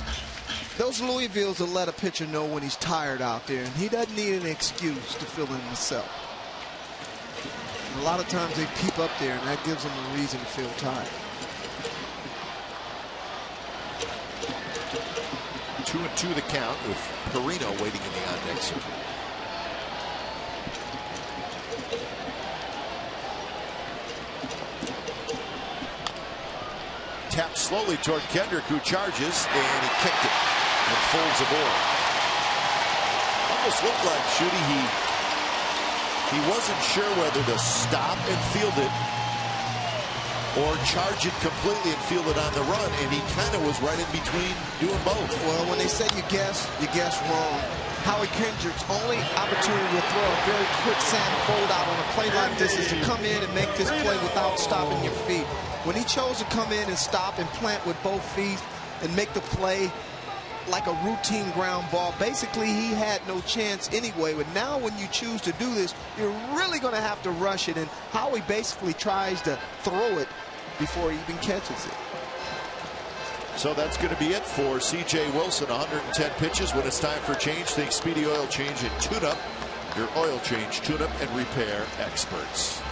those Louisvilles will let a pitcher know when he's tired out there, and he doesn't need an excuse to fill in himself. And a lot of times they peep up there, and that gives them a reason to feel tired. 2-2 the count, with Perino waiting in the on-deck circle. Tapped slowly toward Kendrick, who charges, and he kicked it and folds aboard. Almost looked like Shooty, he wasn't sure whether to stop and field it or charge it completely and field it on the run, and he kind of was right in between doing both. Well, when they say you guess wrong. Howie Kendrick's only opportunity to throw a very quick sand fold out on a play like this is to come in and make this play without stopping your feet. When he chose to come in and stop and plant with both feet and make the play like a routine ground ball, basically he had no chance anyway. But now when you choose to do this, you're really going to have to rush it, and Howie basically tries to throw it before he even catches it. So that's going to be it for C.J. Wilson. 110 pitches. When it's time for change, think Speedy Oil Change and Tune-Up, your oil change, tune-up, and repair experts.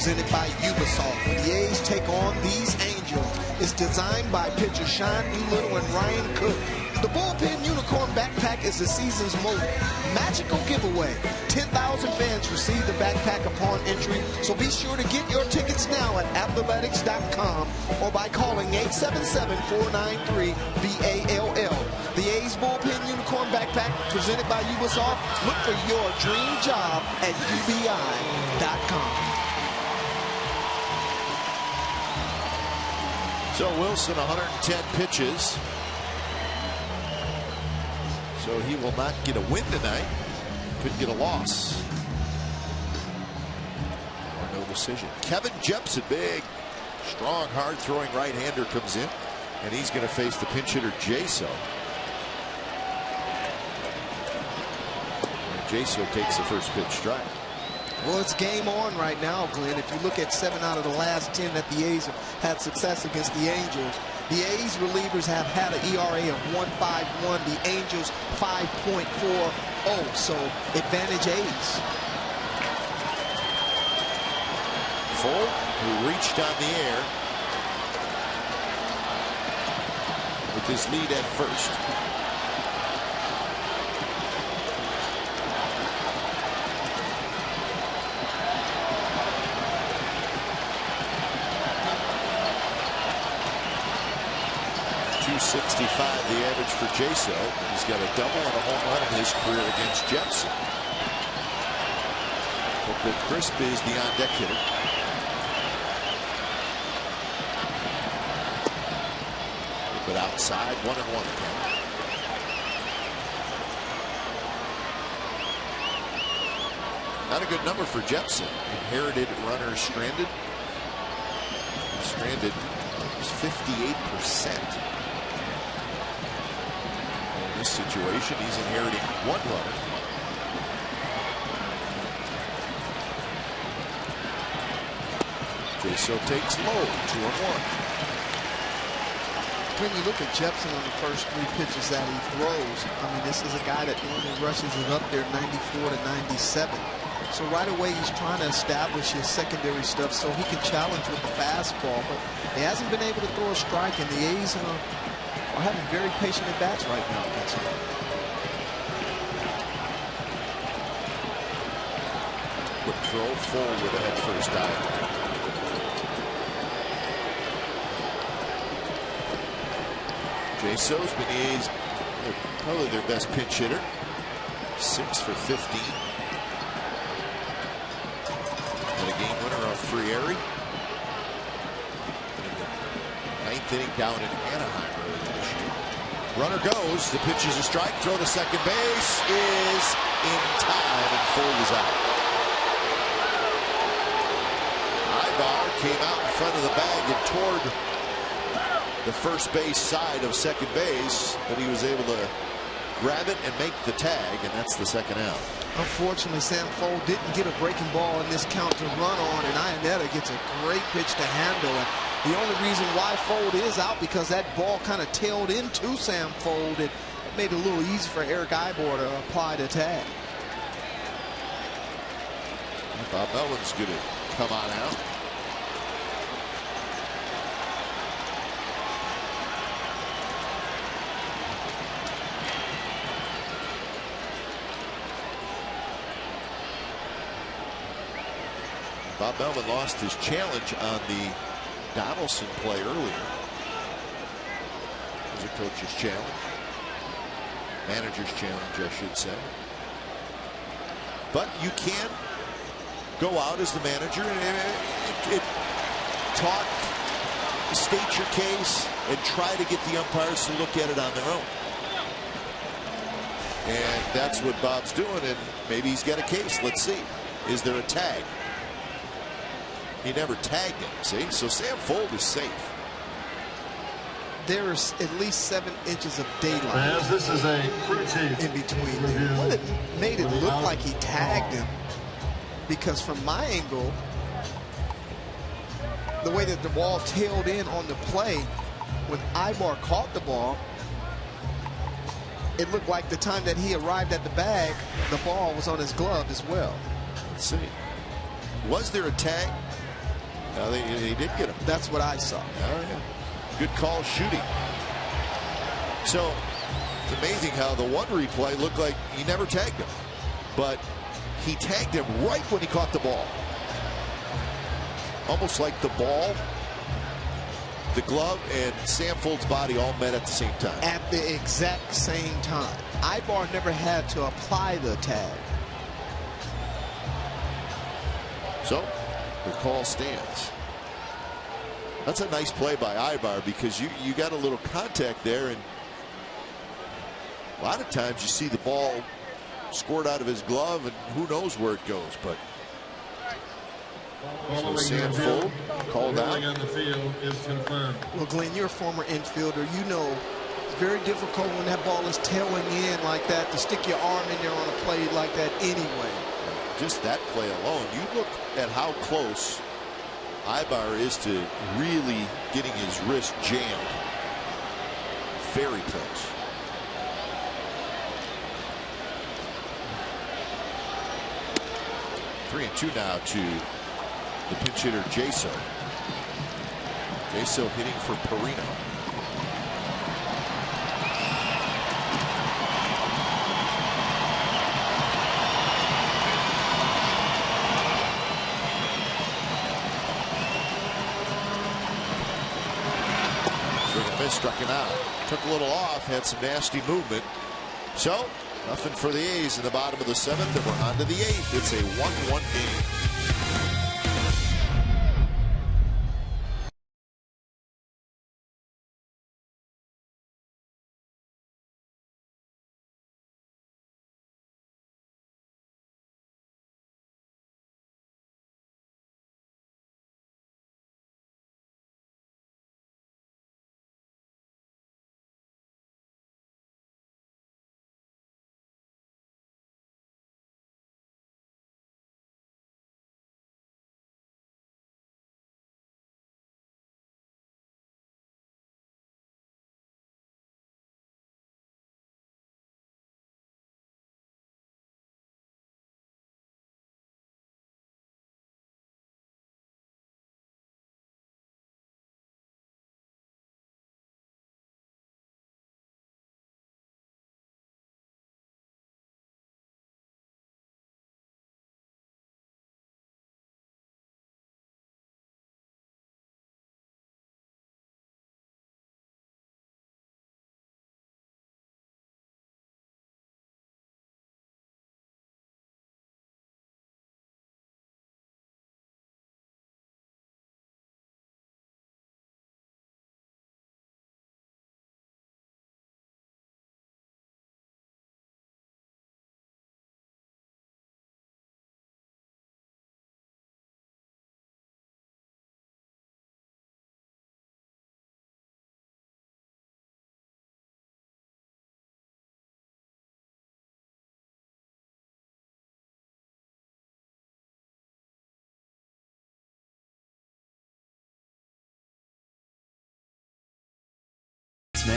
presented by Ubisoft. When the A's take on these Angels, it's designed by pitchers Sean Doolittle and Ryan Cook. The Bullpen Unicorn Backpack is the season's most magical giveaway. 10,000 fans receive the backpack upon entry, so be sure to get your tickets now at athletics.com or by calling 877-493-BALL. The A's Bullpen Unicorn Backpack, presented by Ubisoft. Look for your dream job at UBI.com. So Wilson, 110 pitches. So he will not get a win tonight. Could get a loss. Or no decision. Kevin Jepson, big, strong, hard-throwing right-hander comes in. And he's going to face the pinch hitter, Jaso. Jaso takes the first pitch strike. Well, it's game on right now, Glenn. If you look at 7 out of the last 10 that the A's have had success against the Angels, the A's relievers have had an ERA of 1.51. The Angels 5.40. So advantage A's. Ford, who reached on the air with his lead at first. .265 the average for Jaso. He's got a double and a home run in his career against Jepson. But Crisp is the on-deck hitter. But outside, 1-1 count. Not a good number for Jepson. Inherited runner stranded. Stranded is 58%. Situation, he's inheriting 1 runner. Jaso takes low, 2-1. When you look at Jepson on the first 3 pitches that he throws, I mean, this is a guy that normally rushes it up there 94 to 97. So right away he's trying to establish his secondary stuff so he can challenge with the fastball, but he hasn't been able to throw a strike, and the A's are having very patient at bats right now. That's it. Quick throw forward with a head first dive. Jaso's been the A's probably their best pinch hitter. 6 for 15. And a game winner off Frieri. 9th inning down in Anaheim. Runner goes. The pitch is a strike. Throw to second base is in time, and Ford is out. Ibar came out in front of the bag and toward the first base side of second base, but he was able to grab it and make the tag, and that's the second out. Unfortunately, Sam Ford didn't get a breaking ball in this count to run on, and Iannetta gets a great pitch to handle. And the only reason why Ford is out because that ball kind of tailed into Sam Ford. It made it a little easy for Eric Ivor to apply the tag. Bob Melvin's going to come on out. Bob Melvin lost his challenge on the Donaldson play earlier. It was a coach's challenge. Manager's challenge, I should say. But you can go out as the manager and talk, state your case, and try to get the umpires to look at it on their own. And that's what Bob's doing, and maybe he's got a case. Let's see. Is there a tag? He never tagged him, see? So Sam Ford is safe. There is at least 7 inches of daylight As this is a crew chief in between them. Well, it made it look like he tagged him, because from my angle, the way that the ball tailed in on the play, when Ibar caught the ball, it looked like the time that he arrived at the bag, the ball was on his glove as well. Let's see. Was there a tag? No, they did get him. That's what I saw. Oh, yeah. Good call shooting. So it's amazing how the one replay looked like he never tagged him, but he tagged him right when he caught the ball. Almost like the ball, the glove, and Sam Folt's body all met at the same time. At the exact same time. Ibar never had to apply the tag. So the call stands. That's a nice play by Ibar, because you got a little contact there, and a lot of times you see the ball scored out of his glove and who knows where it goes. But so Sam Folt called out. On the field is confirmed. Well, Glenn, you're a former infielder. You know it's very difficult when that ball is tailing in like that to stick your arm in there on a play like that anyway. Just that play alone, you look at how close Ibar is to really getting his wrist jammed. Very close. Three and two now to the pinch hitter Jaso. Jaso hitting for Perino. Struck him out. Took a little off, had some nasty movement. So nothing for the A's in the bottom of the 7th, and we're on to the 8th. It's a 1-1 game.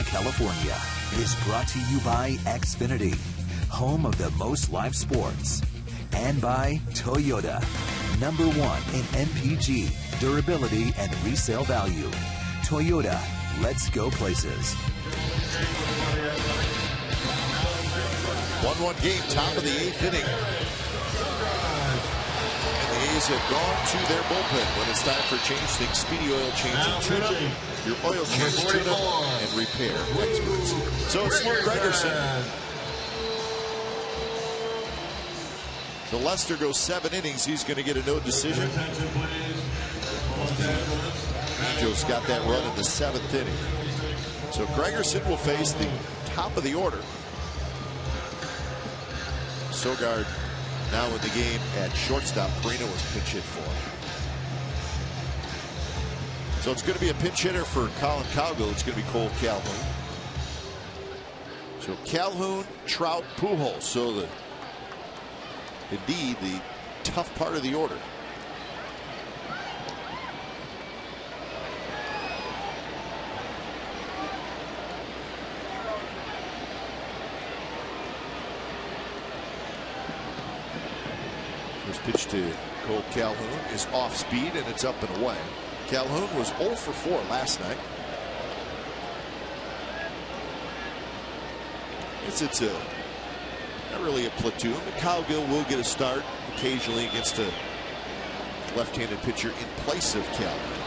California is brought to you by Xfinity, home of the most live sports, and by Toyota, #1 in MPG, durability, and resale value. Toyota, let's go places. 1-1 game, top of the 8th inning. And the A's have gone to their bullpen when it's time for change things. Speedy oil change and tune-up. Your oil change, tune-up, and repair experts. So it's Lou Gregerson. The Lester goes 7 innings. He's going to get a no decision. Angels got that run in the 7th inning. So Gregerson will face the top of the order. Sogard now in the game at shortstop. Perino was pinch hit for him. So it's going to be a pinch hitter for Colin Cowgill. It's going to be Cole Calhoun. So Calhoun, Trout, Pujols. So indeed the tough part of the order. First pitch to Cole Calhoun is off speed, and it's up and away. Calhoun was 0 for 4 last night. It's not really a platoon, but Cowgill will get a start occasionally against a left-handed pitcher in place of Calhoun.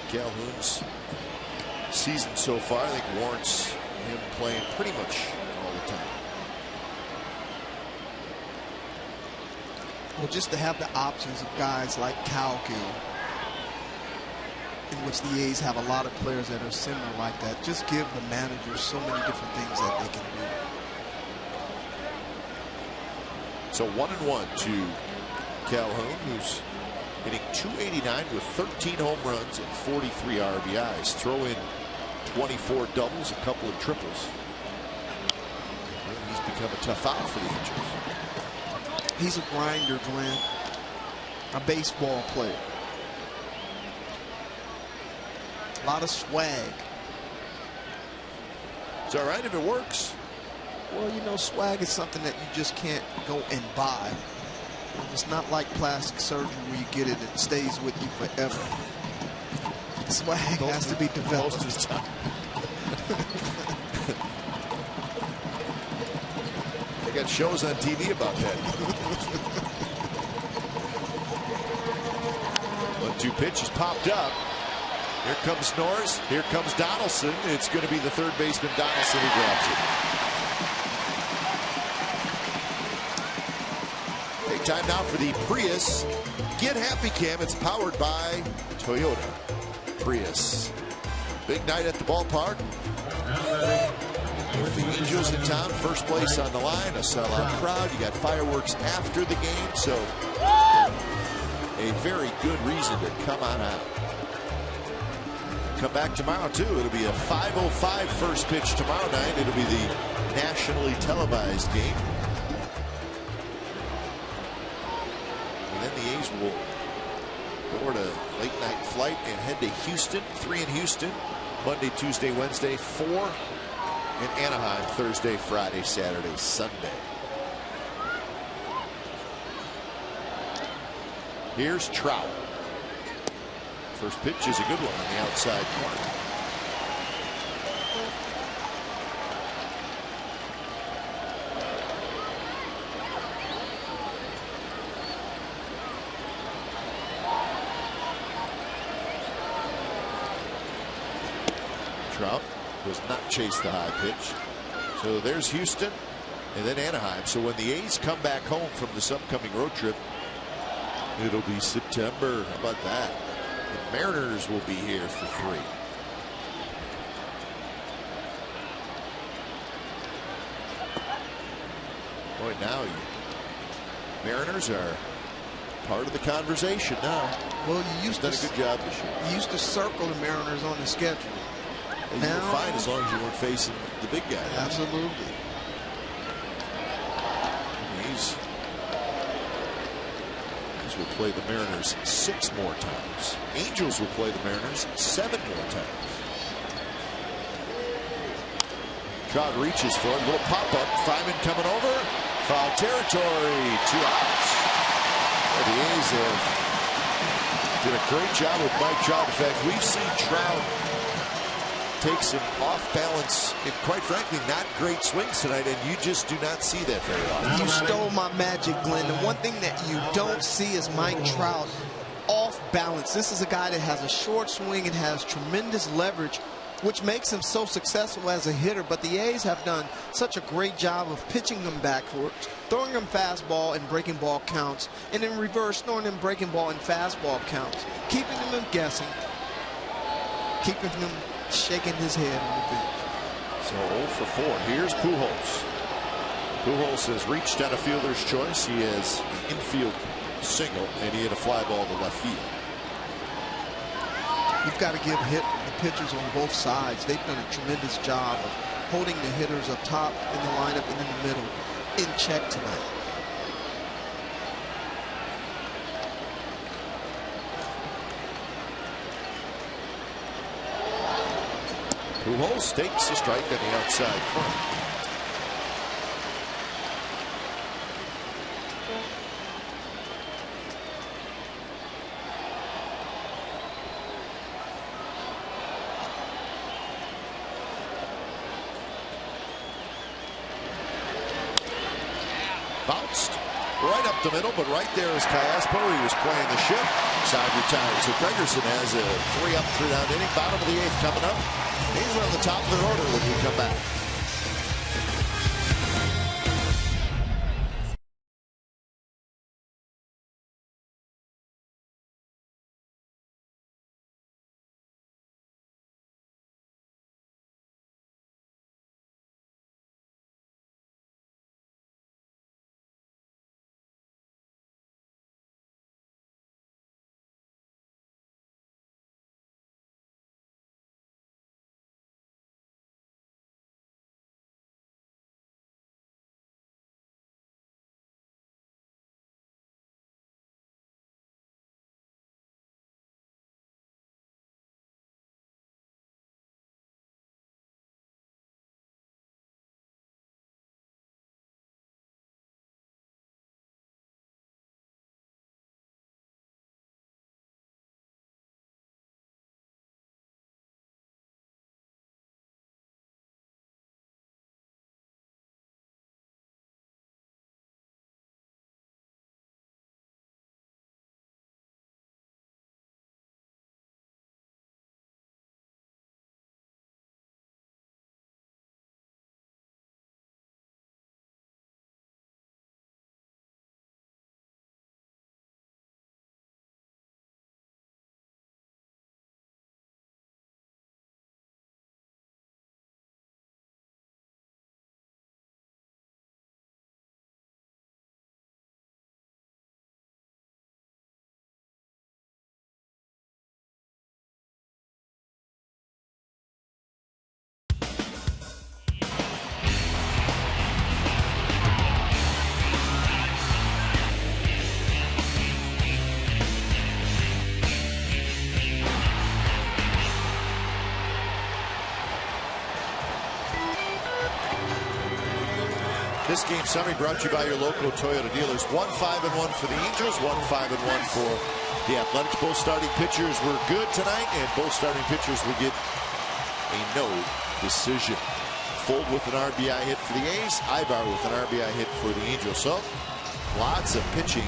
Calhoun's season so far, I think, warrants him playing pretty much all the time. Well, just to have the options of guys like Cowgill, in which the A's have a lot of players that are similar like that, just give the managers so many different things that they can do. So 1-1 to Calhoun, who's hitting .289 with 13 home runs and 43 RBIs. Throw in 24 doubles, a couple of triples. And he's become a tough out for the Angels. He's a grinder, Glenn. A baseball player. A lot of swag. It's all right if it works. Well, you know, swag is something that you just can't go and buy. It's not like plastic surgery where you get it and it stays with you forever. Swag has to be developed. Most of the time. They got shows on TV about that. 1-2 pitch is popped up. Here comes Norris. Here comes Donaldson. It's going to be the third baseman, Donaldson, who grabs it. Take time now for the Prius Get Happy Cam. It's powered by Toyota. Prius. Big night at the ballpark. With the Angels in town, first place on the line, a sellout crowd. You got fireworks after the game, so a very good reason to come on out. Come back tomorrow too. It'll be a 5:05 first pitch tomorrow night. It'll be the nationally televised game. And then the A's will board a late night flight and head to Houston. 3 in Houston, Monday, Tuesday, Wednesday. 4 in Anaheim, Thursday, Friday, Saturday, Sunday. Here's Trout. First pitch is a good one on the outside corner. Trout does not chase the high pitch. So there's Houston and then Anaheim. So when the A's come back home from this upcoming road trip, it'll be September. How about that? The Mariners will be here for 3. Boy, now Mariners are part of the conversation now. Well, you used done a good job this year. You used to circle the Mariners on the schedule. You were fine as long as you weren't facing the big guy. Absolutely. He's will play the Mariners 6 more times. Angels will play the Mariners 7 more times. Trout reaches for it. A little pop-up. Fryman coming over. Foul territory. 2 outs. The A's did a great job with Mike Trout. In fact, we've seen Trout take some off-balance and, quite frankly, not great swings tonight, and you just do not see that very often. You stole my magic, Glenn. The one thing that you don't see is Mike Trout off balance. This is a guy that has a short swing and has tremendous leverage, which makes him so successful as a hitter. But the A's have done such a great job of pitching him backwards, throwing him fastball and breaking ball counts, and in reverse, throwing him breaking ball and fastball counts, keeping him guessing, keeping him shaking his head on the bench. So 0 for 4. Here's Pujols. Pujols has reached out a fielder's choice. He has an infield single, and he hit a fly ball to left field. You've got to give the pitchers on both sides. They've done a tremendous job of holding the hitters up top in the lineup and in the middle in check tonight. Pujols takes a strike on the outside corner. bounced right up the middle, but right there is Callaspo. He was playing the shift. Side retired. So Gregerson has a 3-up, 3-down inning. Bottom of the 8th coming up. These are on the top of their order when we come back. This game summary brought to you by your local Toyota dealers. 1-5-1 for the Angels, 1-5-1 for the Athletics. Both starting pitchers were good tonight, and both starting pitchers will get a no decision. Fold with an RBI hit for the A's, Ibar with an RBI hit for the Angels. So, lots of pitching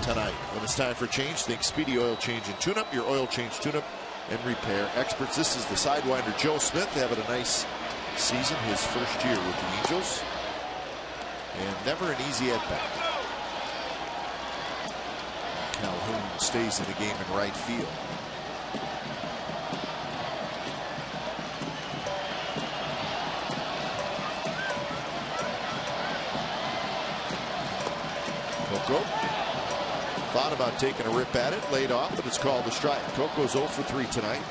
tonight. When it's time for change, think Speedy Oil Change and Tune-Up, your oil change, tune-up, and repair experts. This is the Sidewinder, Joe Smith, having a nice season, his first year with the Angels. And never an easy at-bat. Calhoun stays in the game in right field. Coco thought about taking a rip at it, laid off, but it's called a strike. Coco's 0 for 3 tonight.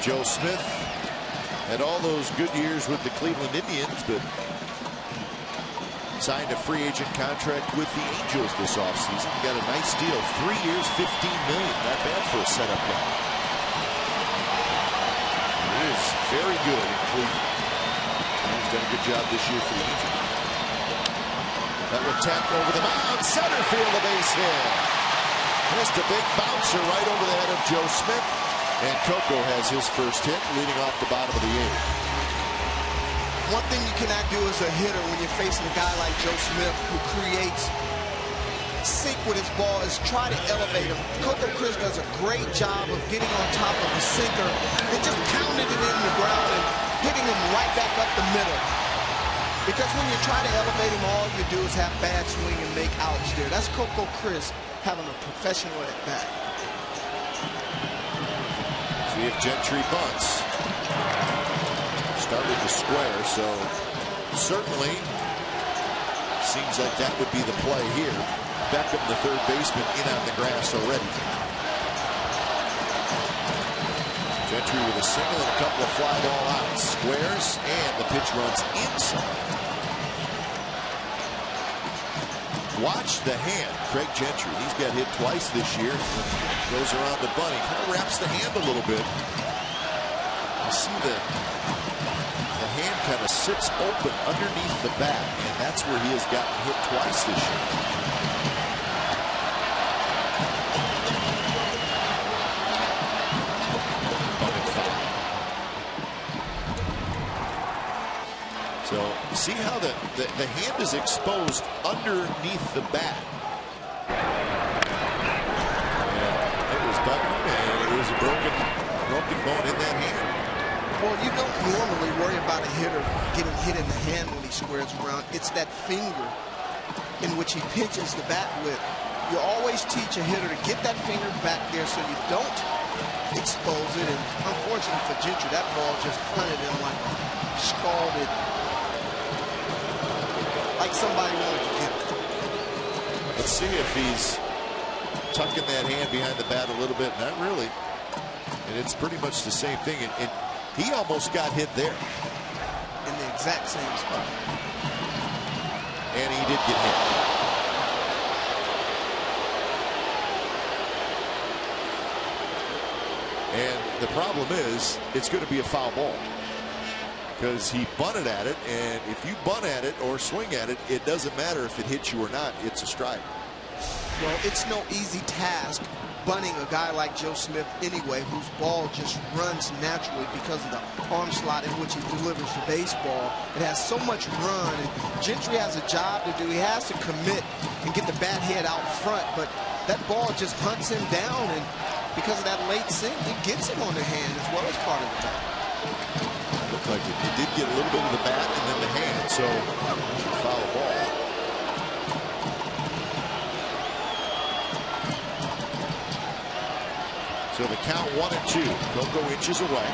Joe Smith had all those good years with the Cleveland Indians, but signed a free agent contract with the Angels this offseason. Got a nice deal, 3 years, $15 million. Not bad for a setup guy. He is very good in Cleveland. He's done a good job this year for the Angels. That one tapped over the mound, center field, a base hit. Just a big bouncer right over the head of Joe Smith. And Coco has his first hit, leading off the bottom of the 8th. One thing you cannot do as a hitter when you're facing a guy like Joe Smith, who creates sync with his ball, is try to elevate him. Coco Chris does a great job of getting on top of the sinker and just pounding it in the ground and hitting him right back up the middle. Because when you try to elevate him, all you do is have bad swing and make outs there. That's Coco Chris having a professional at bat. See if Gentry bunts. Started to square, so certainly seems like that would be the play here. Beckham, the third baseman, in on the grass already. Gentry with a single and a couple of fly ball outs. Squares, and the pitch runs inside. Watch the hand, Craig Gentry. He's got hit twice this year. Goes around the bunny, kind of wraps the hand a little bit. You see the hand kind of sits open underneath the bat, and that's where he has gotten hit twice this year. see how the hand is exposed underneath the bat. And it was bumping, and it was a broken bone in that hand. Well, you don't normally worry about a hitter getting hit in the hand when he squares around. It's that finger in which he pinches the bat with. You always teach a hitter to get that finger back there so you don't expose it. And unfortunately for Gentry, that ball just hunted him like scalded, like somebody wanted to get it. Let's see if he's tucking that hand behind the bat a little bit. Not really. And it's pretty much the same thing. And he almost got hit there. In the exact same spot. And he did get hit. And the problem is, it's going to be a foul ball. Because he bunted at it, and if you bunt at it or swing at it, it doesn't matter if it hits you or not, it's a strike. Well, it's no easy task bunting a guy like Joe Smith anyway, whose ball just runs naturally because of the arm slot in which he delivers the baseball. It has so much run, and Gentry has a job to do. He has to commit and get the bat head out front, but that ball just hunts him down, and because of that late sink, it gets him on the hand as well as part of the bat. Looked like it did get a little bit of the bat and then the hand, so it's a foul ball. So the count 1-2. Coco inches away.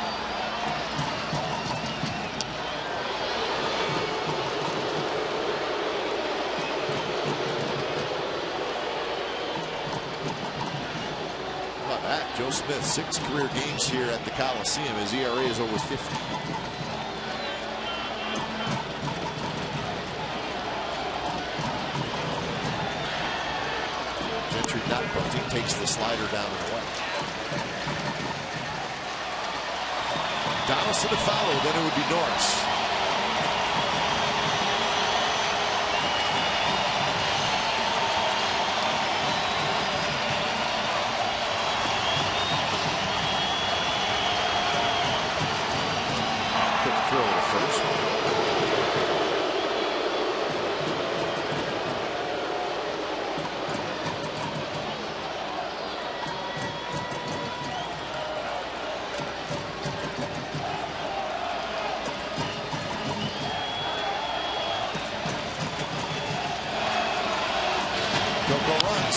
How about that? Joe Smith, 6 career games here at the Coliseum. His ERA is over 50. Gentry not bunting, takes the slider down and away. Donaldson to follow, then it would be Norris. Quick throw to first.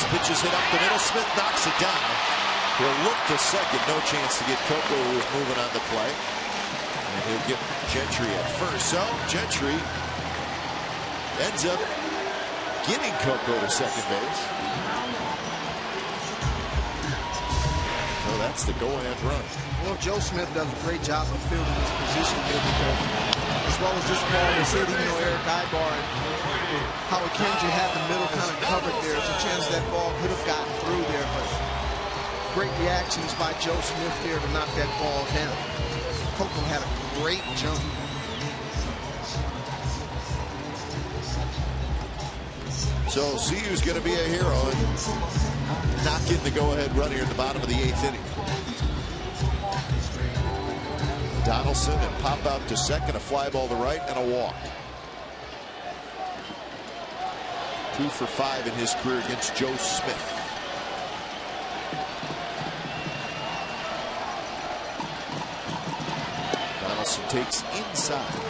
Pitches hit up the middle. Smith knocks it down. He'll look to second. No chance to get Coco, who is moving on the play. And he'll get Gentry at first. So Gentry ends up getting Coco to second base. So that's the go-ahead run. Well, Joe Smith does a great job of fielding his position here, because as well as this ball was hit, even though Eric Ibar and Howard Kendrick had the middle kind of covered there, there's a chance that ball could have gotten through there, but great reactions by Joe Smith there to knock that ball down. Coco had a great jump. So see who's going to be a hero and not getting the go-ahead run here at the bottom of the 8th inning. Donaldson and pop out to second, a fly ball to right, and a walk. 2 for 5 in his career against Joe Smith. Donaldson takes inside.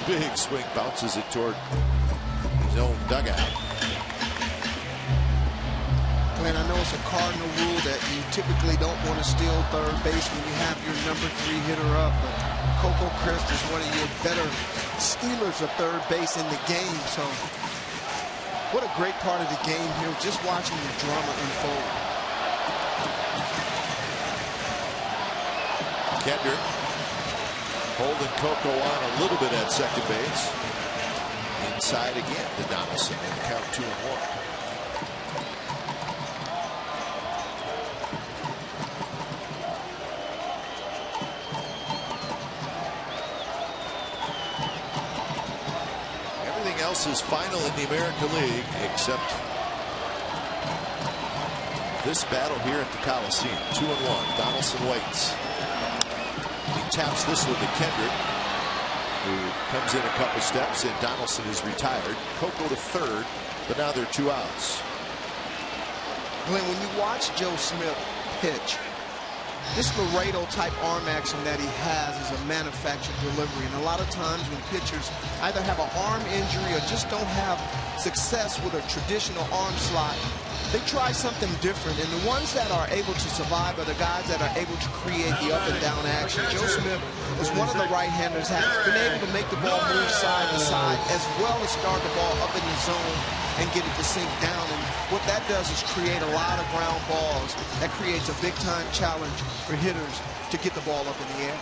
Big swing, bounces it toward his own dugout. Glenn, I know it's a Cardinal rule that you typically don't want to steal third base when you have your number 3 hitter up, but Coco Crest is one of your better stealers of third base in the game. So what a great part of the game here, just watching the drama unfold. Kendrick holding Coco on a little bit at second base. Inside again to Donaldson, and count 2-1. else is final in the American League except this battle here at the Coliseum. 2-1. Donaldson waits. He taps this one to Kendrick, who comes in a couple steps, and Donaldson is retired. Coco to third, but now they're 2 outs. Glenn, when you watch Joe Smith pitch, this Laredo-type arm action that he has is a manufactured delivery. And a lot of times when pitchers either have an arm injury or just don't have success with a traditional arm slot, they try something different. And the ones that are able to survive are the guys that are able to create the up and down action. Joe Smith is one of the right-handers, has been able to make the ball move side to side as well as start the ball up in the zone and get it to sink down. And what that does is create a lot of ground balls. That creates a big-time challenge for hitters to get the ball up in the air.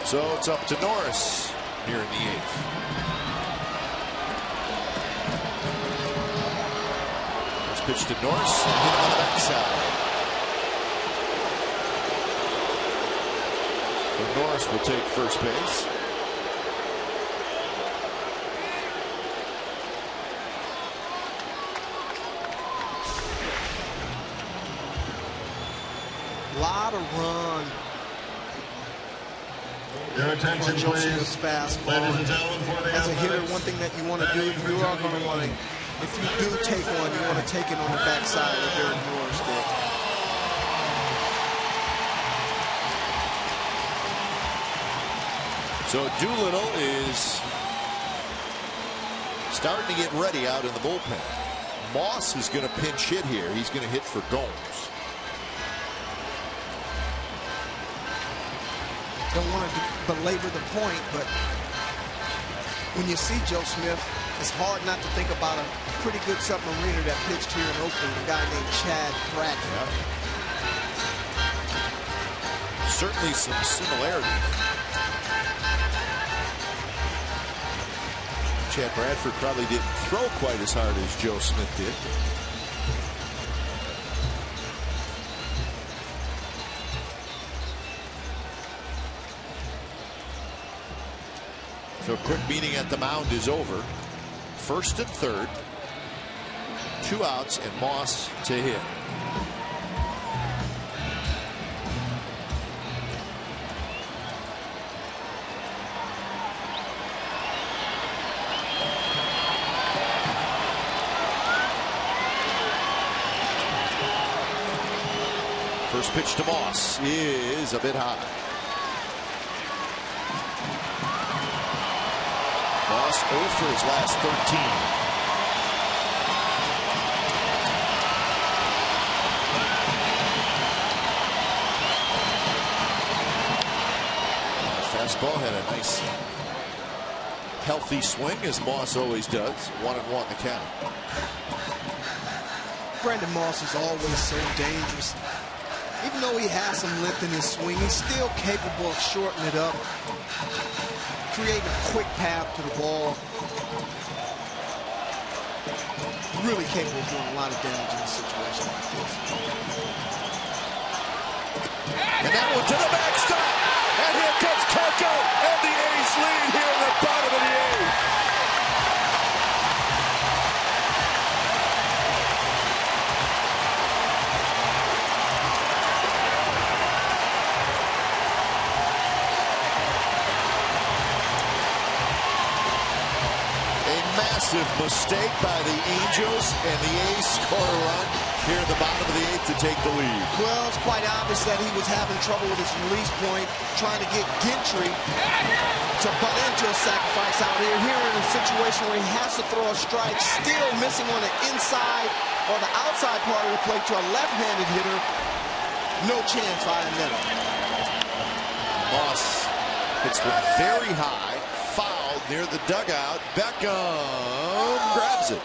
So it's up to Norris here in the 8th. First pitch to Norris, hit him on the backside. So Norris will take first base. Lot of run. Your attention, Joe please. Smith's fastball. Ladies and gentlemen, for the As a hitter, Athletics. one thing that you want to do, if you are going to want to, if you do take one, you want to take it on the backside of Derek Norris did. So Doolittle is starting to get ready out in the bullpen. Moss is going to pinch hit here. He's going to hit for Gomes. Don't want to belabor the point, but when you see Joe Smith, it's hard not to think about a pretty good submariner that pitched here in Oakland, a guy named Chad Bradford. Yep. Certainly some similarities. Chad Bradford probably didn't throw quite as hard as Joe Smith did. So a quick meeting at the mound is over. First and third. 2 outs and Moss to hit. First pitch to Moss is a bit high. Moss 0 for his last 13. Fastball had a nice healthy swing, as Moss always does. 1-1 the count. Brandon Moss is always so dangerous. Even though he has some lift in his swing, he's still capable of shortening it up, creating a quick path to the ball. Really capable of doing a lot of damage in a situation like this. And that one to the backstop. And here comes Coco. And the A's lead here in the bottom of the 8th. Massive mistake by the Angels, and the A's score a run here in the bottom of the 8th to take the lead. Well, it's quite obvious that he was having trouble with his release point, trying to get Gentry to butt into a sacrifice out here. Here in a situation where he has to throw a strike, still missing on the inside or the outside part of the plate to a left-handed hitter. No chance by a middle. Moss hits one very high. Fouled near the dugout. Beckham grabs it.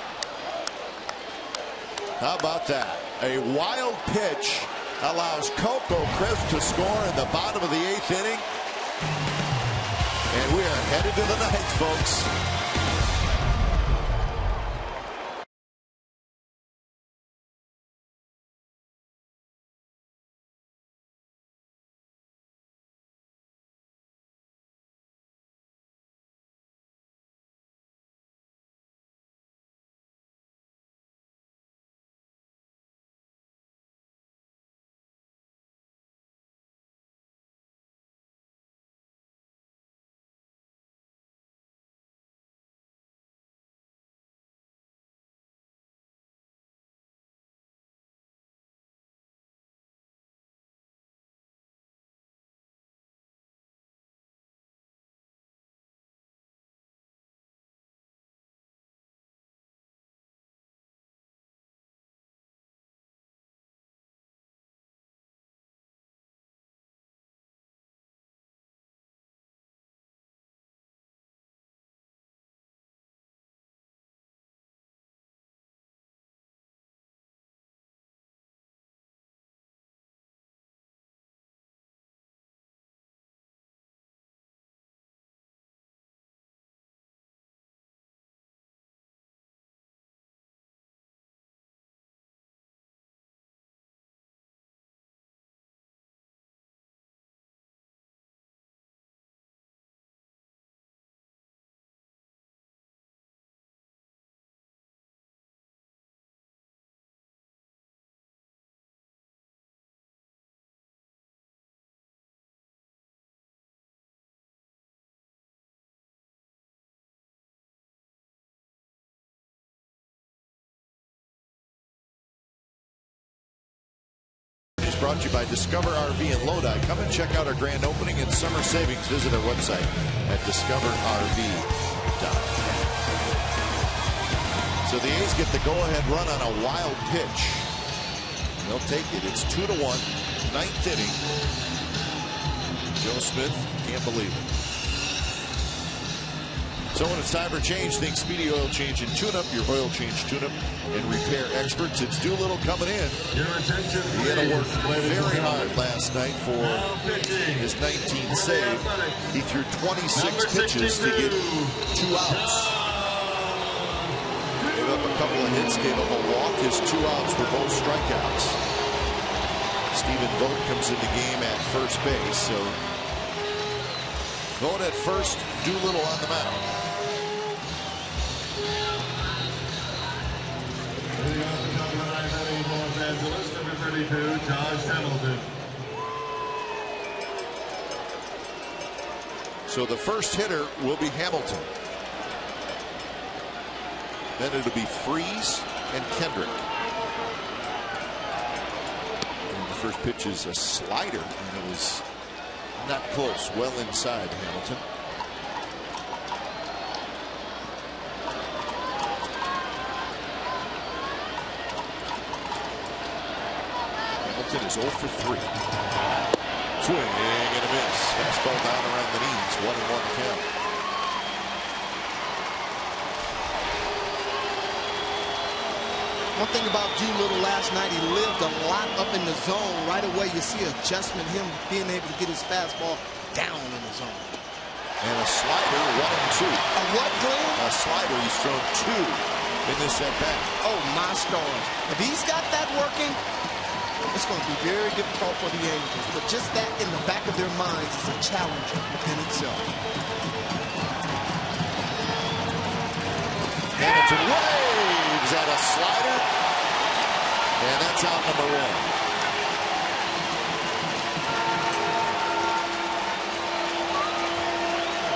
How about that? A wild pitch allows Coco Crisp to score in the bottom of the 8th inning. And we are headed to the 9th, folks. brought to you by Discover RV in Lodi. Come and check out our grand opening and summer savings. Visit our website at discoverrv.com. So the A's get the go-ahead run on a wild pitch. They'll take it. It's 2-1, ninth inning. Joe Smith can't believe it. So when it's time for change, think Speedy Oil Change and Tune-Up, your oil change, tune-up, and repair experts. It's Doolittle coming in. He had to work very hard last night for his 19th save. He threw 26 pitches to get 2 outs. Gave up a couple of hits, gave up a walk. His 2 outs were both strikeouts. Stephen Vogt comes in the game at first base. So Vogt at first, Doolittle on the mound. Number 32, Josh Hamilton. So the first hitter will be Hamilton. Then it'll be Freese and Kendrick. And the first pitch is a slider, and it was not close, well inside Hamilton. Hamilton is 0 for 3. Swing and a miss. Fastball down around the knees. 1-1 count. One thing about Doolittle last night, he lived a lot up in the zone. Right away, you see adjustment, him being able to get his fastball down in the zone. And a slider, 1-2. A what, Glenn? A slider. He's thrown 2 in this at bat. Oh, my stars. If he's got that working, it's going to be very difficult for the Angels. But just that in the back of their minds is a challenge within itself. Hamilton waves at a slider. And that's out number 1.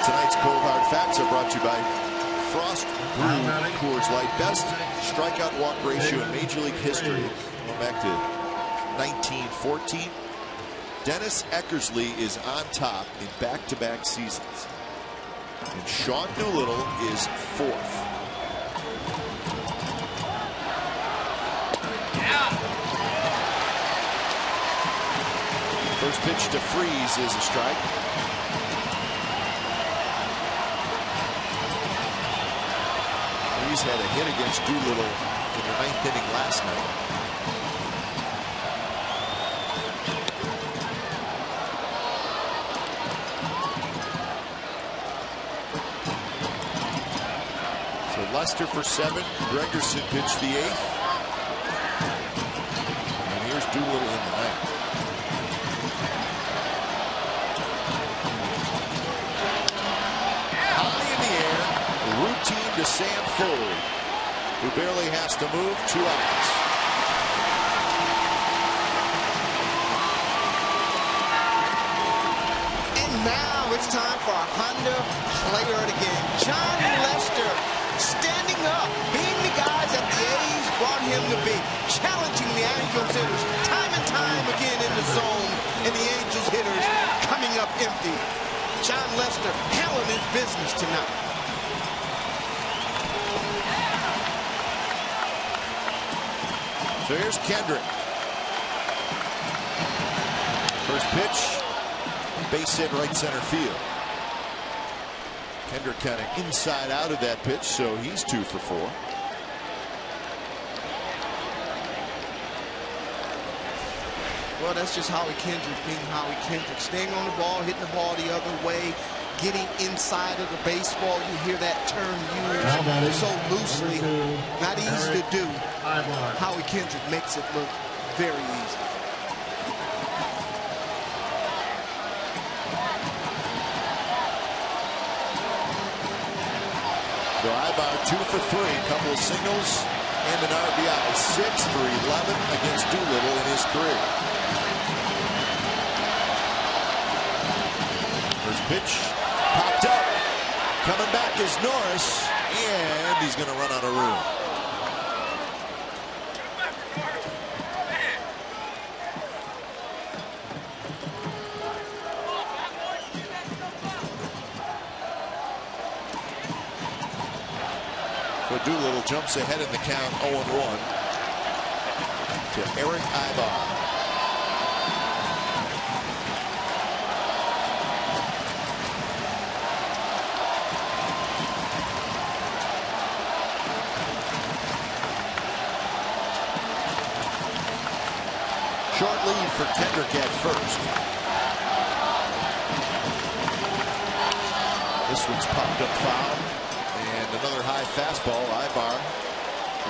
Tonight's Cold Hard Facts are brought to you by Frost Brew Coors Light. Best strikeout walk ratio in Major League history. Going back to 1914. Dennis Eckersley is on top in back-to-back seasons. And Sean Doolittle is 4th. First pitch to Freese is a strike. Freese had a hit against Doolittle in the 9th inning last night. So Lester for 7. Gregerson pitched the 8th. And here's Doolittle in the 9th. Routine to Sam Foley, who barely has to move. 2 outs. And now it's time for a Honda player of the game. John Lester standing up, being the guys that the A's brought him to be, challenging the Angels hitters time and time again in the zone, and the Angels hitters coming up empty. John Lester handling his business tonight. So here's Kendrick. First pitch, base hit right center field. Kendrick kind of inside out of that pitch, so he's 2 for 4. Well, that's just Howie Kendrick being Howie Kendrick. Staying on the ball, hitting the ball the other way, getting inside of the baseball. You hear that term used so loosely. Not easy to do. Howie Kendrick makes it look very easy. So Ibar 2 for 3, couple of singles and an RBI. 6 for 11 against Doolittle in his career. First pitch popped up. Coming back is Norris, and he's going to run out of room. Doolittle jumps ahead in the count 0-1 to Eric Ibar. Short lead for Kendrick at first. This one's popped up foul. And another high fastball. Ibar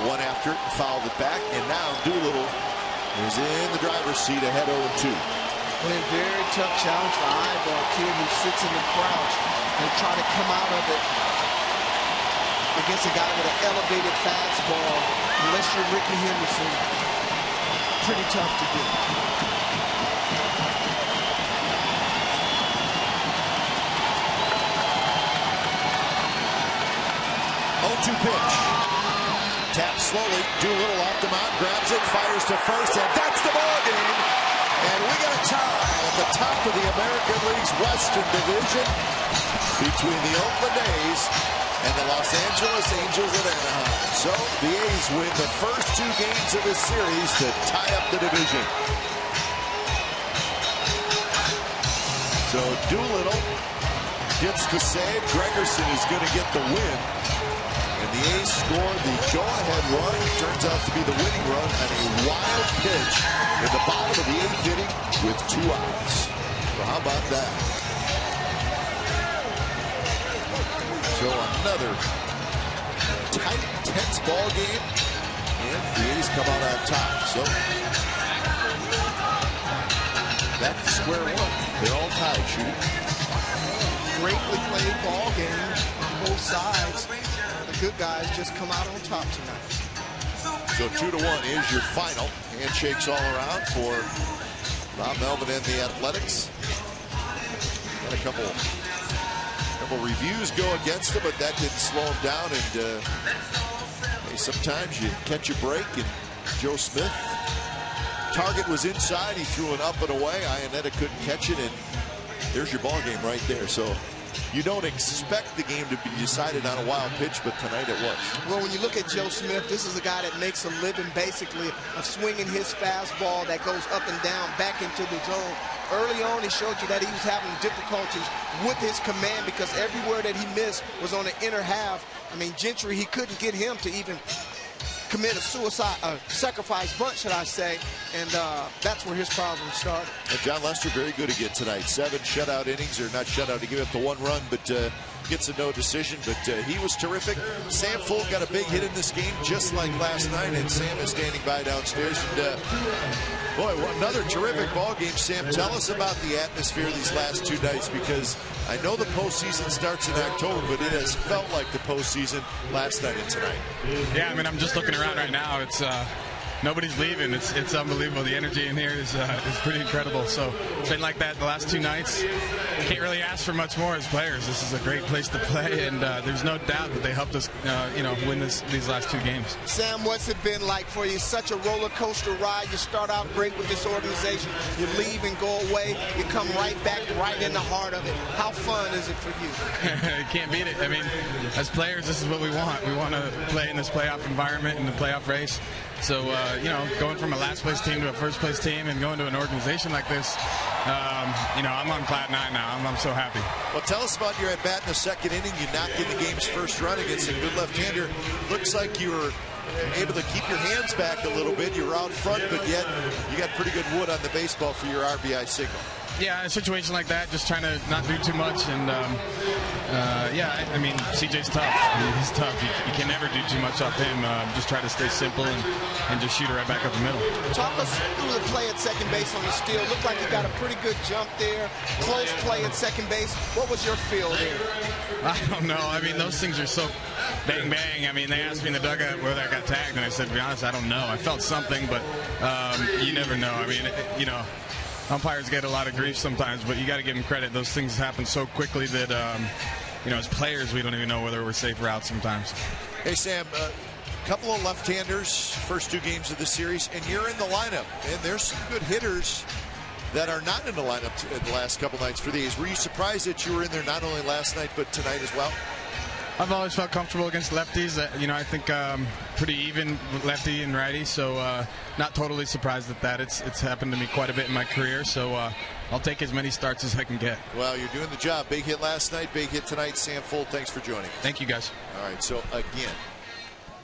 one after it, fouled it back. And now Doolittle is in the driver's seat ahead 0-2. A very tough challenge for Ibar, kid who sits in the crouch and try to come out of it against a guy with an elevated fastball. Unless you're Ricky Henderson, pretty tough to do. 0-2 pitch. Taps slowly. Doolittle off the mound, grabs it, fires to first, and that's the ball game. And we got a tie at the top of the American League's Western Division between the Oakland A's and the Los Angeles Angels of Anaheim. So the A's win the first 2 games of this series to tie up the division. So Doolittle gets the save. Gregerson is going to get the win. And the A's score the go-ahead run. Turns out to be the winning run on a wild pitch in the bottom of the 8th inning with 2 outs. So how about that? So another tight, tense ball game, and the A's come out on top. So back to square one. They're all tied, shooting. Greatly played ball game on both sides. The good guys just come out on top tonight. So 2-1 is your final. Handshakes all around for Bob Melvin and the Athletics. Got a couple reviews go against him, but that didn't slow him down. And hey, sometimes you catch a break. And Joe Smith, target was inside. He threw it up and away. Ionetta couldn't catch it, and there's your ball game right there. So you don't expect the game to be decided on a wild pitch, but tonight it was. Well, when you look at Joe Smith, this is a guy that makes a living basically of swinging his fastball that goes up and down back into the zone. Early on, he showed you that he was having difficulties with his command because everywhere that he missed was on the inner half. I mean, Gentry, he couldn't get him to even commit a sacrifice bunt, should I say, and that's where his problem started. And John Lester very good again tonight. 7 shutout innings, or not shutout, to give up the 1 run, but gets a no decision. But he was terrific. Sam Fulton got a big hit in this game, just like last night, and Sam is standing by downstairs. And boy, another terrific ball game. Sam, tell us about the atmosphere these last 2 nights, because I know the postseason starts in October, but it has felt like the postseason last night and tonight. Yeah, I mean, I'm just looking around right now. It's nobody's leaving. It's unbelievable. The energy in here is pretty incredible. So it's been like that the last 2 nights. Can't really ask for much more as players. This is a great place to play, and there's no doubt that they helped us, win these last 2 games. Sam, what's it been like for you? Such a roller coaster ride. You start out great with this organization. You leave and go away. You come right back, right in the heart of it. How fun is it for you? You can't beat it. I mean, as players, this is what we want. We want to play in this playoff environment, in the playoff race. So, going from a last-place team to a first-place team and going to an organization like this, I'm on cloud 9 now. I'm so happy. Well, tell us about your at-bat in the 2nd inning. You knocked in the game's first run against a good left-hander. Looks like you were able to keep your hands back a little bit. You were out front, but yet you got pretty good wood on the baseball for your RBI signal. Yeah, in a situation like that, just trying to not do too much. And, I mean, CJ's tough. He's tough. You can never do too much off him. Just try to stay simple and just shoot it right back up the middle. Talk us through the play at second base on the steal. Looked like you got a pretty good jump there. Close play at second base. What was your feel there? I don't know. I mean, those things are so bang, bang. I mean, they asked me in the dugout whether I got tagged, and I said, to be honest, I don't know. I felt something, but you never know. I mean, umpires get a lot of grief sometimes, but you got to give them credit. Those things happen so quickly that, as players, we don't even know whether we're safe or out sometimes. Hey, Sam, a couple of left-handers, first 2 games of the series, and you're in the lineup. And there's some good hitters that are not in the lineup in the last couple nights for the A's. Were you surprised that you were in there not only last night but tonight as well? I've always felt comfortable against lefties. I think pretty even lefty and righty, so not totally surprised at that. It's happened to me quite a bit in my career, so I'll take as many starts as I can get. Well, you're doing the job. Big hit last night, big hit tonight. Sam Fuld, thanks for joining us. Thank you, guys. All right, so again,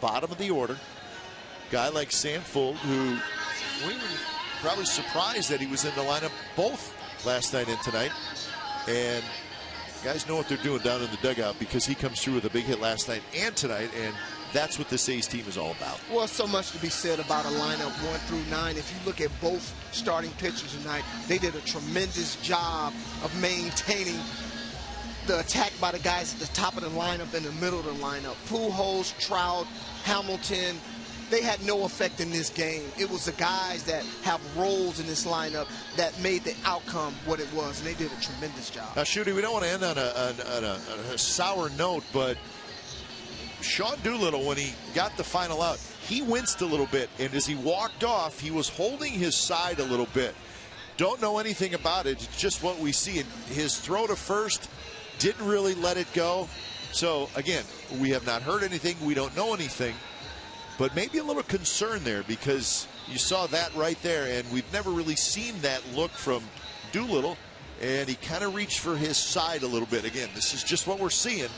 bottom of the order, guy like Sam Fuld, who we were probably surprised that he was in the lineup both last night and tonight. And guys know what they're doing down in the dugout because he comes through with a big hit last night and tonight, and that's what this A's team is all about. Well, so much to be said about a lineup 1 through 9. If you look at both starting pitchers tonight, they did a tremendous job of maintaining the attack by the guys at the top of the lineup and the middle of the lineup. Pujols, Trout, Hamilton, they had no effect in this game. It was the guys that have roles in this lineup that made the outcome what it was, and they did a tremendous job. Now, Shooty, we don't want to end on a sour note, but Sean Doolittle, when he got the final out, he winced a little bit, and as he walked off, he was holding his side a little bit. Don't know anything about it. It's just what we see. And his throw to first didn't really let it go. So, again, we have not heard anything. We don't know anything. But maybe a little concern there because you saw that right there, and we've never really seen that look from Doolittle, and he kind of reached for his side a little bit. Again, this is just what we're seeing,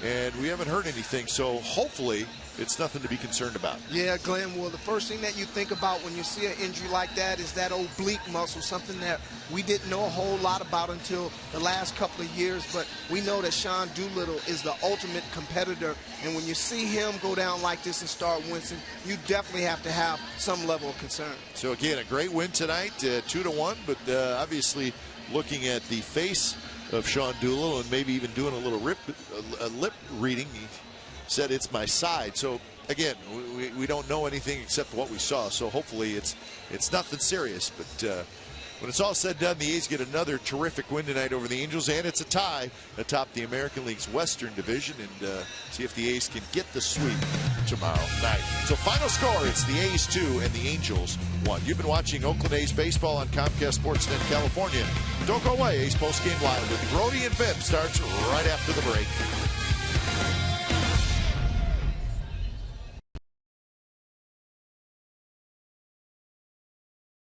and we haven't heard anything, so hopefully it's nothing to be concerned about. Yeah, Glenn, well, the first thing that you think about when you see an injury like that is that oblique muscle, something that we didn't know a whole lot about until the last couple of years, but we know that Sean Doolittle is the ultimate competitor, and when you see him go down like this and start wincing, you definitely have to have some level of concern. So, again, a great win tonight, 2-1, but obviously looking at the face of Sean Doolittle and maybe even doing a little lip reading, he said it's my side. So again, we don't know anything except what we saw, so hopefully it's nothing serious. But when it's all said and done, the A's get another terrific win tonight over the Angels, and it's a tie atop the American League's Western Division, and see if the A's can get the sweep tomorrow night. So final score, it's the A's 2 and the Angels 1. You've been watching Oakland A's baseball on Comcast Sportsnet California. Don't go away. A's postgame live with Brody and Bib starts right after the break.